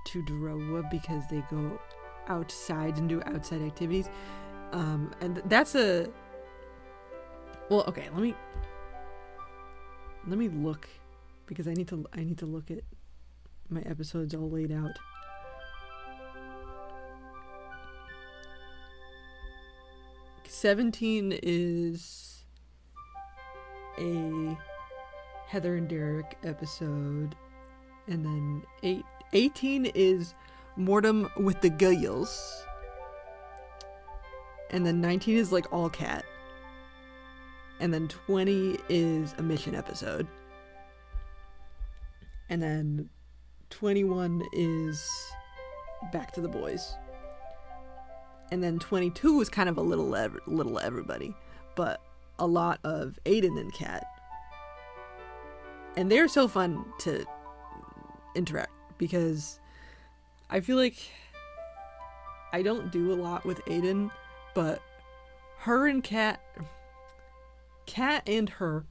to draw because they go outside and do outside activities. And that's a, well, okay, let me look, because I need to look at my episodes all laid out. "17 is a Heather and Derek episode, and then 18 is Mortem with the Gills, and then 19 is like all cat, and then 20 is a mission episode, and then 21 is Back to the Boys, and then 22 is kind of a little everybody, but a lot of Aiden and Kat, and they're so fun to interact because I feel like I don't do a lot with Aiden, but her and Kat and her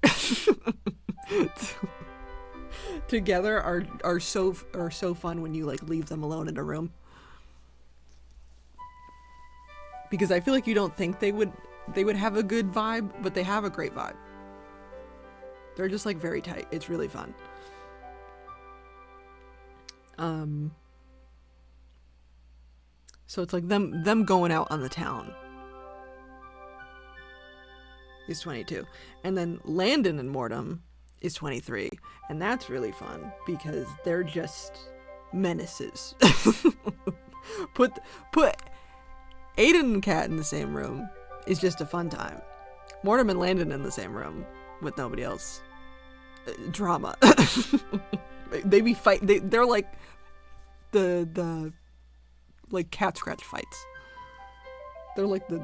together are so fun when you like leave them alone in a room, because I feel like you don't think they would have a good vibe, but they have a great vibe. They're just like very tight. It's really fun. So it's like them going out on the town is 22, and then Landon and Mortem is 23, and that's really fun because they're just menaces. Put Aiden and Kat in the same room is just a fun time. Mortem and Landon in the same room with nobody else, drama. They be fight. They're like the like cat scratch fights. They're like the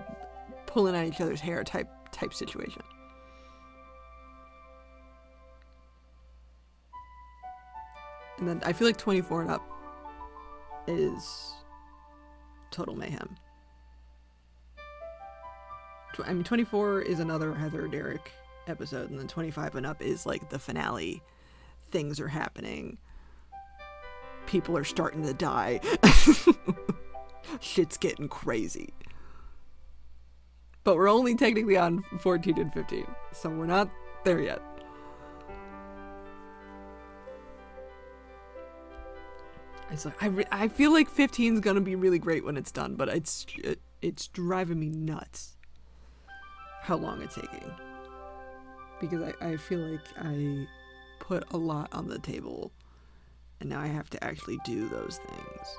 pulling at each other's hair type situation. And then I feel like 24 and up is total mayhem. I mean, 24 is another Heather Derek episode, and then 25 and up is like the finale. Things are happening. People are starting to die. Shit's getting crazy. But we're only technically on 14 and 15, so we're not there yet. It's like I feel like 15 is gonna be really great when it's done, but it's driving me nuts how long it's taking, because I feel like I put a lot on the table and now I have to actually do those things.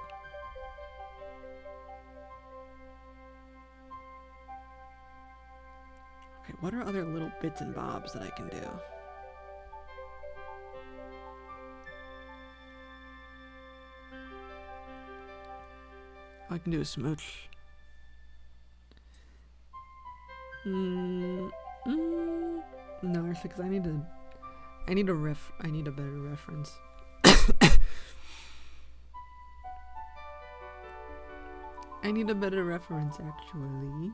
Okay, what are other little bits and bobs that I can do? I can do a smooch. No, actually, because I need a better reference. I need a better reference, actually.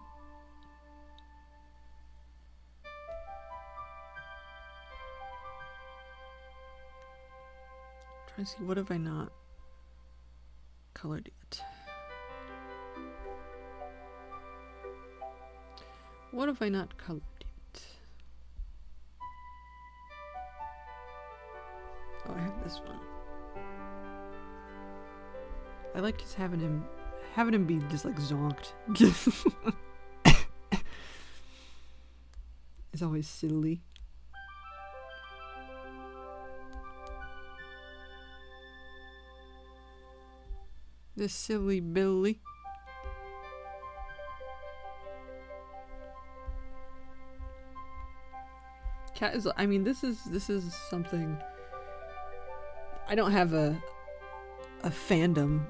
Trying to see, what have I not colored yet? What have I not colored yet? Oh, I have this one. I like just having him be just like zonked. It's always silly. This silly Billy. Cat is, I mean, this is something. I don't have a fandom.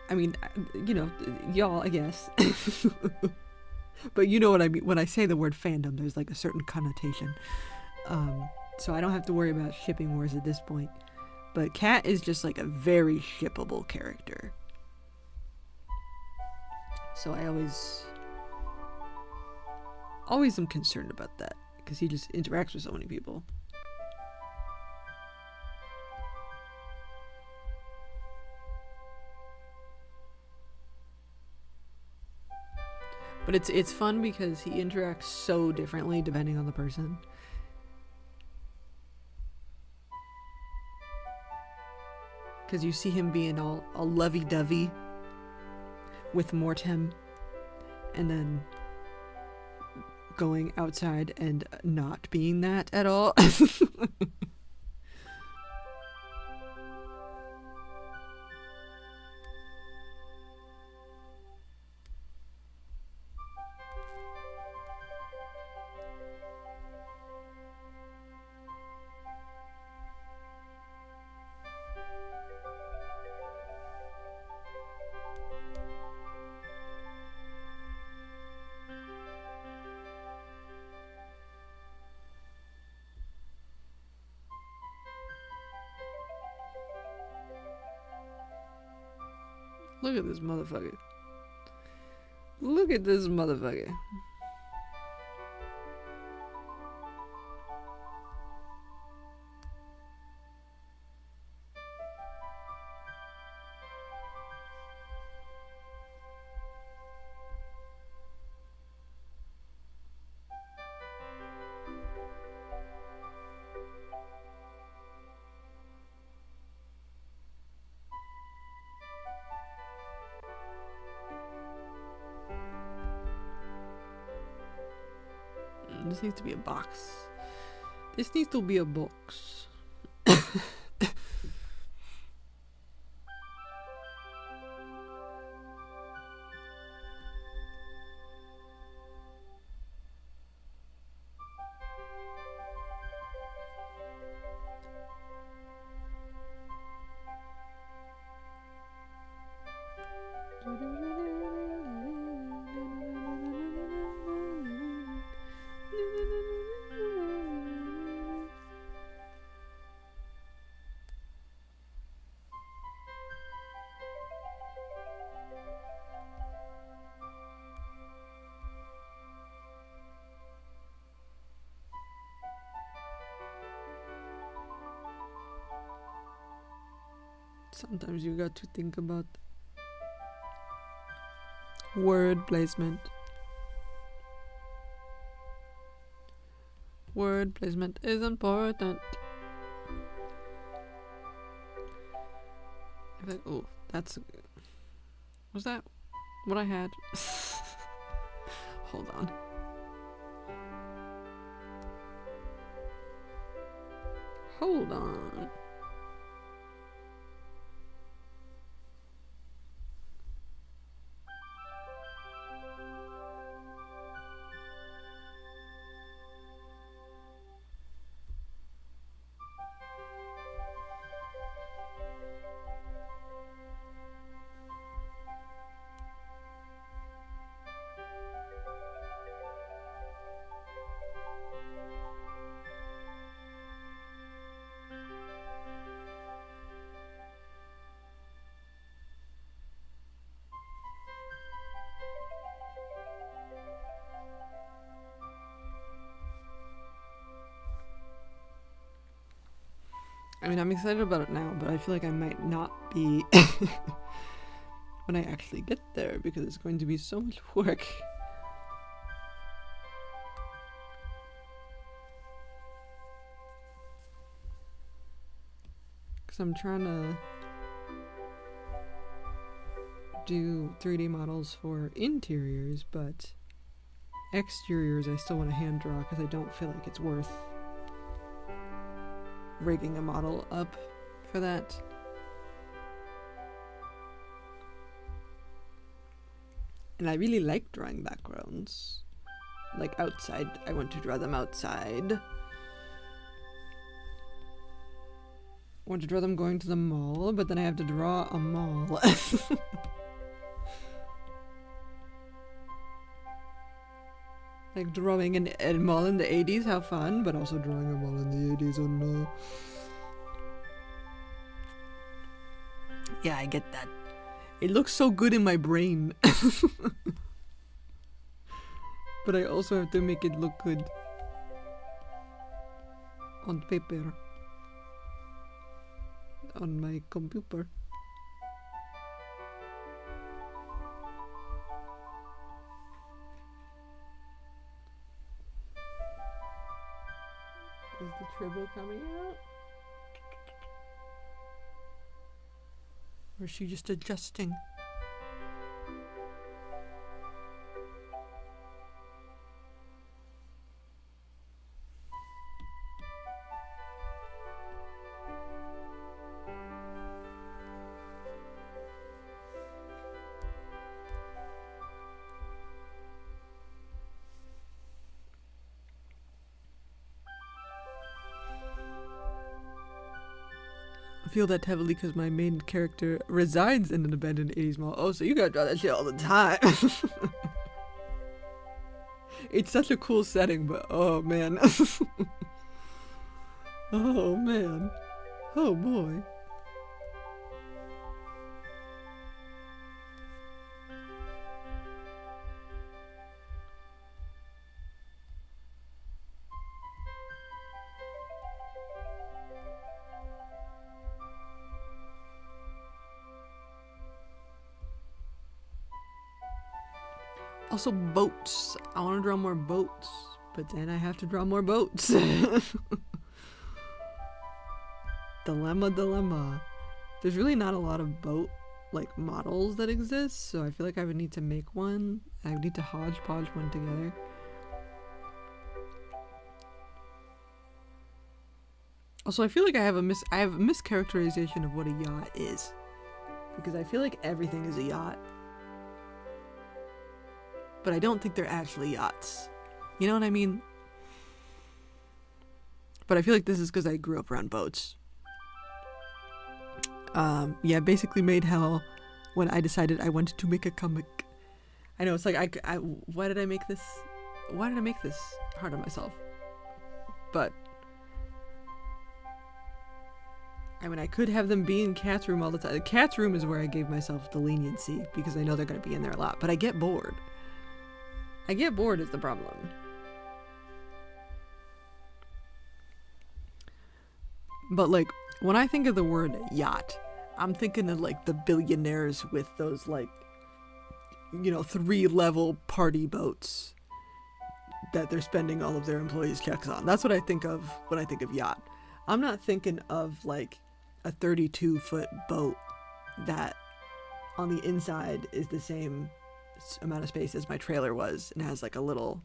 I mean, you know, y'all, I guess. But you know what I mean when I say the word fandom, there's like a certain connotation. So I don't have to worry about shipping wars at this point. But Cat is just like a very shippable character. So I always am concerned about that, because he just interacts with so many people. But it's fun because he interacts so differently depending on the person. Because you see him being all lovey-dovey with Mortem, and then going outside and not being that at all. Look at this motherfucker. Look at this motherfucker. This needs to be a box. This needs to be a box. Sometimes you got to think about word placement. Word placement is important. Oh, that's... Was that what I had? Hold on. Hold on. I mean, I'm excited about it now, but I feel like I might not be when I actually get there because it's going to be so much work. Because I'm trying to do 3D models for interiors, but exteriors I still want to hand draw because I don't feel like it's worth rigging a model up for that. And I really like drawing backgrounds. Like outside, I want to draw them outside. I want to draw them going to the mall, but then I have to draw a mall. Like drawing a mall in the 80s, how fun, but also drawing a mall in the 80s, oh no. Yeah, I get that. It looks so good in my brain. But I also have to make it look good on paper. On my computer. Is the treble coming out? Or is she just adjusting? I feel that heavily because my main character resides in an abandoned 80s mall. Oh, so you gotta draw that shit all the time. It's such a cool setting, but oh man. Oh man. Oh boy. Also boats. I want to draw more boats, but then I have to draw more boats. Dilemma. There's really not a lot of boat like models that exist, so I feel like I would need to make one. I would need to hodgepodge one together. Also, I feel like I have a mischaracterization of what a yacht is, because I feel like everything is a yacht. But I don't think they're actually yachts. You know what I mean? But I feel like this is because I grew up around boats. Yeah, basically made hell when I decided I wanted to make a comic. I know, it's like, why did I make this? Why did I make this hard on myself? But I mean, I could have them be in Cat's room all the time. The Cat's room is where I gave myself the leniency because I know they're going to be in there a lot. But I get bored. I get bored is the problem. But like, when I think of the word yacht, I'm thinking of like the billionaires with those like, you know, 3-level party boats that they're spending all of their employees' checks on. That's what I think of when I think of yacht. I'm not thinking of like a 32-foot boat that on the inside is the same amount of space as my trailer was and has like a little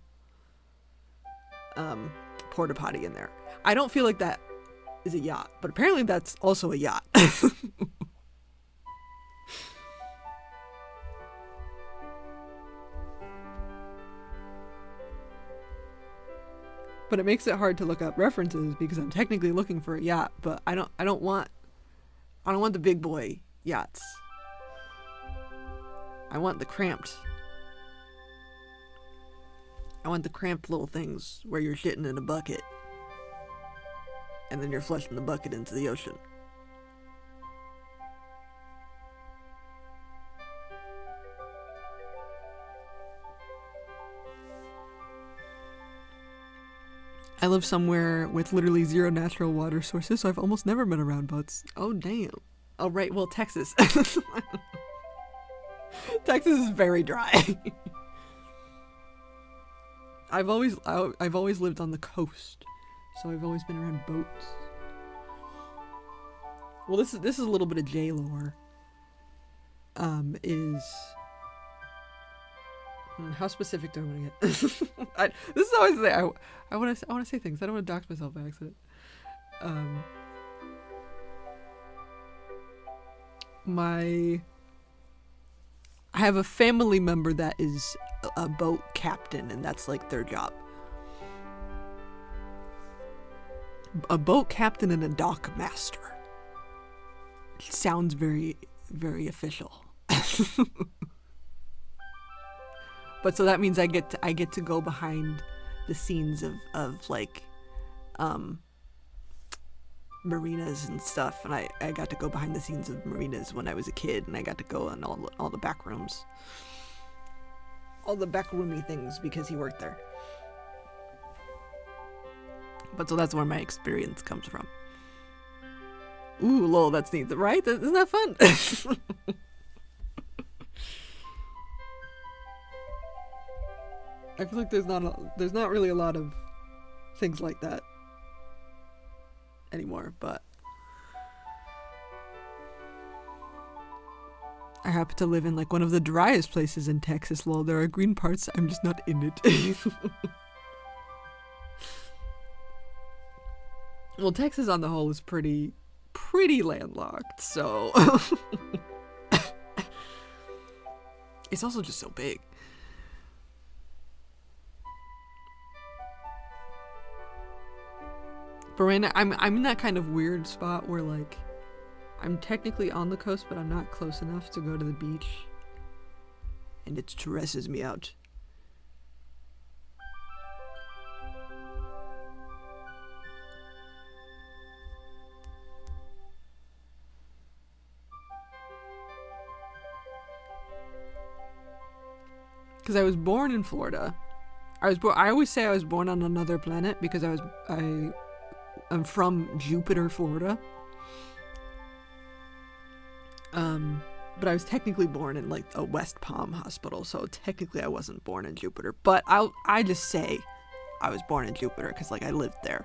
porta potty in there. I don't feel like that is a yacht, but apparently that's also a yacht. But it makes it hard to look up references because I'm technically looking for a yacht, but I don't want the big boy yachts. I want the cramped little things where you're shitting in a bucket and then you're flushing the bucket into the ocean. I live somewhere with literally zero natural water sources, so I've almost never been around boats. Oh, damn. Oh, right, well, Texas. Texas is very dry. I've always lived on the coast, so I've always been around boats. Well, this is a little bit of J lore. How specific do I want to get? This is always the I want to say things. I don't want to dox myself by accident. I have a family member that is a boat captain, and that's like their job. A boat captain and a dock master. It sounds very, very official. But so that means I get to go behind the scenes of like marinas and stuff, and I got to go behind the scenes of marinas when I was a kid, and I got to go in all the back rooms, all the back roomy things, because he worked there. But so that's where my experience comes from. Ooh, lol, that's neat, right? Isn't that fun? I feel like there's not really a lot of things like that anymore, but I happen to live in like one of the driest places in Texas. Lol, there are green parts, I'm just not in it. Well, Texas on the whole is pretty landlocked, so it's also just so big. But right now, I'm in that kind of weird spot where like I'm technically on the coast, but I'm not close enough to go to the beach, and it stresses me out. Because I was born in Florida. I always say I was born on another planet because I'm from Jupiter, Florida. But I was technically born in like a West Palm hospital, so technically I wasn't born in Jupiter. But I just say I was born in Jupiter because like I lived there.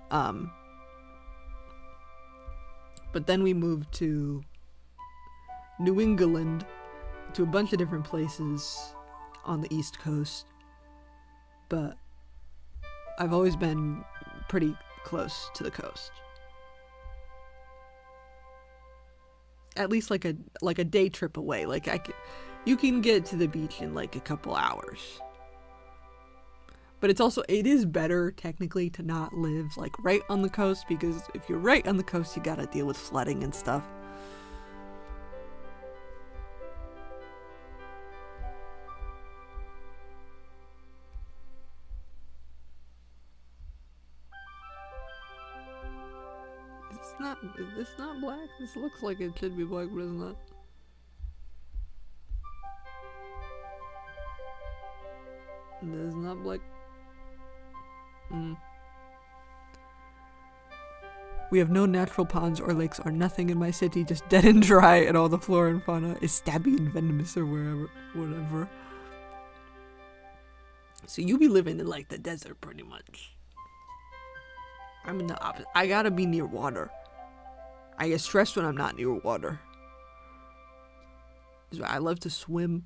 But then we moved to New England, to a bunch of different places on the East Coast. But I've always been pretty close to the coast. At least like a day trip away. Like you can get to the beach in like a couple hours. But it is better technically to not live like right on the coast, because if you're right on the coast, you gotta deal with flooding and stuff. Is this not black? This looks like it should be black, but it's not. This is not black. We have no natural ponds or lakes or nothing in my city, just dead and dry, and all the flora and fauna is stabby and venomous or whatever. So you be living in like the desert pretty much. I'm in the opposite. I gotta be near water. I get stressed when I'm not near water. I love to swim.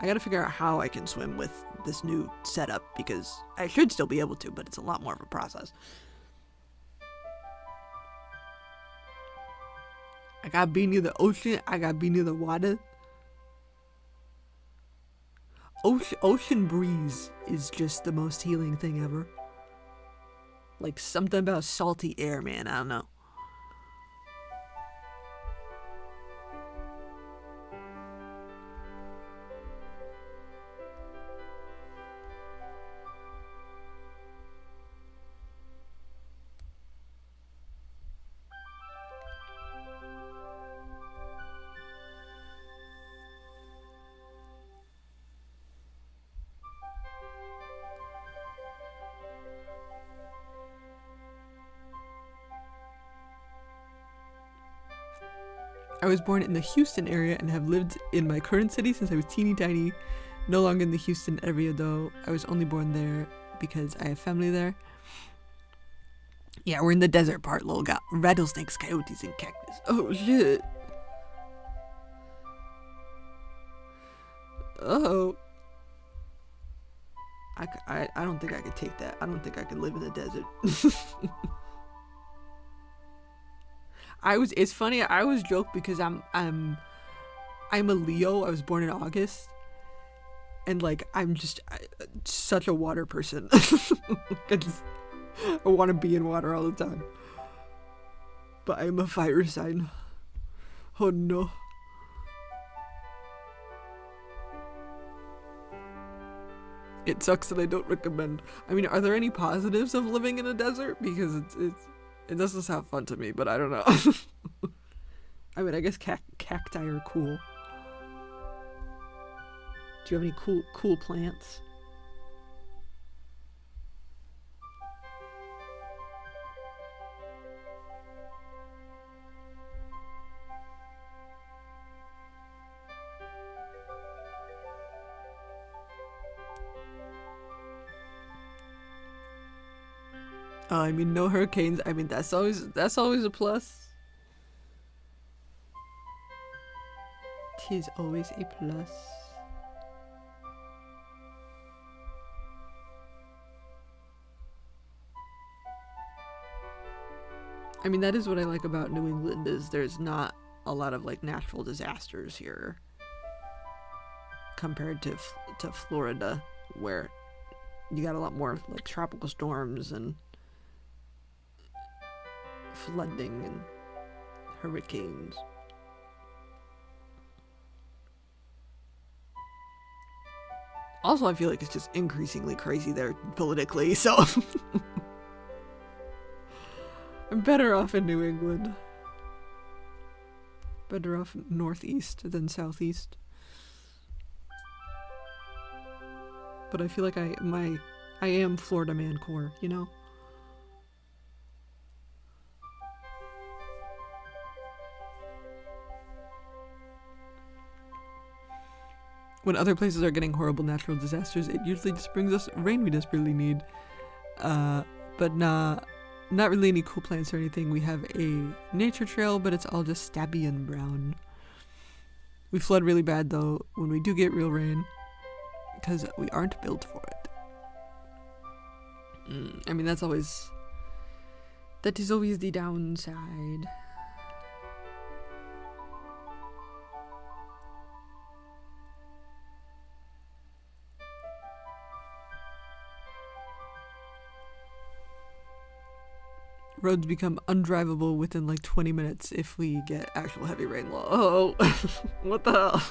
I gotta figure out how I can swim with this new setup, because I should still be able to, but it's a lot more of a process. I gotta be near the ocean. I gotta be near the water. Ocean breeze is just the most healing thing ever. Like something about salty air, man. I don't know. I was born in the Houston area and have lived in my current city since I was teeny tiny. No longer in the Houston area though. I was only born there because I have family there. Yeah, we're in the desert part, lol. Got rattlesnakes, coyotes, and cactus. Oh shit. Oh. I don't think I could take that. I don't think I could live in the desert. It's funny, I always joke because I'm a Leo. I was born in August. And like I'm just such a water person. I want to be in water all the time. But I'm a fire sign. Oh no. It sucks that I don't recommend. I mean, are there any positives of living in a desert? Because it doesn't sound fun to me, but I don't know. I mean, I guess cacti are cool. Do you have any cool plants? I mean, no hurricanes. I mean, that's always a plus. Tis always a plus. I mean, that is what I like about New England, is there's not a lot of like natural disasters here compared to Florida, where you got a lot more like tropical storms and flooding and hurricanes. Also, I feel like it's just increasingly crazy there politically, so I'm better off in New England. Better off northeast than southeast. But I feel like I am Florida man core, you know? When other places are getting horrible natural disasters, it usually just brings us rain we desperately need. But not really any cool plants or anything. We have a nature trail, but it's all just stabby and brown. We flood really bad though when we do get real rain, because we aren't built for it. I mean, that is always the downside. Roads become undrivable within like 20 minutes if we get actual heavy rain. Oh, what the hell?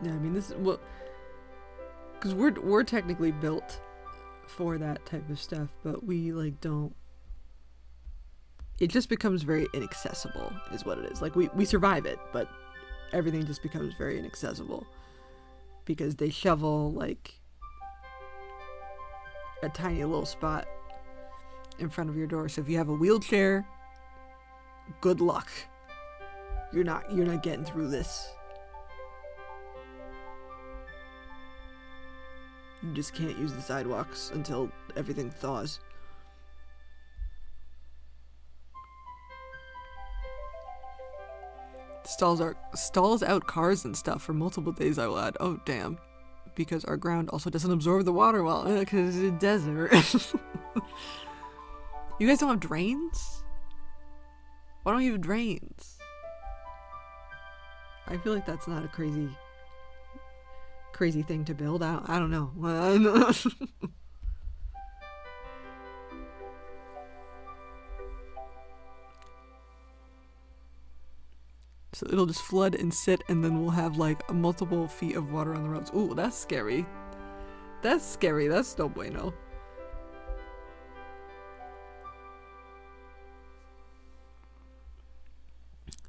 Yeah, I mean, this is, well, because we're technically built for that type of stuff, but we like don't. It just becomes very inaccessible, is what it is. Like we survive it, but everything just becomes very inaccessible because they shovel like a tiny little spot in front of your door. So if you have a wheelchair, good luck. You're not getting through this. You just can't use the sidewalks until everything thaws. Stalls out cars and stuff for multiple days, I will add. Oh, damn. Because our ground also doesn't absorb the water well, because it's a desert. You guys don't have drains? Why don't you have drains? I feel like that's not a crazy thing to build. I don't know. So it'll just flood and sit, and then we'll have like multiple feet of water on the roads. Ooh, that's scary. That's scary. That's no bueno.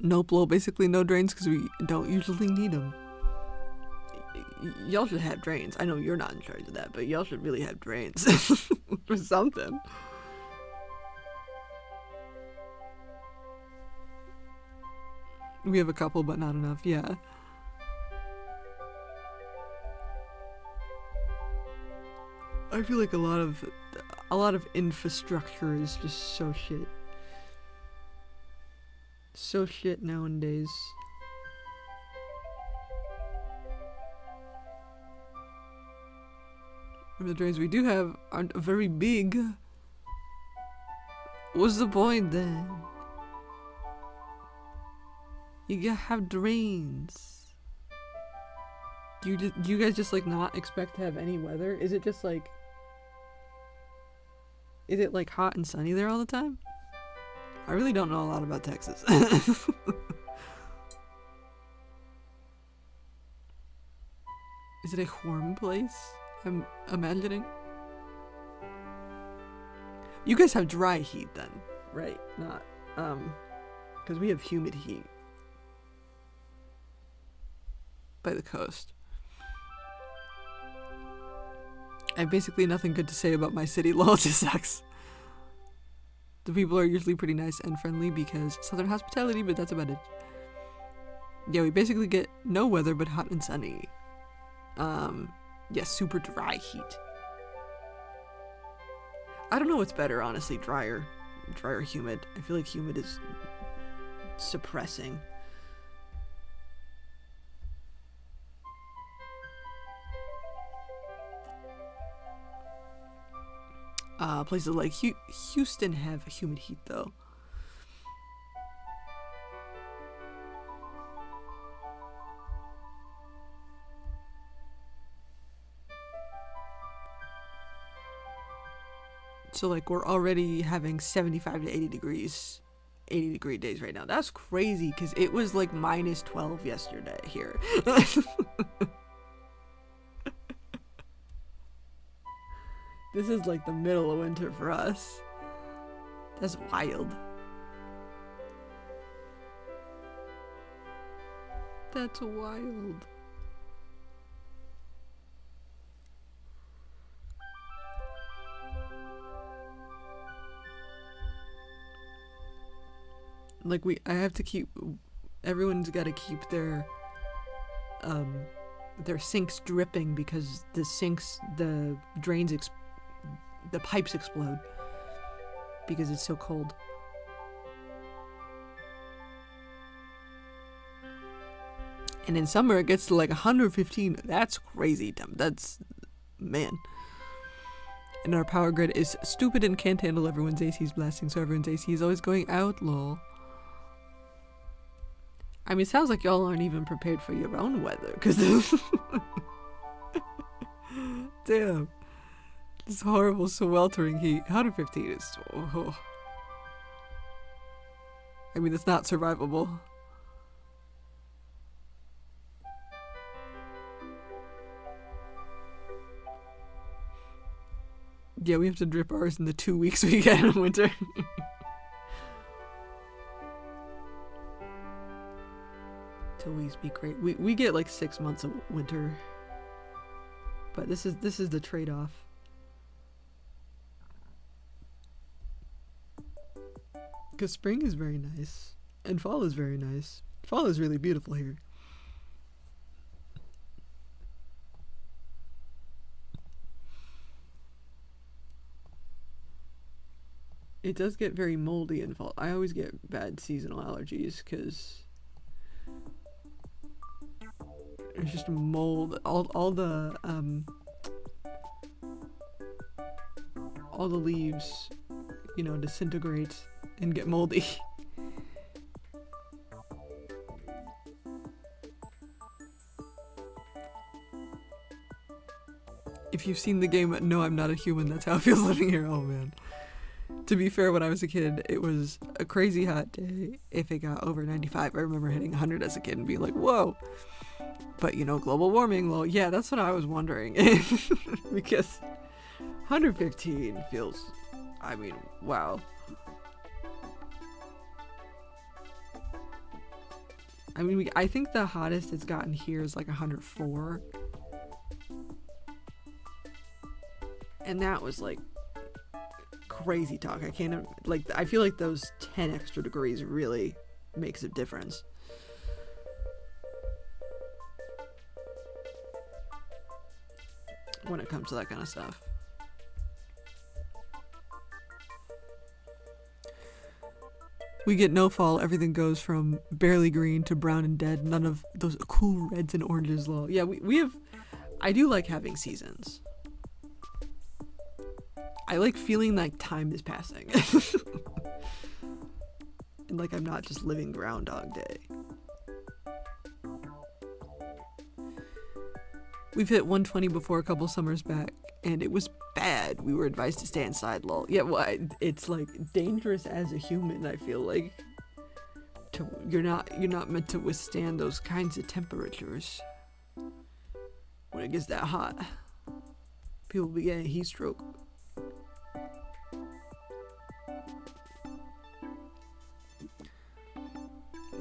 Nope, well, basically no drains because we don't usually need them. y'all should have drains. I know you're not in charge of that, but y'all should really have drains or something. We have a couple, but not enough. Yeah. I feel like a lot of infrastructure is just so shit. So shit nowadays. The drains we do have aren't very big. What's the point then? You gotta have drains. You guys just like not expect to have any weather? Is it just like... Is it like hot and sunny there all the time? I really don't know a lot about Texas. Is it a warm place? I'm imagining. You guys have dry heat then, right? Not, because we have humid heat by the coast. I have basically nothing good to say about my city. Lol, it just sucks. The people are usually pretty nice and friendly because southern hospitality, but that's about it. Yeah, we basically get no weather but hot and sunny. Yeah, super dry heat. I don't know what's better, honestly, drier or humid. I feel like humid is suppressing. Places like Houston have humid heat though. So like we're already having 75 to 80 degrees, 80 degree days right now. That's crazy because it was like minus 12 yesterday here. This is like the middle of winter for us. That's wild. That's wild. Like everyone's got to keep their sinks dripping because the pipes explode because it's so cold. And in summer it gets to like 115. That's crazy. That's, man. And our power grid is stupid and can't handle everyone's ACs blasting, so everyone's AC is always going out, lol. I mean, it sounds like y'all aren't even prepared for your own weather, because damn. This horrible sweltering heat. 115 is... Oh. I mean, it's not survivable. Yeah, we have to drip ours in the 2 weeks we get in winter. Till we be great. We get like 6 months of winter. But this is the trade-off. Because spring is very nice. And fall is very nice. Fall is really beautiful here. It does get very moldy in fall. I always get bad seasonal allergies because it's just mold. All the leaves, you know, disintegrate and get moldy. If you've seen the game No, I'm Not a Human, that's how it feels living here. Oh man. To be fair, when I was a kid, it was a crazy hot day. If it got over 95, I remember hitting 100 as a kid and being like, whoa. But, you know, global warming, well, yeah, that's what I was wondering. Because 115 feels, I mean, wow. I mean, I think the hottest it's gotten here is like 104. And that was like crazy talk. I can't, like, I feel like those 10 extra degrees really makes a difference. When it comes to that kind of stuff. We get no fall. Everything goes from barely green to brown and dead. None of those cool reds and oranges. Lol. Yeah, we have. I do like having seasons. I like feeling like time is passing. And like I'm not just living Groundhog Day. We've hit 120 before a couple summers back, and it was bad. We were advised to stay inside, lol. Yeah, well, it's like dangerous as a human, I feel like. You're not meant to withstand those kinds of temperatures. When it gets that hot, people be getting heat stroke.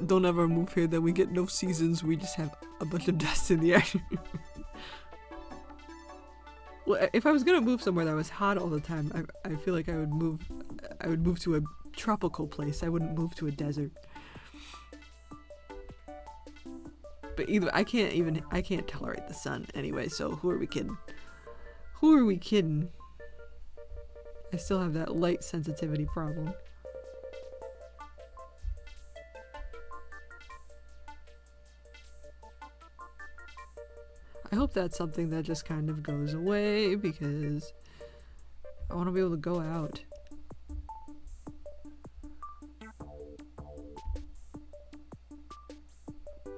Don't ever move here, then we get no seasons, we just have a bunch of dust in the air. Well, if I was gonna move somewhere that was hot all the time, I feel like I would move to a tropical place. I wouldn't move to a desert. But either I can't tolerate the sun anyway, so who are we kidding? Who are we kidding? I still have that light sensitivity problem. I hope that's something that just kind of goes away, because I want to be able to go out.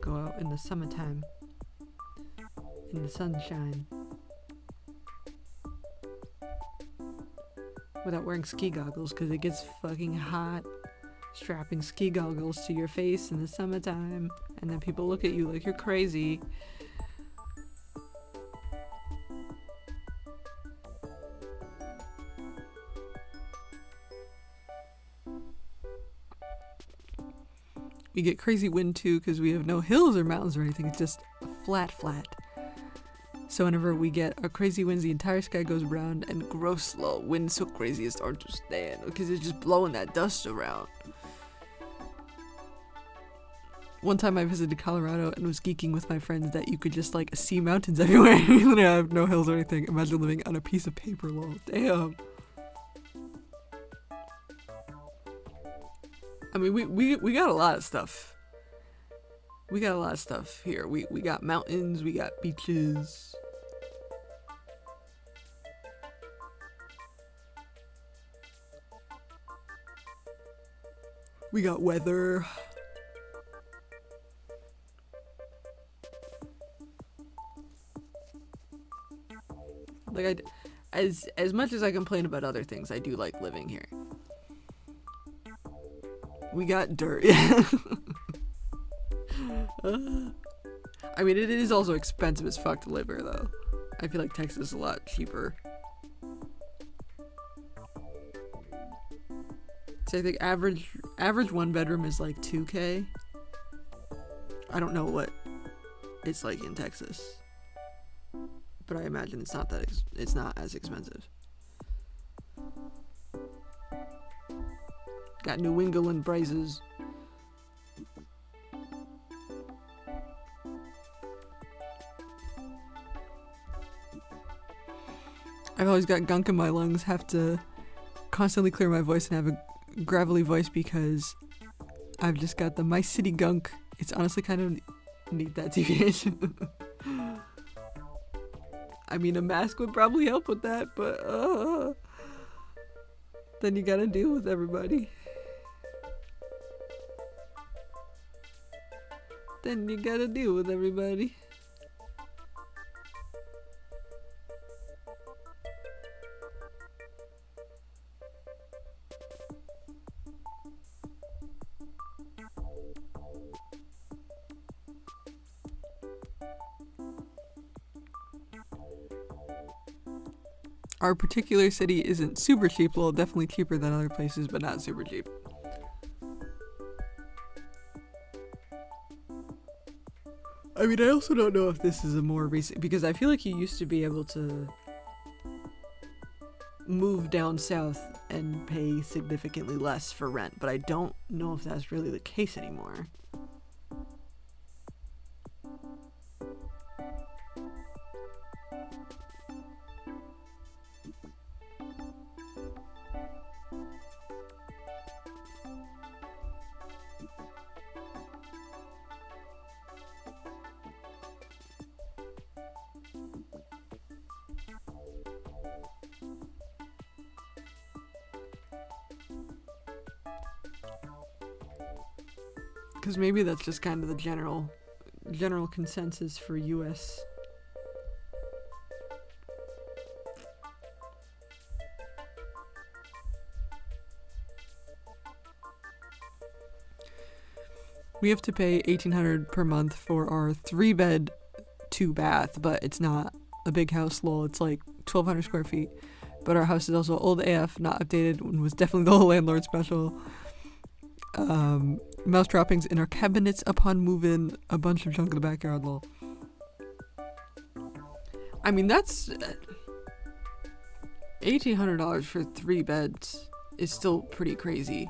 Go out in the summertime. In the sunshine. Without wearing ski goggles, because it gets fucking hot. Strapping ski goggles to your face in the summertime, and then people look at you like you're crazy. We get crazy wind too, because we have no hills or mountains or anything. It's just flat. So whenever we get a crazy winds, the entire sky goes brown and gross slow. Wind so crazy it's hard to stand, because it's just blowing that dust around. One time I visited Colorado and was geeking with my friends that you could just like see mountains everywhere. You literally have no hills or anything. Imagine living on a piece of paper, lol. Damn. I mean, we got a lot of stuff. We got a lot of stuff here. We got mountains, we got beaches. We got weather. Like as much as I complain about other things, I do like living here. We got dirt. I mean, it is also expensive as fuck to live here, though. I feel like Texas is a lot cheaper. So I think average one bedroom is like $2K. I don't know what it's like in Texas, but I imagine it's not it's not as expensive. Got New England prices. I've always got gunk in my lungs, have to constantly clear my voice and have a gravelly voice because I've just got the My City gunk. It's honestly kind of neat, that deviation. I mean, a mask would probably help with that, but then you gotta deal with everybody. Then you gotta deal with everybody. Our particular city isn't super cheap, well, definitely cheaper than other places, but not super cheap. I mean, I also don't know if this is a more recent, because I feel like you used to be able to move down south and pay significantly less for rent, but I don't know if that's really the case anymore. Because maybe that's just kind of the general consensus for US. We have to pay $1,800 per month for our 3-bed, 2-bath, but it's not a big house, lol. It's like 1,200 square feet. But our house is also old AF, not updated, and was definitely the whole landlord special. Mouse droppings in our cabinets upon move-in, a bunch of junk in the backyard, lol. I mean, that's $1,800 for 3 beds is still pretty crazy.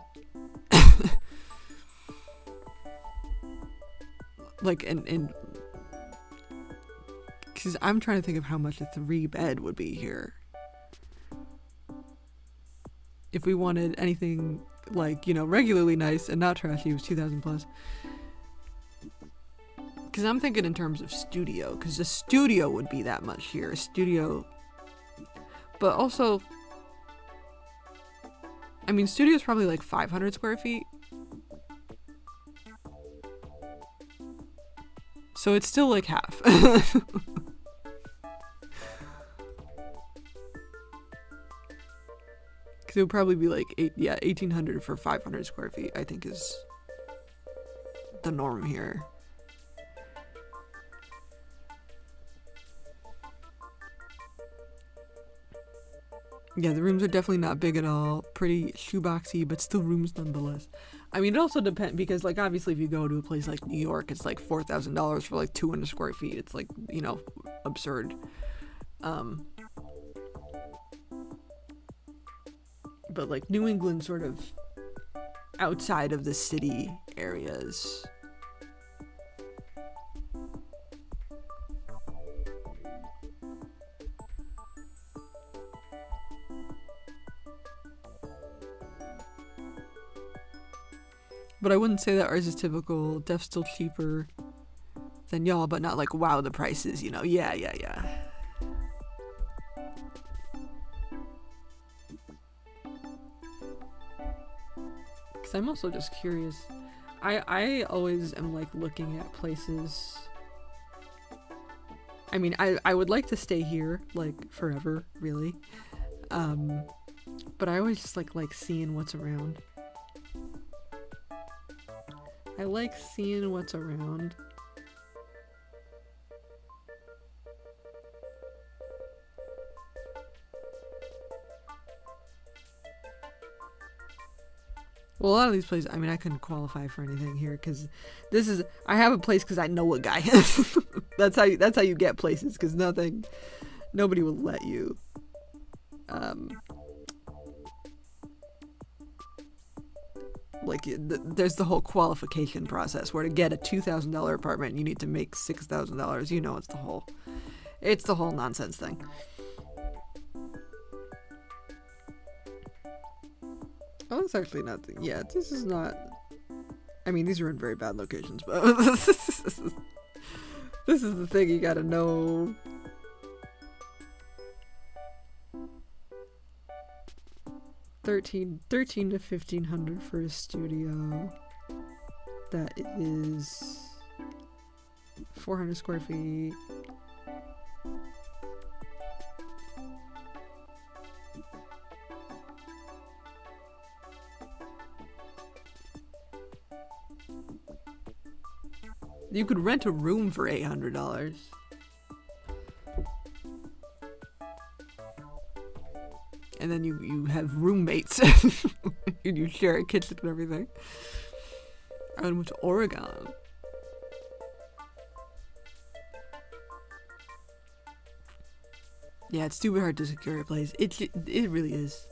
Like, and because I'm trying to think of how much a 3-bed would be here. If we wanted anything like, you know, regularly nice and not trashy, it was $2,000 plus. Because I'm thinking in terms of studio, because a studio would be that much here. A studio, but also, I mean, studio is probably like 500 square feet. So it's still like half. Because it would probably be like 1,800 for 500 square feet, I think is the norm here. Yeah, the rooms are definitely not big at all. Pretty shoeboxy, but still rooms nonetheless. I mean, it also depends, because, like, obviously if you go to a place like New York, it's like $4,000 for like 200 square feet. It's like, you know, absurd. But like New England, sort of outside of the city areas, but I wouldn't say that ours is typical. Def's still cheaper than y'all, but not like, wow, the prices, you know. Yeah. Because I'm also just curious. I always am like looking at places. I mean, I would like to stay here like forever, really. But I always just like seeing what's around. I like seeing what's around. Well, a lot of these places, I mean, I couldn't qualify for anything here because I have a place because I know a guy. That's how you get places, because nobody will let you. There's the whole qualification process where to get a $2,000 apartment, you need to make $6,000. You know, it's the whole nonsense thing. Oh, that's actually not. This is not. I mean, these are in very bad locations, but this is the thing you gotta know. $1,300 to $1,500 for a studio. That is 400 square feet. You could rent a room for $800. And then you have roommates. And you share a kitchen and everything. I went to Oregon. Yeah, it's stupid hard to secure a place. It really is.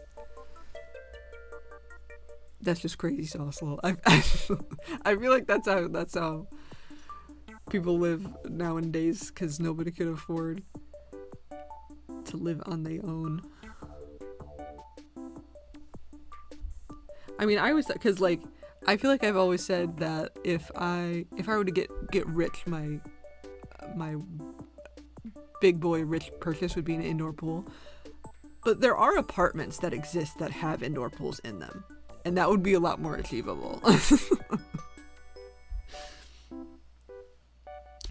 That's just crazy sauce. I feel like that's how people live nowadays, because nobody could afford to live on their own. I mean, I was, because like, I feel like I've always said that if I were to get rich, my big boy rich purchase would be an indoor pool. But there are apartments that exist that have indoor pools in them, and that would be a lot more achievable.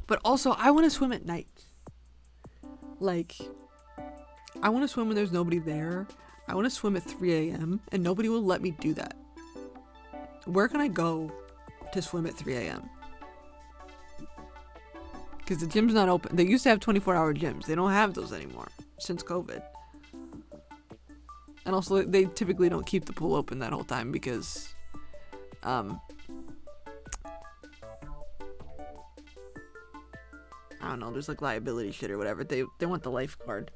But also, I want to swim at night. Like, I want to swim when there's nobody there. I want to swim at 3 a.m. and nobody will let me do that. Where can I go to swim at 3 a.m.? Because the gym's not open. They used to have 24-hour gyms. They don't have those anymore since COVID. And also, they typically don't keep the pool open that whole time because, I don't know, there's like liability shit or whatever. They want the lifeguard.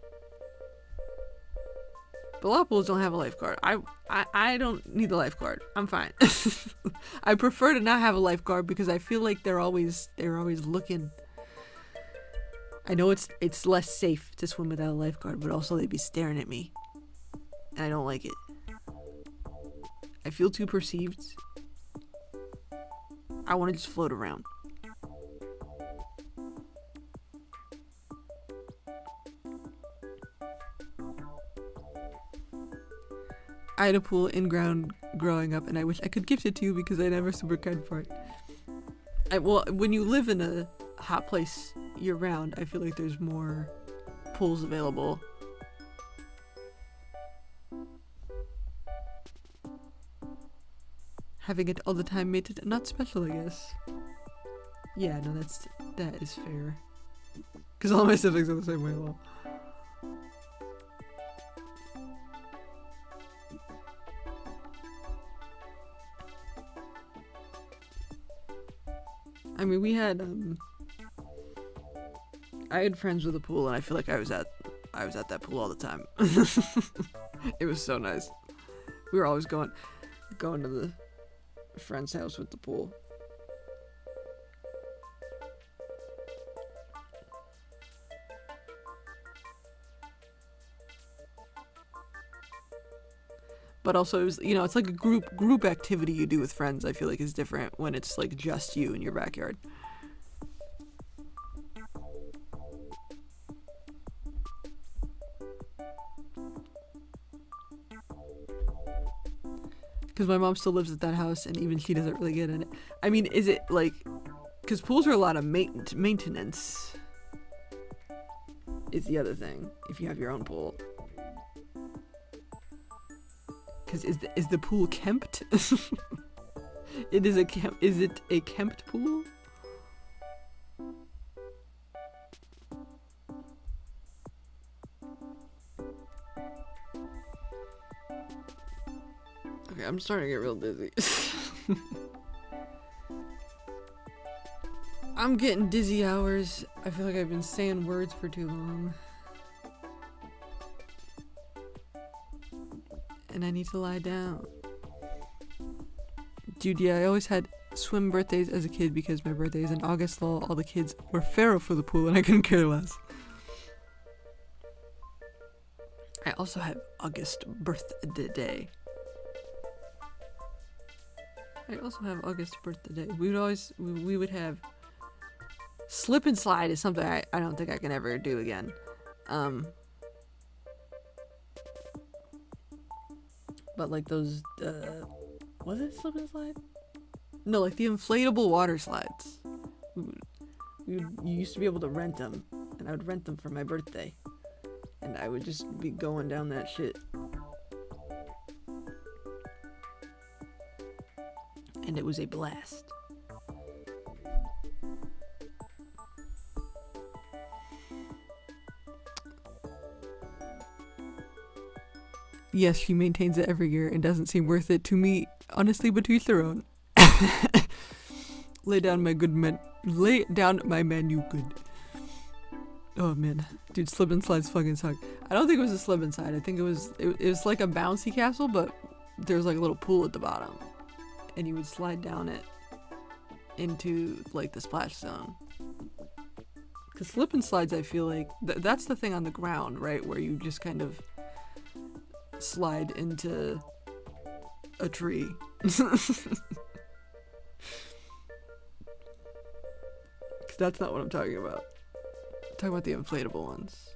But a lot of pools don't have a lifeguard. I don't need the lifeguard. I'm fine. I prefer to not have a lifeguard because I feel like they're always looking. I know it's less safe to swim without a lifeguard, but also they'd be staring at me. And I don't like it. I feel too perceived. I want to just float around. I had a pool in ground growing up, and I wish I could gift it to you because I never super cared for it. Well, when you live in a hot place year round, I feel like there's more pools available. Having it all the time made it not special, I guess. Yeah, no, that is fair. Because all my siblings are the same way. Well. I mean, I had friends with a pool, and I feel like I was at that pool all the time. It was so nice. We were always going to the friend's house with the pool. But also, it was, it's like a group activity you do with friends. I feel like is different when it's like just you in your backyard. Because my mom still lives at that house, and even she doesn't really get in it. I mean, is it like, because pools are a lot of maintenance. Is the other thing if you have your own pool. Because is the pool kempt? Is it a kempt pool? Okay, I'm starting to get real dizzy. I'm getting dizzy hours. I feel like I've been saying words for too long. And I need to lie down. Dude, yeah, I always had swim birthdays as a kid because my birthday is in August. All the kids were feral for the pool and I couldn't care less. I also have August birthday. We would have slip and slide is something I don't think I can ever do again. But like those, was it slip and slide? No, like the inflatable water slides. You used to be able to rent them, and I would rent them for my birthday. And I would just be going down that shit. And it was a blast. Yes, she maintains it every year and doesn't seem worth it to me, honestly, but to each their own. Lay down my menu good. Oh man, dude, slip and slides fucking suck. I don't think it was a slip and slide. I think it was like a bouncy castle, but there's like a little pool at the bottom, and you would slide down it into like the splash zone. Cause slip and slides, I feel like that's the thing on the ground, right, where you just kind of slide into a tree. Cause that's not what I'm talking about. I'm talking about the inflatable ones.